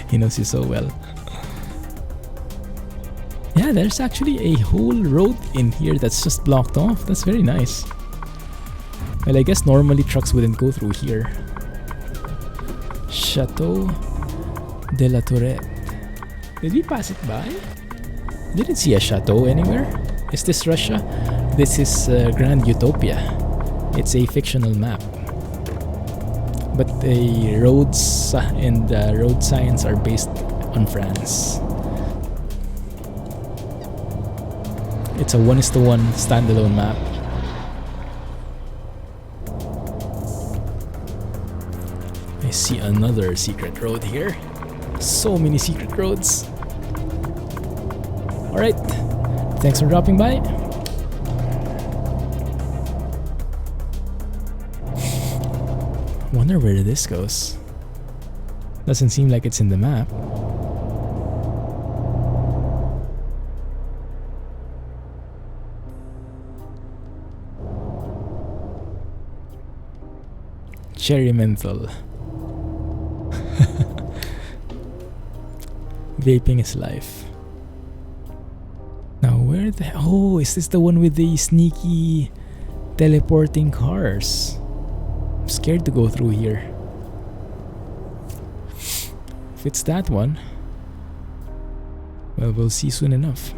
Speaker 1: He knows you so well. Yeah, there's actually a whole road in here that's just blocked off. That's very nice. Well, I guess normally trucks wouldn't go through here. Chateau de la Tourette. Did we pass it by? Didn't see a chateau anywhere. Is this Russia? This is Grand Utopia. It's a fictional map. But the roads and road signs are based on France. It's a 1:1 standalone map. I see another secret road here. So many secret roads. Alright, thanks for dropping by. Wonder where this goes. Doesn't seem like it's in the map. Cherry menthol. Vaping is life. Now where the... Oh, is this the one with the sneaky Teleporting cars. I'm scared to go through here. If it's that one, well, we'll see soon enough.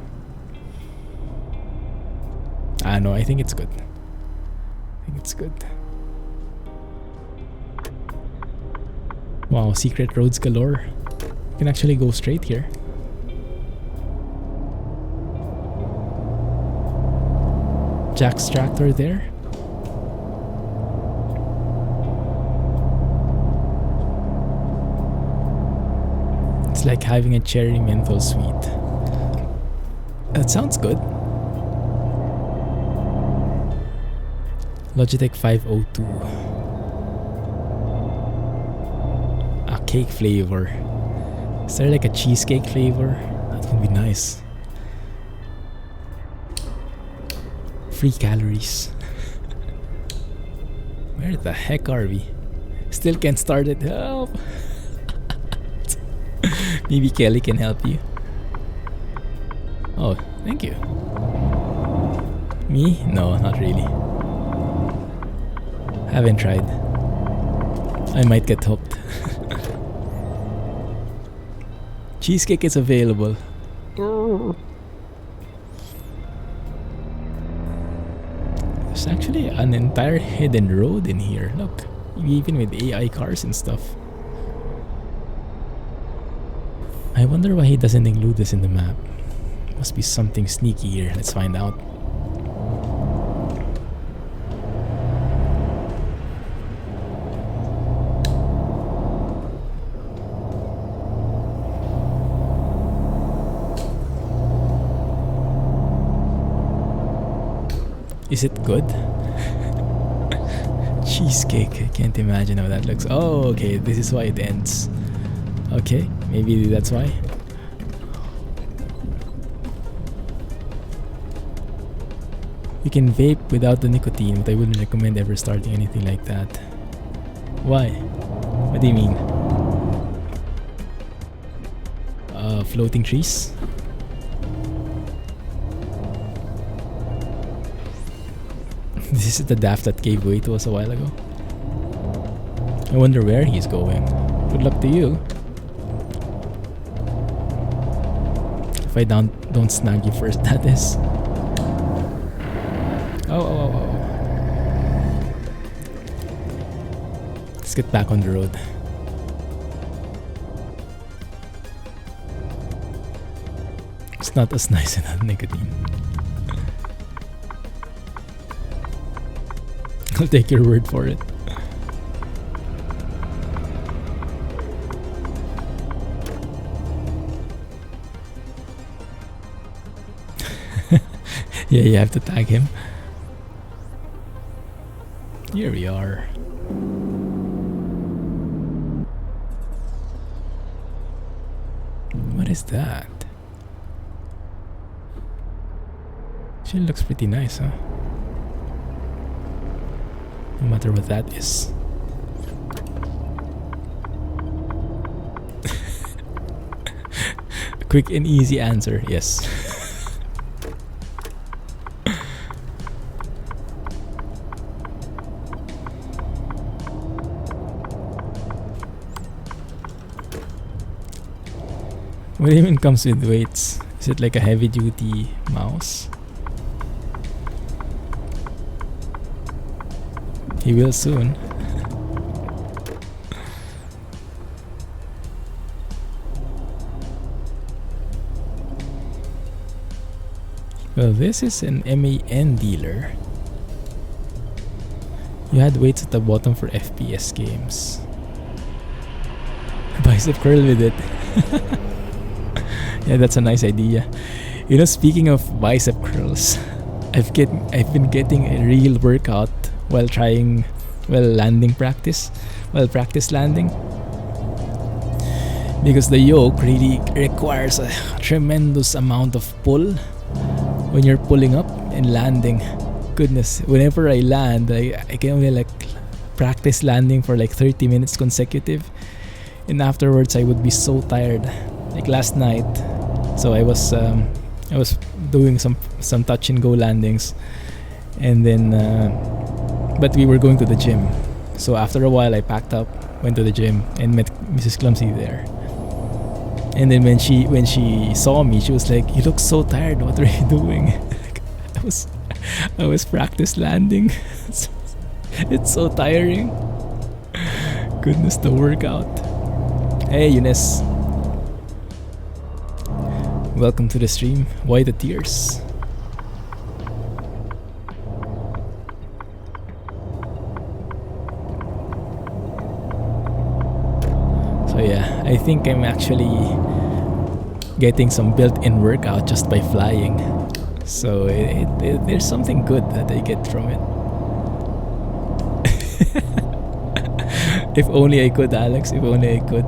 Speaker 1: No, I think it's good. I think it's good. Wow, secret roads galore. You can actually go straight here. Jack's tractor there. It's like having a cherry menthol sweet. That sounds good. Logitech 502. A cake flavor. Is there like a cheesecake flavor? That would be nice. Free calories. Where the heck are we? Still can't start it. Help! Maybe Kelly can help you. Oh, thank you. Me? No, not really. Haven't tried. I might get hooked. Cheesecake is available. There's actually an entire hidden road in here. Look, even with AI cars and stuff. I wonder why he doesn't include this in the map. Must be something sneaky here. Let's find out. Is it good? Cheesecake. I can't imagine how that looks. Oh, okay. This is why it ends. Okay, maybe that's why. You can vape without the nicotine, but I wouldn't recommend ever starting anything like that. Why? What do you mean? Floating trees? This is the daft that gave way to us a while ago. I wonder where he's going. Good luck to you. If I don't snag you first, that is. Oh. Let's get back on the road. It's not as nice as nicotine. I'll take your word for it. Yeah, you have to tag him. Here we are. What is that? She looks pretty nice, huh? No matter what that is. A quick and easy answer, yes. What even comes with weights? Is it like a heavy duty mouse? He will soon. Well, this is an MAN dealer. You had weights at the bottom for FPS games. Bicep curl with it. Yeah, that's a nice idea. You know, speaking of bicep curls, I've been getting a real workout while landing practice. Well, practice landing. Because the yoke really requires a tremendous amount of pull when you're pulling up and landing. Goodness, whenever I land, I can only like practice landing for like 30 minutes consecutive. And afterwards I would be so tired. Like last night, so I was doing some touch and go landings, and then but we were going to the gym. So after a while, I packed up, went to the gym, and met Mrs. Clumsy there. And then when she saw me, she was like, "You look so tired. What are you doing?" I was practice landing. It's so tiring. Goodness, the workout. Hey, Eunice. Welcome to the stream. Why the tears? So yeah, I think I'm actually getting some built-in workout just by flying. So there's something good that I get from it. If only I could, Alex. If only I could.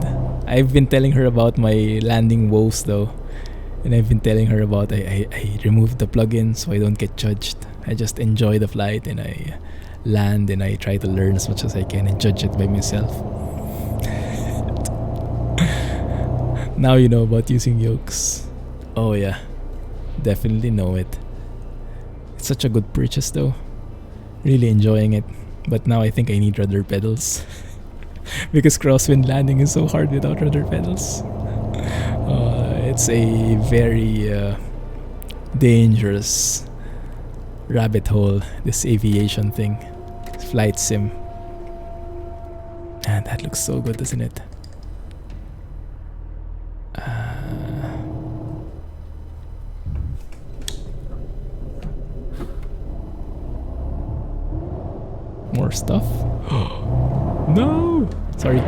Speaker 1: I've been telling her about my landing woes though. And I've been telling her about I removed the plugin so I don't get judged. I just enjoy the flight and I land and I try to learn as much as I can and judge it by myself. Now you know about using yokes. Oh yeah, definitely know it. It's such a good purchase though. Really enjoying it. But now I think I need rudder pedals. Because crosswind landing is so hard without rudder pedals. It's a very dangerous rabbit hole, this aviation thing. Flight sim. And that looks so good, doesn't it? More stuff. No! Sorry.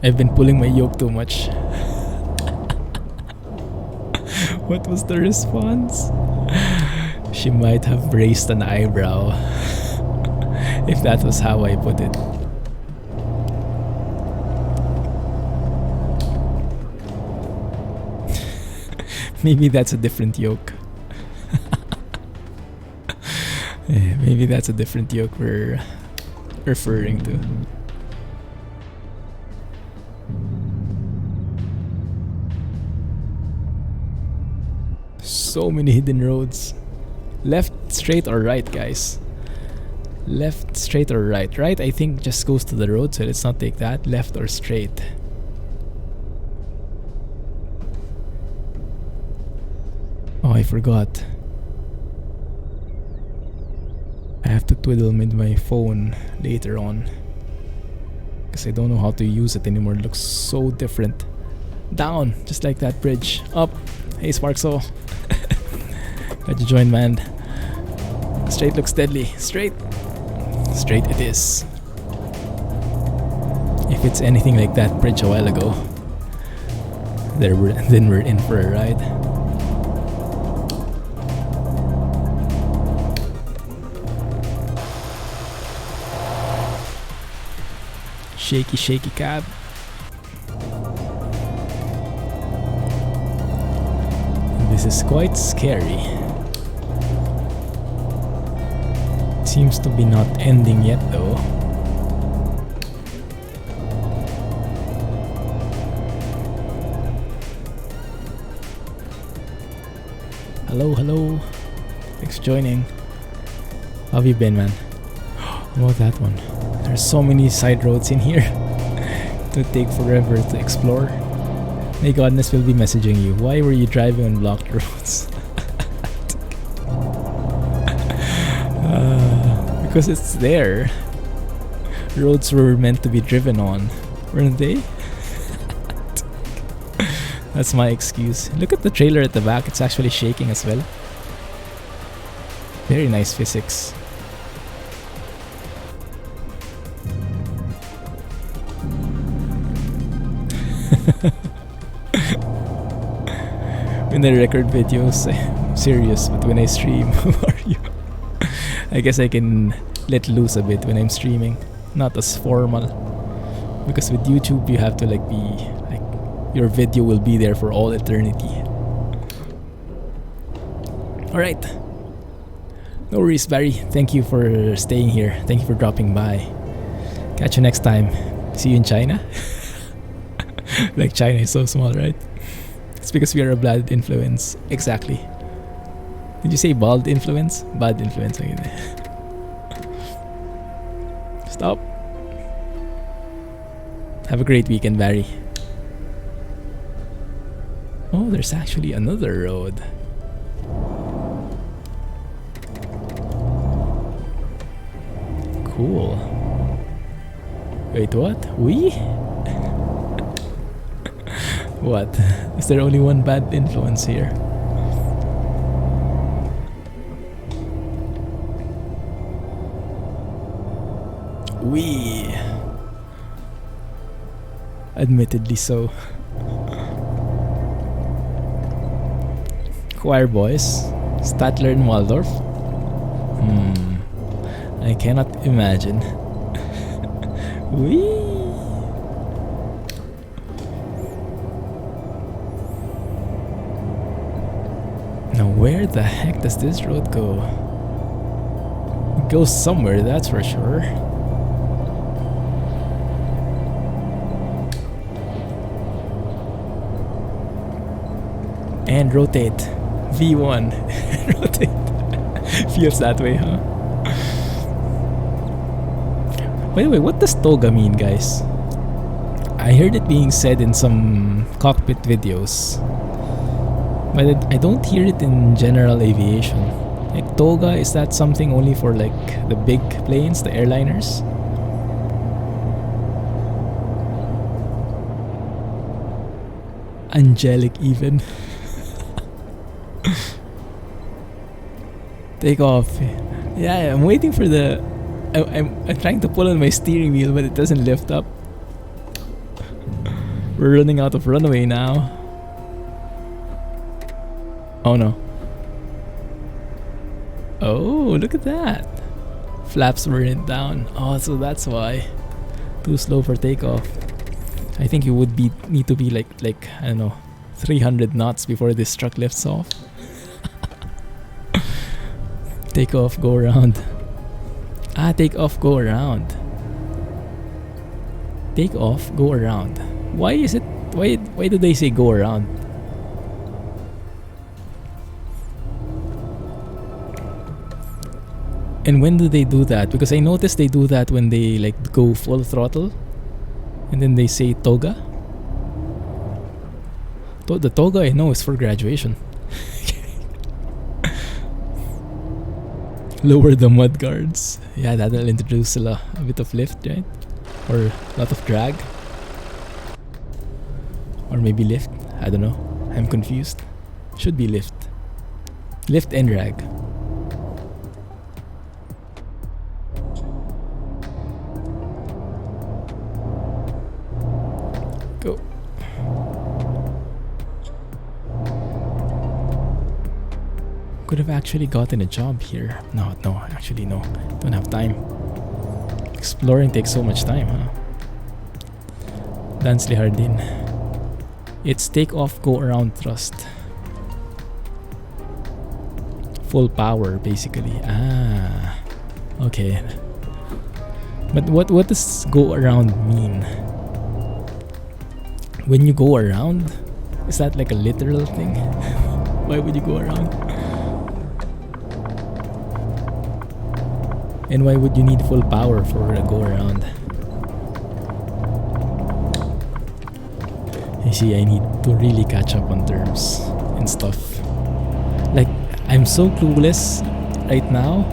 Speaker 1: I've been pulling my yoke too much. What was the response? She might have raised an eyebrow. If that was how I put it. Maybe that's a different yoke. Yeah, maybe that's a different yoke we're referring to. So many hidden roads. Left, straight, or right, guys? Left, straight, or right? Right, I think, just goes to the road, so let's not take that. Left or straight? Oh, I forgot. I have to twiddle with my phone later on. Because I don't know how to use it anymore. It looks so different. Down, just like that bridge. Up. Hey, Sparkso. Glad you joined, man. Straight looks deadly. Straight. Straight it is. If it's anything like that bridge a while ago, then we're in for a ride. Shaky, shaky cab. This is quite scary. Seems to be not ending yet though. Hello, hello. Thanks for joining. How have you been, man? What about that one? There's so many side roads in here. It would take forever to explore. May Godness will be messaging you. Why were you driving on blocked roads? Because it's there. Roads were meant to be driven on, weren't they? That's my excuse. Look at the trailer at the back. It's actually shaking as well. Very nice physics. When I record videos, I'm serious, but when I stream, who are you? I guess I can let loose a bit when I'm streaming, not as formal. Because with YouTube, you have to be like, your video will be there for all eternity. All right. No worries, Barry. Thank you for staying here. Thank you for dropping by. Catch you next time. See you in China. Like China is so small, right? It's because we are a blood influence. Exactly. Did you say bald influence? Bad influence. Stop. Have a great weekend, Barry. Oh, there's actually another road. Cool. Wait, what? We? What? Is there only one bad influence here? We. Admittedly so. Choir boys. Statler and Waldorf. I cannot imagine. Wee. Now where the heck does this road go? It goes somewhere, that's for sure. And rotate. V1. Rotate. Feels that way, huh? By the way, what does toga mean, guys? I heard it being said in some cockpit videos, but I don't hear it in general aviation. Like toga, is that something only for like the big planes, the airliners? Angelic even. Take off. Yeah, I'm waiting for the... I'm trying to pull on my steering wheel, but it doesn't lift up. We're running out of runway now. Oh no. Oh, look at that. Flaps weren't down. Oh, so that's why. Too slow for takeoff. I think you would need to be like I don't know, 300 knots before this truck lifts off. Take off, go around. Take off, go around. Take off, go around. Why is it? Why do they say go around? And when do they do that? Because I noticed they do that when they like go full throttle, and then they say toga. The toga I know is for graduation. Lower the mud guards. Yeah, that'll introduce a bit of lift, right? Or a lot of drag. Or maybe lift. I don't know. I'm confused. Should be lift. Lift and drag. Go. Could have actually gotten a job here. No, actually no. Don't have time. Exploring takes so much time, huh? Dansley Hardin. It's take off, go around thrust. Full power, basically. Okay. But what does go around mean? When you go around, is that like a literal thing? Why would you go around? And why would you need full power for a go around? You see, I need to really catch up on terms and stuff. Like, I'm so clueless right now.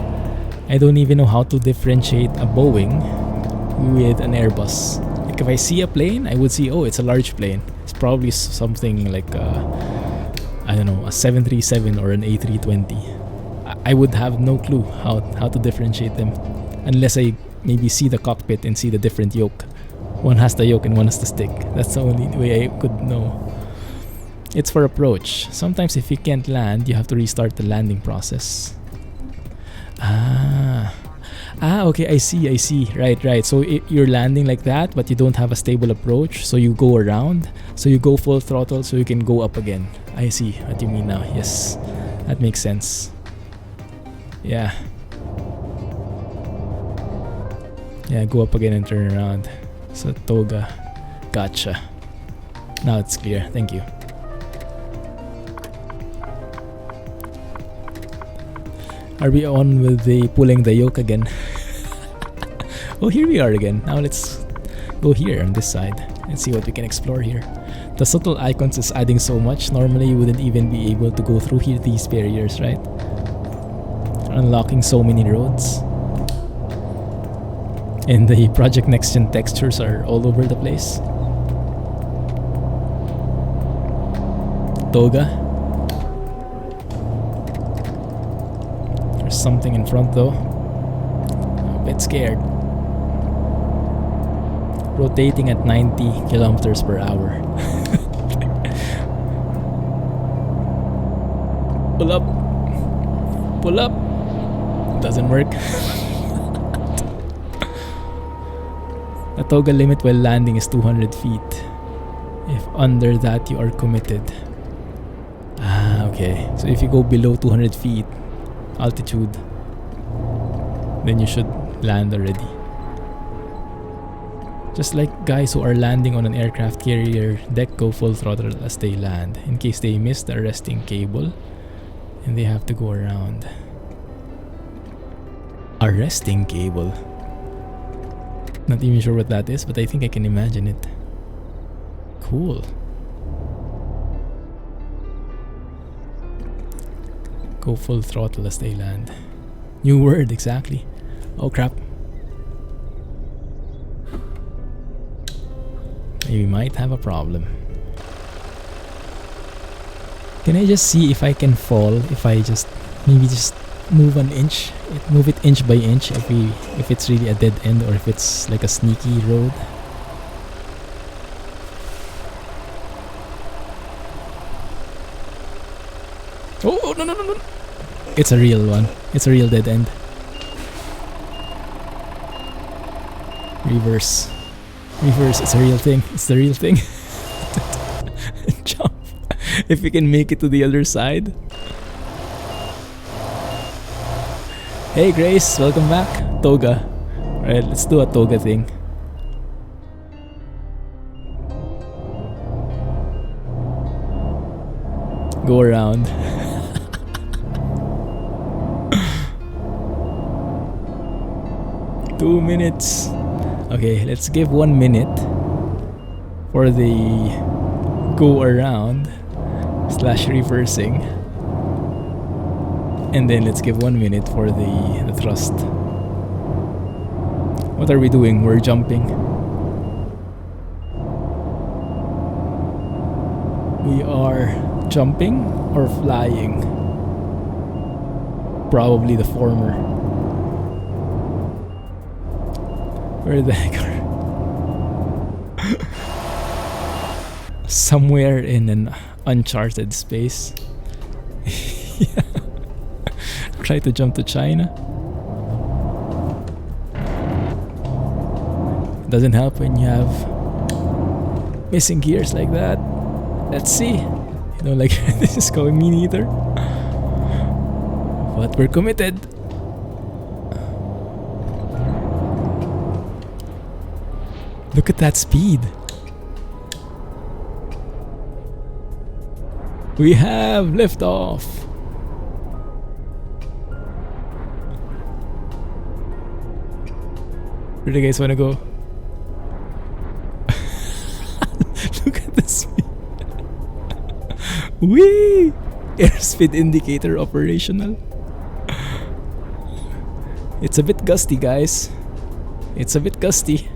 Speaker 1: I don't even know how to differentiate a Boeing with an Airbus. Like, if I see a plane, I would see, oh, it's a large plane. It's probably something like I don't know, a 737 or an A320. I would have no clue how to differentiate them unless I maybe see the cockpit and see the different yoke. One has the yoke and one has the stick. That's the only way I could know. It's for approach. Sometimes if you can't land, you have to restart the landing process. Okay, I see. Right. So you're landing like that, but you don't have a stable approach, so you go around. So you go full throttle so you can go up again. I see what you mean now. Yes, that makes sense. Yeah, go up again and turn around. So toga. Gotcha. Now it's clear. Thank you. Are we on with the pulling the yoke again? Oh, here we are again. Now let's go here on this side and see what we can explore here. The subtle icons is adding so much. Normally you wouldn't even be able to go through here, these barriers, right? Unlocking so many roads. And the Project Next Gen textures are all over the place. Toga. There's something in front though. A bit scared. Rotating at 90 kilometers per hour. Pull up. Pull up. Doesn't work. The toga limit while landing is 200 feet. If under that, you are committed. Ah, okay. So if you go below 200 feet altitude, then you should land already. Just like guys who are landing on an aircraft carrier deck, go full throttle as they land in case they miss the arresting cable and they have to go around. Arresting cable. Not even sure what that is, but I think I can imagine it. Cool. Go full throttle as they land. New word, exactly. Oh crap. We might have a problem. Can I just see if I can fall? If I just maybe just move an inch, move it inch by inch if it's really a dead end or if it's like a sneaky road. Oh no no no no! It's a real one. It's a real dead end. Reverse. Reverse, it's a real thing. It's the real thing. Jump. If we can make it to the other side. Hey Grace, welcome back. Toga. Alright, let's do a toga thing. Go around. Two minutes. Okay, let's give 1 minute for the go around / reversing, and then let's give 1 minute for the thrust. What are we doing? We're jumping. We are jumping or flying? Probably the former. Where the heck are... Somewhere in an uncharted space. Yeah. Try to jump to China. Doesn't help when you have missing gears like that. Let's see. You know, like this is going me neither. But we're committed. Look at that speed. We have liftoff. Where do you guys want to go? Look at the speed. Whee! Airspeed indicator operational. It's a bit gusty, guys. It's a bit gusty.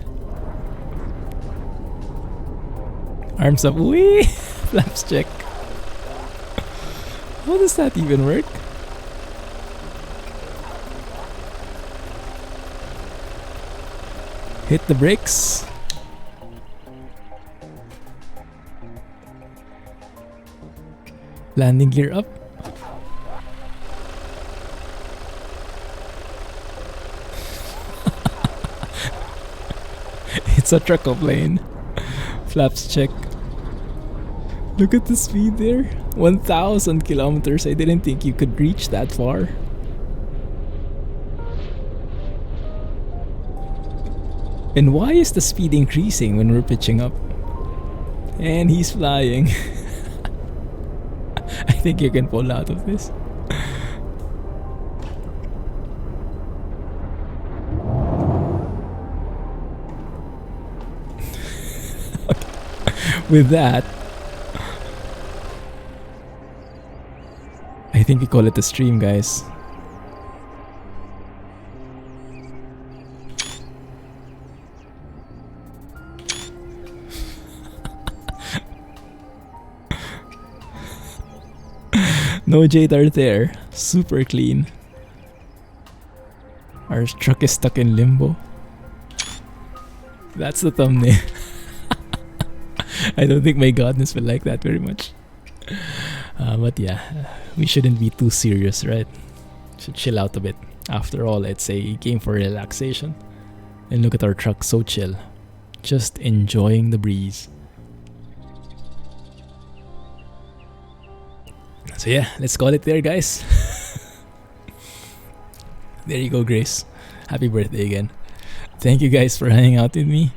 Speaker 1: Arms up. Whee! Flaps check. How does that even work? Hit the brakes. Landing gear up. It's a truck plane. Flaps check. Look at the speed there. 1,000 kilometers. I didn't think you could reach that far. And why is the speed increasing when we're pitching up? And he's flying. I think you can pull out of this. With that, I think we call it a stream, guys. No JDR there. Super clean. Our truck is stuck in limbo. That's the thumbnail. I don't think my godness will like that very much. But yeah, we shouldn't be too serious, right? Should chill out a bit. After all, it's a game for relaxation. And look at our truck, so chill. Just enjoying the breeze. So yeah, let's call it there, guys. There you go, Grace. Happy birthday again. Thank you guys for hanging out with me.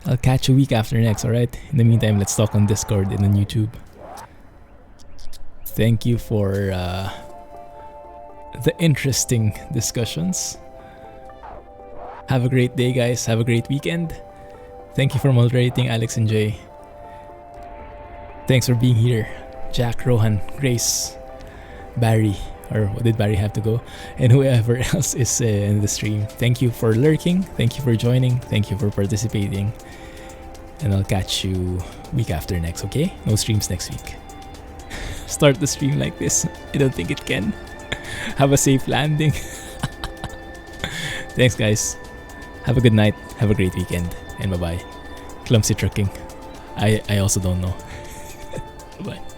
Speaker 1: I'll catch you week after next, alright? In the meantime, let's talk on Discord and on YouTube. Thank you for the interesting discussions. Have a great day, guys. Have a great weekend. Thank you for moderating, Alex and Jay. Thanks for being here. Jack, Rohan, Grace, Barry, or did Barry have to go? And whoever else is in the stream. Thank you for lurking. Thank you for joining. Thank you for participating. And I'll catch you week after next, okay? No streams next week. Start the stream like this. I don't think it can. Have a safe landing. Thanks, guys. Have a good night. Have a great weekend. And bye-bye. Clumsy trucking. I also don't know. Bye-bye.